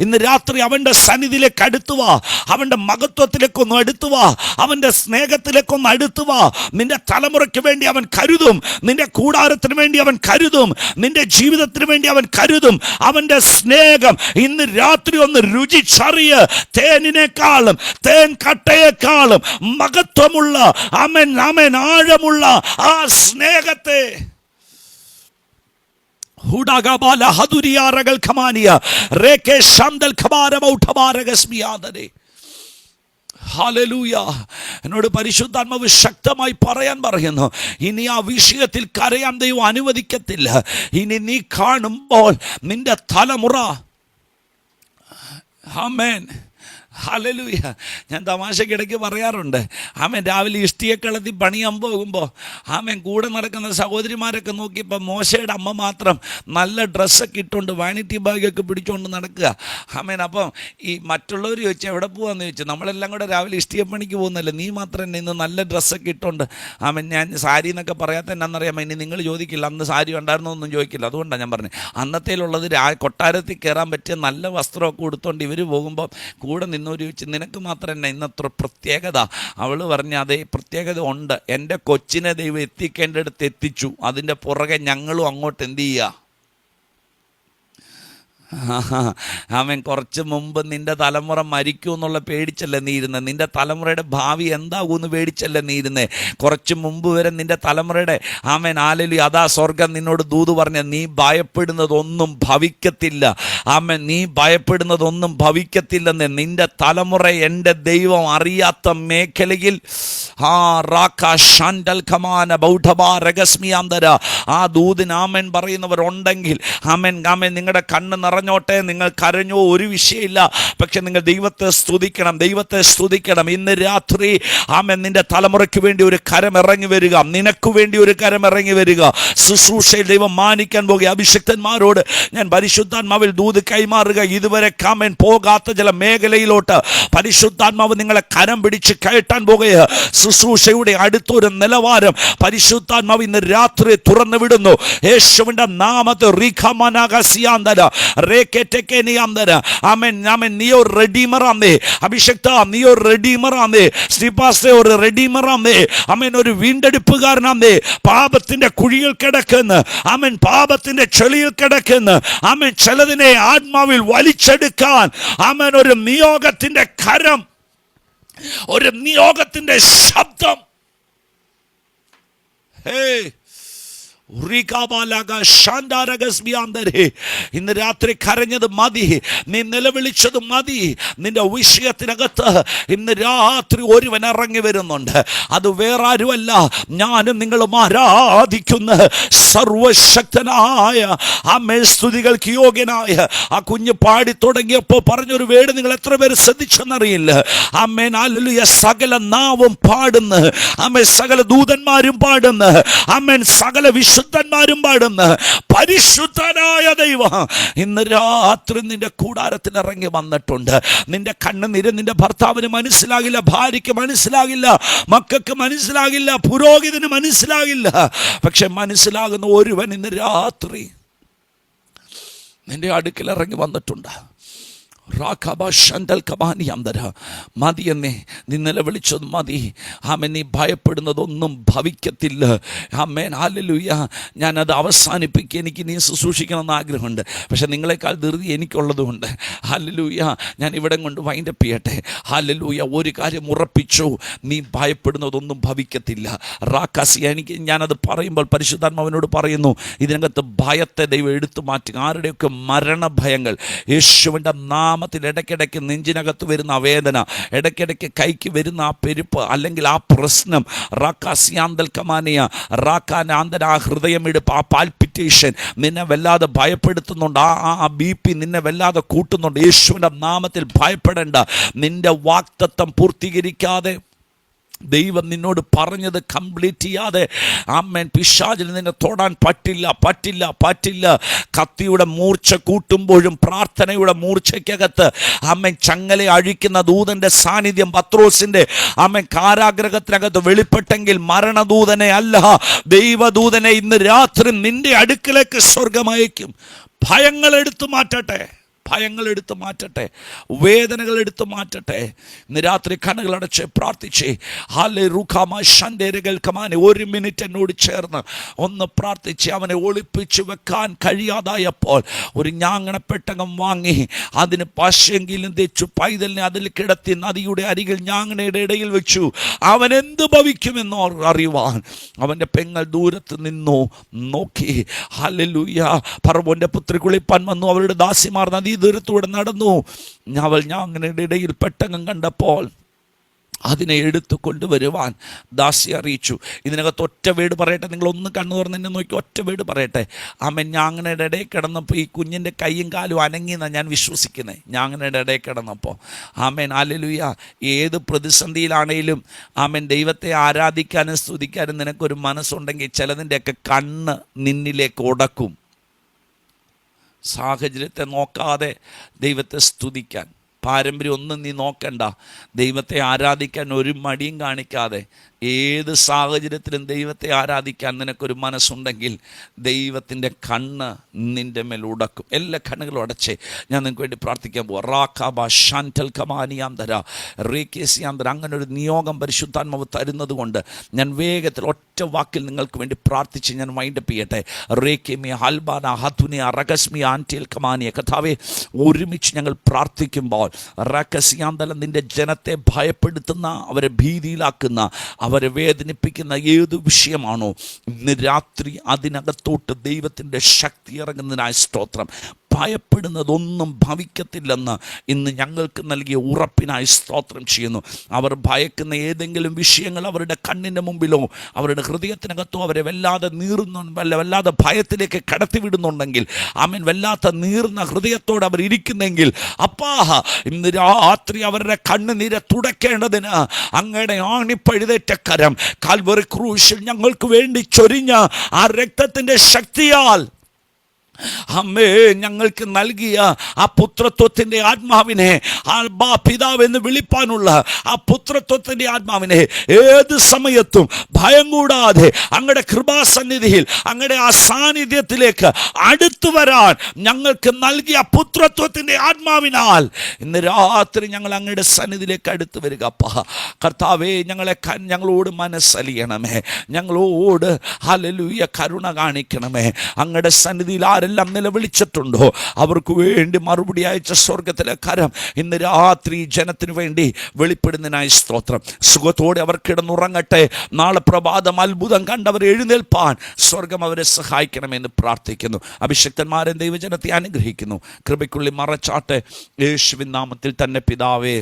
ഇന്ന് രാത്രി അവൻ്റെ സന്നിധിയിലേക്ക് അടുത്തുവാ, അവൻ്റെ മഹത്വത്തിലേക്കൊന്ന് അടുത്തുവാ, അവൻ്റെ സ്നേഹത്തിലേക്കൊന്ന് അടുത്തുവാ. നിന്റെ തലമുറയ്ക്ക് വേണ്ടി അവൻ കരുതും, നിന്റെ കൂടാരത്തിന് വേണ്ടി അവൻ കരുതും, നിന്റെ ജീവിതത്തിന് വേണ്ടി അവൻ കരുതും. അവൻ്റെ സ്നേഹം ഇന്ന് രാത്രി ഒന്ന് രുചിച്ചറിയ. തേനിനേക്കാളും തേൻ കട്ടയേക്കാളും മഹത്വമുള്ള ആമേൻ ആഴമുള്ള ആ സ്നേഹത്തെ ഹുഡഗബാല ഹദുരിയാറകൾ ഖമാനിയ റേകെ ശാന്തൽ ഖബാരമൗഠബാരഗസ്മിയാദനെ. ഹല്ലേലൂയ. എന്നോട് പരിശുദ്ധാത്മാവ് ശക്തമായി പറയാൻ പറയുന്നു, ഇനി ആ വിഷയത്തിൽ കരയാൻ ദൈവം അനുവദിക്കത്തില്ല. ഇനി നീ കാണുമ്പോൾ നിന്റെ തലമുറ, ആമേൻ, ഹല്ലേലൂയ. ഞാൻ തമാശക്കിടയ്ക്ക് പറയാറുണ്ട്, ആമേൻ, രാവിലെ ഇഷ്ടിയെ കളത്തി പണിയാൻ പോകുമ്പോൾ ആമേൻ കൂടെ നടക്കുന്ന സഹോദരിമാരൊക്കെ നോക്കിയപ്പോൾ മോശയുടെ അമ്മ മാത്രം നല്ല ഡ്രസ്സൊക്കെ ഇട്ടുകൊണ്ട് വാനിറ്റി ബാഗൊക്കെ പിടിച്ചുകൊണ്ട് നടക്കുക. ആമേൻ. അപ്പം ഈ മറ്റുള്ളവർ ചോദിച്ചാൽ എവിടെ പോകാമെന്ന് ചോദിച്ചു. നമ്മളെല്ലാം കൂടെ രാവിലെ ഇഷ്ടിയെ പണിക്ക് പോകുന്നല്ലേ, നീ മാത്രം എന്നെ ഇന്ന് നല്ല ഡ്രസ്സൊക്കെ ഇട്ടുകൊണ്ട്. ആമേൻ. ഞാൻ സാരി എന്നൊക്കെ പറയാത്ത എന്നാണെന്നറിയാമോ, ഇനി നിങ്ങൾ ചോദിക്കില്ല അന്ന് സാരി ഉണ്ടായിരുന്നോ ഒന്നും ചോദിക്കില്ല. അതുകൊണ്ടാണ് ഞാൻ പറഞ്ഞത്, അന്നത്തേലുള്ളത് കൊട്ടാരത്തിൽ കയറാൻ പറ്റിയ നല്ല വസ്ത്രമൊക്കെ കൊടുത്തുകൊണ്ട് ഇവർ പോകുമ്പോൾ കൂടെ നിന്നൊരു ചോദിച്ചു, നിനക്ക് മാത്രം തന്നെ ഇന്നത്ര പ്രത്യേകത? അവൾ പറഞ്ഞ അതേ പ്രത്യേകത ഉണ്ട്, എൻ്റെ കൊച്ചിനെ ദൈവം എത്തിക്കേണ്ടടുത്ത് എത്തിച്ചു, അതിൻ്റെ പുറകെ ഞങ്ങളും അങ്ങോട്ട് എന്ത് ചെയ്യുക. ആമേൻ. കുറച്ച് മുമ്പ് നിൻ്റെ തലമുറ മരിക്കൂ എന്നുള്ള പേടിച്ചല്ലേ നീ ഇരുന്നത്, നിൻ്റെ തലമുറയുടെ ഭാവി എന്താകുമെന്ന് പേടിച്ചല്ലേ നീ ഇരുന്നേ. കുറച്ച് മുമ്പ് വരെ നിൻ്റെ തലമുറയുടെ, ആമേൻ, ഹല്ലേലൂയ, അതാ സ്വർഗം നിന്നോട് ദൂത് പറഞ്ഞ, നീ ഭയപ്പെടുന്നതൊന്നും ഭവിക്കത്തില്ല. ആമേൻ. നീ ഭയപ്പെടുന്നതൊന്നും ഭവിക്കത്തില്ലെന്ന്. നിൻ്റെ തലമുറ എൻ്റെ ദൈവം അറിയാത്ത മേഖലയിൽ ആ ദൂതിന് ആമേൻ പറയുന്നവരുണ്ടെങ്കിൽ, ആമേൻ, ആമേൻ, നിങ്ങളുടെ കണ്ണ് നിറഞ്ഞോട്ടെ, നിങ്ങൾ കരഞ്ഞോ ഒരു വിഷയമില്ല, പക്ഷെ നിങ്ങൾ ദൈവത്തെ സ്തുതിക്കണം, ദൈവത്തെ സ്തുതിക്കണം. ഇന്ന് രാത്രി ആമേൻ നിന്റെ തലമുറയ്ക്ക് വേണ്ടി ഒരു കരം ഇറങ്ങി വരിക, നിനക്ക് വേണ്ടി ഒരു കരം ഇറങ്ങി വരിക. ശുശ്രൂഷയിൽ ദൈവം മാനിക്കാൻ പോകുക. അഭിഷിക്തന്മാരോട് ഞാൻ പരിശുദ്ധാത്മാവിൽ ദൂത് കൈമാറുക, ഇതുവരെ ആമേൻ പോകാത്ത ചില മേഖലയിലോട്ട് പരിശുദ്ധാത്മാവ് നിങ്ങളെ കരം പിടിച്ച് കയറ്റാൻ പോകുക. ശുശ്രൂഷയുടെ അടുത്തൊരു നിലവാരം പരിശുദ്ധാത്മാവ് ഇന്ന് രാത്രി തുറന്നു വിടുന്നു. യേശുവിന്റെ നാമത്തിൽ നീയോ റെഡീമറാന്നേ, അഭിഷക്ത നീയോ റെഡീമറാന്നേ, ശ്രീപാസ്റ്റേ ഒരു റെഡീമറാന്നേ, അമേൻ, ഒരു വീണ്ടെടുപ്പുകാരനാന്നേ. പാപത്തിന്റെ കുഴിയിൽ കിടക്കുന്ന, അമേൻ, പാപത്തിന്റെ ചെളിയിൽ കിടക്കുന്ന, അമേൻ, ചിലതിനെ ആത്മാവിൽ വലിച്ചെടുക്കാൻ, അമേൻ, ഒരു നിയോഗത്തിന്റെ കരം, ഒരു നിയോഗത്തിന്റെ ശബ്ദം. ഇന്ന് രാത്രി കരഞ്ഞത് മതി, നീ നിലവിളിച്ചത് മതി. നിന്റെ വിഷയത്തിനകത്ത് ഇന്ന് രാത്രി ഒരുവൻ ഇറങ്ങി വരുന്നുണ്ട്. അത് വേറെ ആരുമല്ല, ഞാനും നിങ്ങളും ആരാധിക്കുന്ന സർവശക്തനായ ആമേൻ, സ്തുതികൾക്ക് യോഗ്യനായ ആ കുഞ്ഞ് പാടി തുടങ്ങിയപ്പോൾ പറഞ്ഞൊരു വേട് നിങ്ങൾ എത്ര പേര് ശ്രദ്ധിച്ചെന്നറിയില്ല. ആമേൻ, ഹല്ലേലൂയ. സകല നാവും പാടുന്നു, ആമേൻ, സകല ദൂതന്മാരും പാടുന്നു, ആമേൻ, സകല വിശുദ്ധന്മാരും പാടുന്ന പരിശുദ്ധനായ ദൈവം ഇന്ന് രാത്രി നിന്റെ കൂടാരത്തിൽ ഇറങ്ങി വന്നിട്ടുണ്ട്. നിന്റെ കണ്ണുനീര് നിന്റെ ഭർത്താവിന് മനസ്സിലാകില്ല, ഭാര്യയ്ക്ക് മനസ്സിലാകില്ല, മക്കൾക്ക് മനസ്സിലാകില്ല, പുരോഹിതന് മനസ്സിലാകില്ല. പക്ഷെ മനസ്സിലാകുന്ന ഒരുവൻ ഇന്ന് രാത്രി നിന്റെ അടുക്കൽ ഇറങ്ങി വന്നിട്ടുണ്ട്. മതി എന്നേ, നീ നിലവിളിച്ചത് മതി. ആമേൻ, നീ ഭയപ്പെടുന്നതൊന്നും ഭവിക്കത്തില്ല. ആമേൻ, ഹല്ലേലൂയ. ഞാനത് അവസാനിപ്പിക്കുക, എനിക്ക് നീ ശുശ്രൂഷിക്കണമെന്ന് ആഗ്രഹമുണ്ട്, പക്ഷെ നിങ്ങളെക്കാൾ ധൃതി എനിക്കുള്ളതുകൊണ്ട്, ഹല്ലേലൂയ, ഞാൻ ഇവിടെ കൊണ്ട് വൈൻഡപ്പ് ചെയ്യട്ടെ. ഹല്ലേലൂയ. ഒരു കാര്യം ഉറപ്പിച്ചു, നീ ഭയപ്പെടുന്നതൊന്നും ഭവിക്കത്തില്ല. റാക്കാസിയ, എനിക്ക് ഞാനത് പറയുമ്പോൾ പരിശുദ്ധാത്മാവിനോട് പറയുന്നു, ഇതിനകത്ത് ഭയത്തെ ദൈവം എടുത്തു മാറ്റുക. ആരുടെയൊക്കെ മരണഭയങ്ങൾ യേശുവിൻ്റെ നാമത്തിൽ, ഇടയ്ക്കിടയ്ക്ക് നെഞ്ചിനകത്ത് വരുന്ന ആ വേദന, ഇടയ്ക്കിടയ്ക്ക് കൈക്ക് വരുന്ന ആ പെരുപ്പ്, അല്ലെങ്കിൽ ആ പ്രശ്നം, റാക്കാസിയാന്തൽ കമാനിയ റാക്കാനാന്തര, ആ ഹൃദയമിടിപ്പ്, ആ പാൽപിറ്റേഷൻ നിന്നെ വല്ലാതെ ഭയപ്പെടുത്തുന്നുണ്ട്. ആ BP നിന്നെ വല്ലാതെ കൂട്ടുന്നുണ്ട്. യേശുവിൻ്റെ നാമത്തിൽ ഭയപ്പെടേണ്ട. നിന്റെ വാഗ്ദത്തം പൂർത്തീകരിക്കാതെ, ദൈവം നിന്നോട് പറഞ്ഞത് കംപ്ലീറ്റ് ചെയ്യാതെ, ആമേൻ, പിശാചിന് നിന്നെ തൊടാൻ പറ്റില്ല, പറ്റില്ല, പറ്റില്ല. കത്തിയുടെ മൂർച്ച കൂട്ടുമ്പോഴും പ്രാർത്ഥനയുടെ മൂർച്ചയ്ക്കകത്ത്, ആമേൻ, ചങ്ങല അഴിക്കുന്ന ദൂതന്റെ സാന്നിധ്യം പത്രോസിന്റെ, ആമേൻ, കാരാഗ്രഹത്തിനകത്ത് വെളിപ്പെട്ടെങ്കിൽ മരണദൂതനെ അല്ല, ദൈവദൂതനെ ഇന്ന് രാത്രി നിന്റെ അടുക്കലേക്ക് സ്വർഗം അയക്കും. ഭയങ്ങൾ എടുത്തു മാറ്റട്ടെ. ഭയങ്ങൾ എടുത്ത് മാറ്റട്ടെ, വേദനകൾ എടുത്ത് മാറ്റട്ടെ. ഇന്ന് രാത്രി കണ്ണുകളടച്ച് പ്രാർത്ഥിച്ചേ. ഹാലെ റുഖാമ ഷണ്ടേരകൾ കമാനെ 1 മിനിറ്റ് എന്നോട് ചേർന്ന് ഒന്ന് പ്രാർത്ഥിച്ച്. അവനെ ഒളിപ്പിച്ചു വെക്കാൻ കഴിയാതായപ്പോൾ ഒരു ഞാങ്ങണപ്പെട്ടകം വാങ്ങി അതിന് പശയെങ്കിലും തെച്ചു പൈതലിനെ അതിൽ കിടത്തി നദിയുടെ അരികിൽ ഞാങ്ങണയുടെ ഇടയിൽ വെച്ചു. അവൻ എന്ത് ഭവിക്കുമെന്നോ അറിയുവാൻ അവൻ്റെ പെങ്ങൾ ദൂരത്ത് നിന്നു നോക്കി. ഹല്ലേലൂയ. ഫറവോന്റെ പുത്രി കുളിപ്പാൻ വന്നു. അവരുടെ ദാസിമാർ നദീതീരത്തൂടെ നടന്നു. അവൾ ഞാങ്ങണയുടെ ഇടയിൽ പെട്ടകം കണ്ടപ്പോൾ അതിനെ എടുത്തു കൊണ്ടുവരുവാൻ ദാസി അറിയിച്ചു. ഇതിനകത്ത് ഒറ്റ വേട് പറയട്ടെ, നിങ്ങളൊന്ന് കണ്ണു തുറന്ന് എന്നെ നോക്കി ഒറ്റ വേട് പറയട്ടെ. ആമേൻ. ഞാങ്ങണയുടെ ഇടയിൽ കിടന്നപ്പോൾ ഈ കുഞ്ഞിൻ്റെ കൈയും കാലും അനങ്ങിയെന്നാണ് ഞാൻ വിശ്വസിക്കുന്നത്. ഞാങ്ങണയുടെ ഇടയിൽ കിടന്നപ്പോൾ. ആമേൻ. ഹല്ലേലൂയ. ഏത് പ്രതിസന്ധിയിലാണേലും ആമേൻ ദൈവത്തെ ആരാധിക്കാനും സ്തുതിക്കാനും നിനക്കൊരു മനസ്സുണ്ടെങ്കിൽ ചിലതിൻ്റെയൊക്കെ കണ്ണ് നിന്നിലേക്ക് ഉടക്കും. സാഹചര്യത്തെ നോക്കാതെ ദൈവത്തെ സ്തുതിക്കാൻ, പാരമ്പര്യം ഒന്നും നീ നോക്കണ്ട, ദൈവത്തെ ആരാധിക്കാൻ ഒരു മടിയും കാണിക്കാതെ ഏത് സാഹചര്യത്തിലും ദൈവത്തെ ആരാധിക്കാൻ നിനക്കൊരു മനസ്സുണ്ടെങ്കിൽ ദൈവത്തിൻ്റെ കണ്ണ് നിൻ്റെ മേൽ ഉടക്കും. എല്ലാ കണ്ണുകളും അടച്ചേ. ഞാൻ നിങ്ങൾക്ക് വേണ്ടി പ്രാർത്ഥിക്കാൻ പോവാം. റാഖാബ ഷാൻറ്റൽ കമാനിയാന്തര റേക്കേസിയാന്തര. അങ്ങനെ ഒരു നിയോഗം പരിശുദ്ധാത്മാവ് തരുന്നത് കൊണ്ട് ഞാൻ വേഗത്തിൽ ഒറ്റ വാക്കിൽ നിങ്ങൾക്ക് വേണ്ടി പ്രാർത്ഥിച്ച് ഞാൻ വൈൻഡപ്പ് ചെയ്യട്ടെ. റേക്കേമിയ ഹൽബാന ഹത്തുനിയ റഗസ്മിയ ആൻറ്റിയൽ കമാനിയ. കഥാവെ, ഒരുമിച്ച് ഞങ്ങൾ പ്രാർത്ഥിക്കുമ്പോൾ റക്കസിയാന്തല നിൻ്റെ ജനത്തെ ഭയപ്പെടുത്തുന്ന, അവരെ ഭീതിയിലാക്കുന്ന, അവരെ വേദനിപ്പിക്കുന്ന ഏത് വിഷയമാണോ ഇന്ന് രാത്രി അതിനകത്തോട്ട് ദൈവത്തിൻ്റെ ശക്തി ഇറങ്ങുന്നതിനായി സ്തോത്രം. ഭയപ്പെടുന്നതൊന്നും ഭവിക്കത്തില്ലെന്ന് ഇന്ന് ഞങ്ങൾക്ക് നൽകിയ ഉറപ്പിനായി സ്തോത്രം ചെയ്യുന്നു. അവർ ഭയക്കുന്ന ഏതെങ്കിലും വിഷയങ്ങൾ അവരുടെ കണ്ണിൻ്റെ മുമ്പിലോ അവരുടെ ഹൃദയത്തിനകത്തോ അവരെ വല്ലാതെ വല്ലാതെ ഭയത്തിലേക്ക് കടത്തിവിടുന്നുണ്ടെങ്കിൽ, ആമേൻ, വല്ലാത്ത നീർന്ന ഹൃദയത്തോടെ അവർ ഇരിക്കുന്നെങ്കിൽ, അപ്പാ ഇന്ന് രാത്രി അവരുടെ കണ്ണുനീരെ തുടയ്ക്കേണ്ടതിന് അങ്ങയുടെ ആണിപ്പഴുതേറ്റ കരം കാൽവറി ക്രൂശിൽ ഞങ്ങൾക്ക് വേണ്ടി ചൊരിഞ്ഞ ആ രക്തത്തിൻ്റെ ശക്തിയാൽ അമ്മേ ഞങ്ങൾക്ക് നൽകിയ ആ പുത്രത്വത്തിൻ്റെ ആത്മാവിനെ, പിതാവ് എന്ന് വിളിപ്പാനുള്ള ആ പുത്രത്വത്തിൻ്റെ ആത്മാവിനെ ഏത് സമയത്തും ഭയം കൂടാതെ അങ്ങയുടെ കൃപാസന്നിധിയിൽ അങ്ങയുടെ ആ സാന്നിധ്യത്തിലേക്ക് അടുത്തു വരാൻ ഞങ്ങൾക്ക് നൽകിയ പുത്രത്വത്തിൻ്റെ ആത്മാവിനാൽ ഇന്ന് രാത്രി ഞങ്ങൾ അങ്ങയുടെ സന്നിധിയിലേക്ക് അടുത്ത് വരിക. അപ്പാ കർത്താവേ, ഞങ്ങളോട് മനസ്സലിയണമേ, ഞങ്ങളോട് ഹല്ലേലൂയ കരുണ കാണിക്കണമേ. അങ്ങയുടെ സന്നിധിയിൽ ആരെല്ലാം നിലവിളിച്ചിട്ടുണ്ടോ അവർക്ക് വേണ്ടി മറുപടി അയച്ച സ്വർഗത്തിലെ കരം ഇന്ന് രാത്രി ജനത്തിനു വേണ്ടി വെളിപ്പെടുന്നതിനായി സ്തോത്രം. സുഖത്തോടെ അവർ കിടന്നുറങ്ങട്ടെ. നാളെ പ്രഭാതം അത്ഭുതം കണ്ടവർ എഴുന്നേൽപ്പാൻ സ്വർഗം അവരെ സഹായിക്കണമെന്ന് പ്രാർത്ഥിക്കുന്നു. അഭിഷിക്തന്മാരെ ദൈവജനത്തെ അനുഗ്രഹിക്കുന്നു. കൃപയ്ക്കുള്ളിൽ മറച്ചാട്ടെ. യേശുവിൻ നാമത്തിൽ തന്നെ പിതാവേ.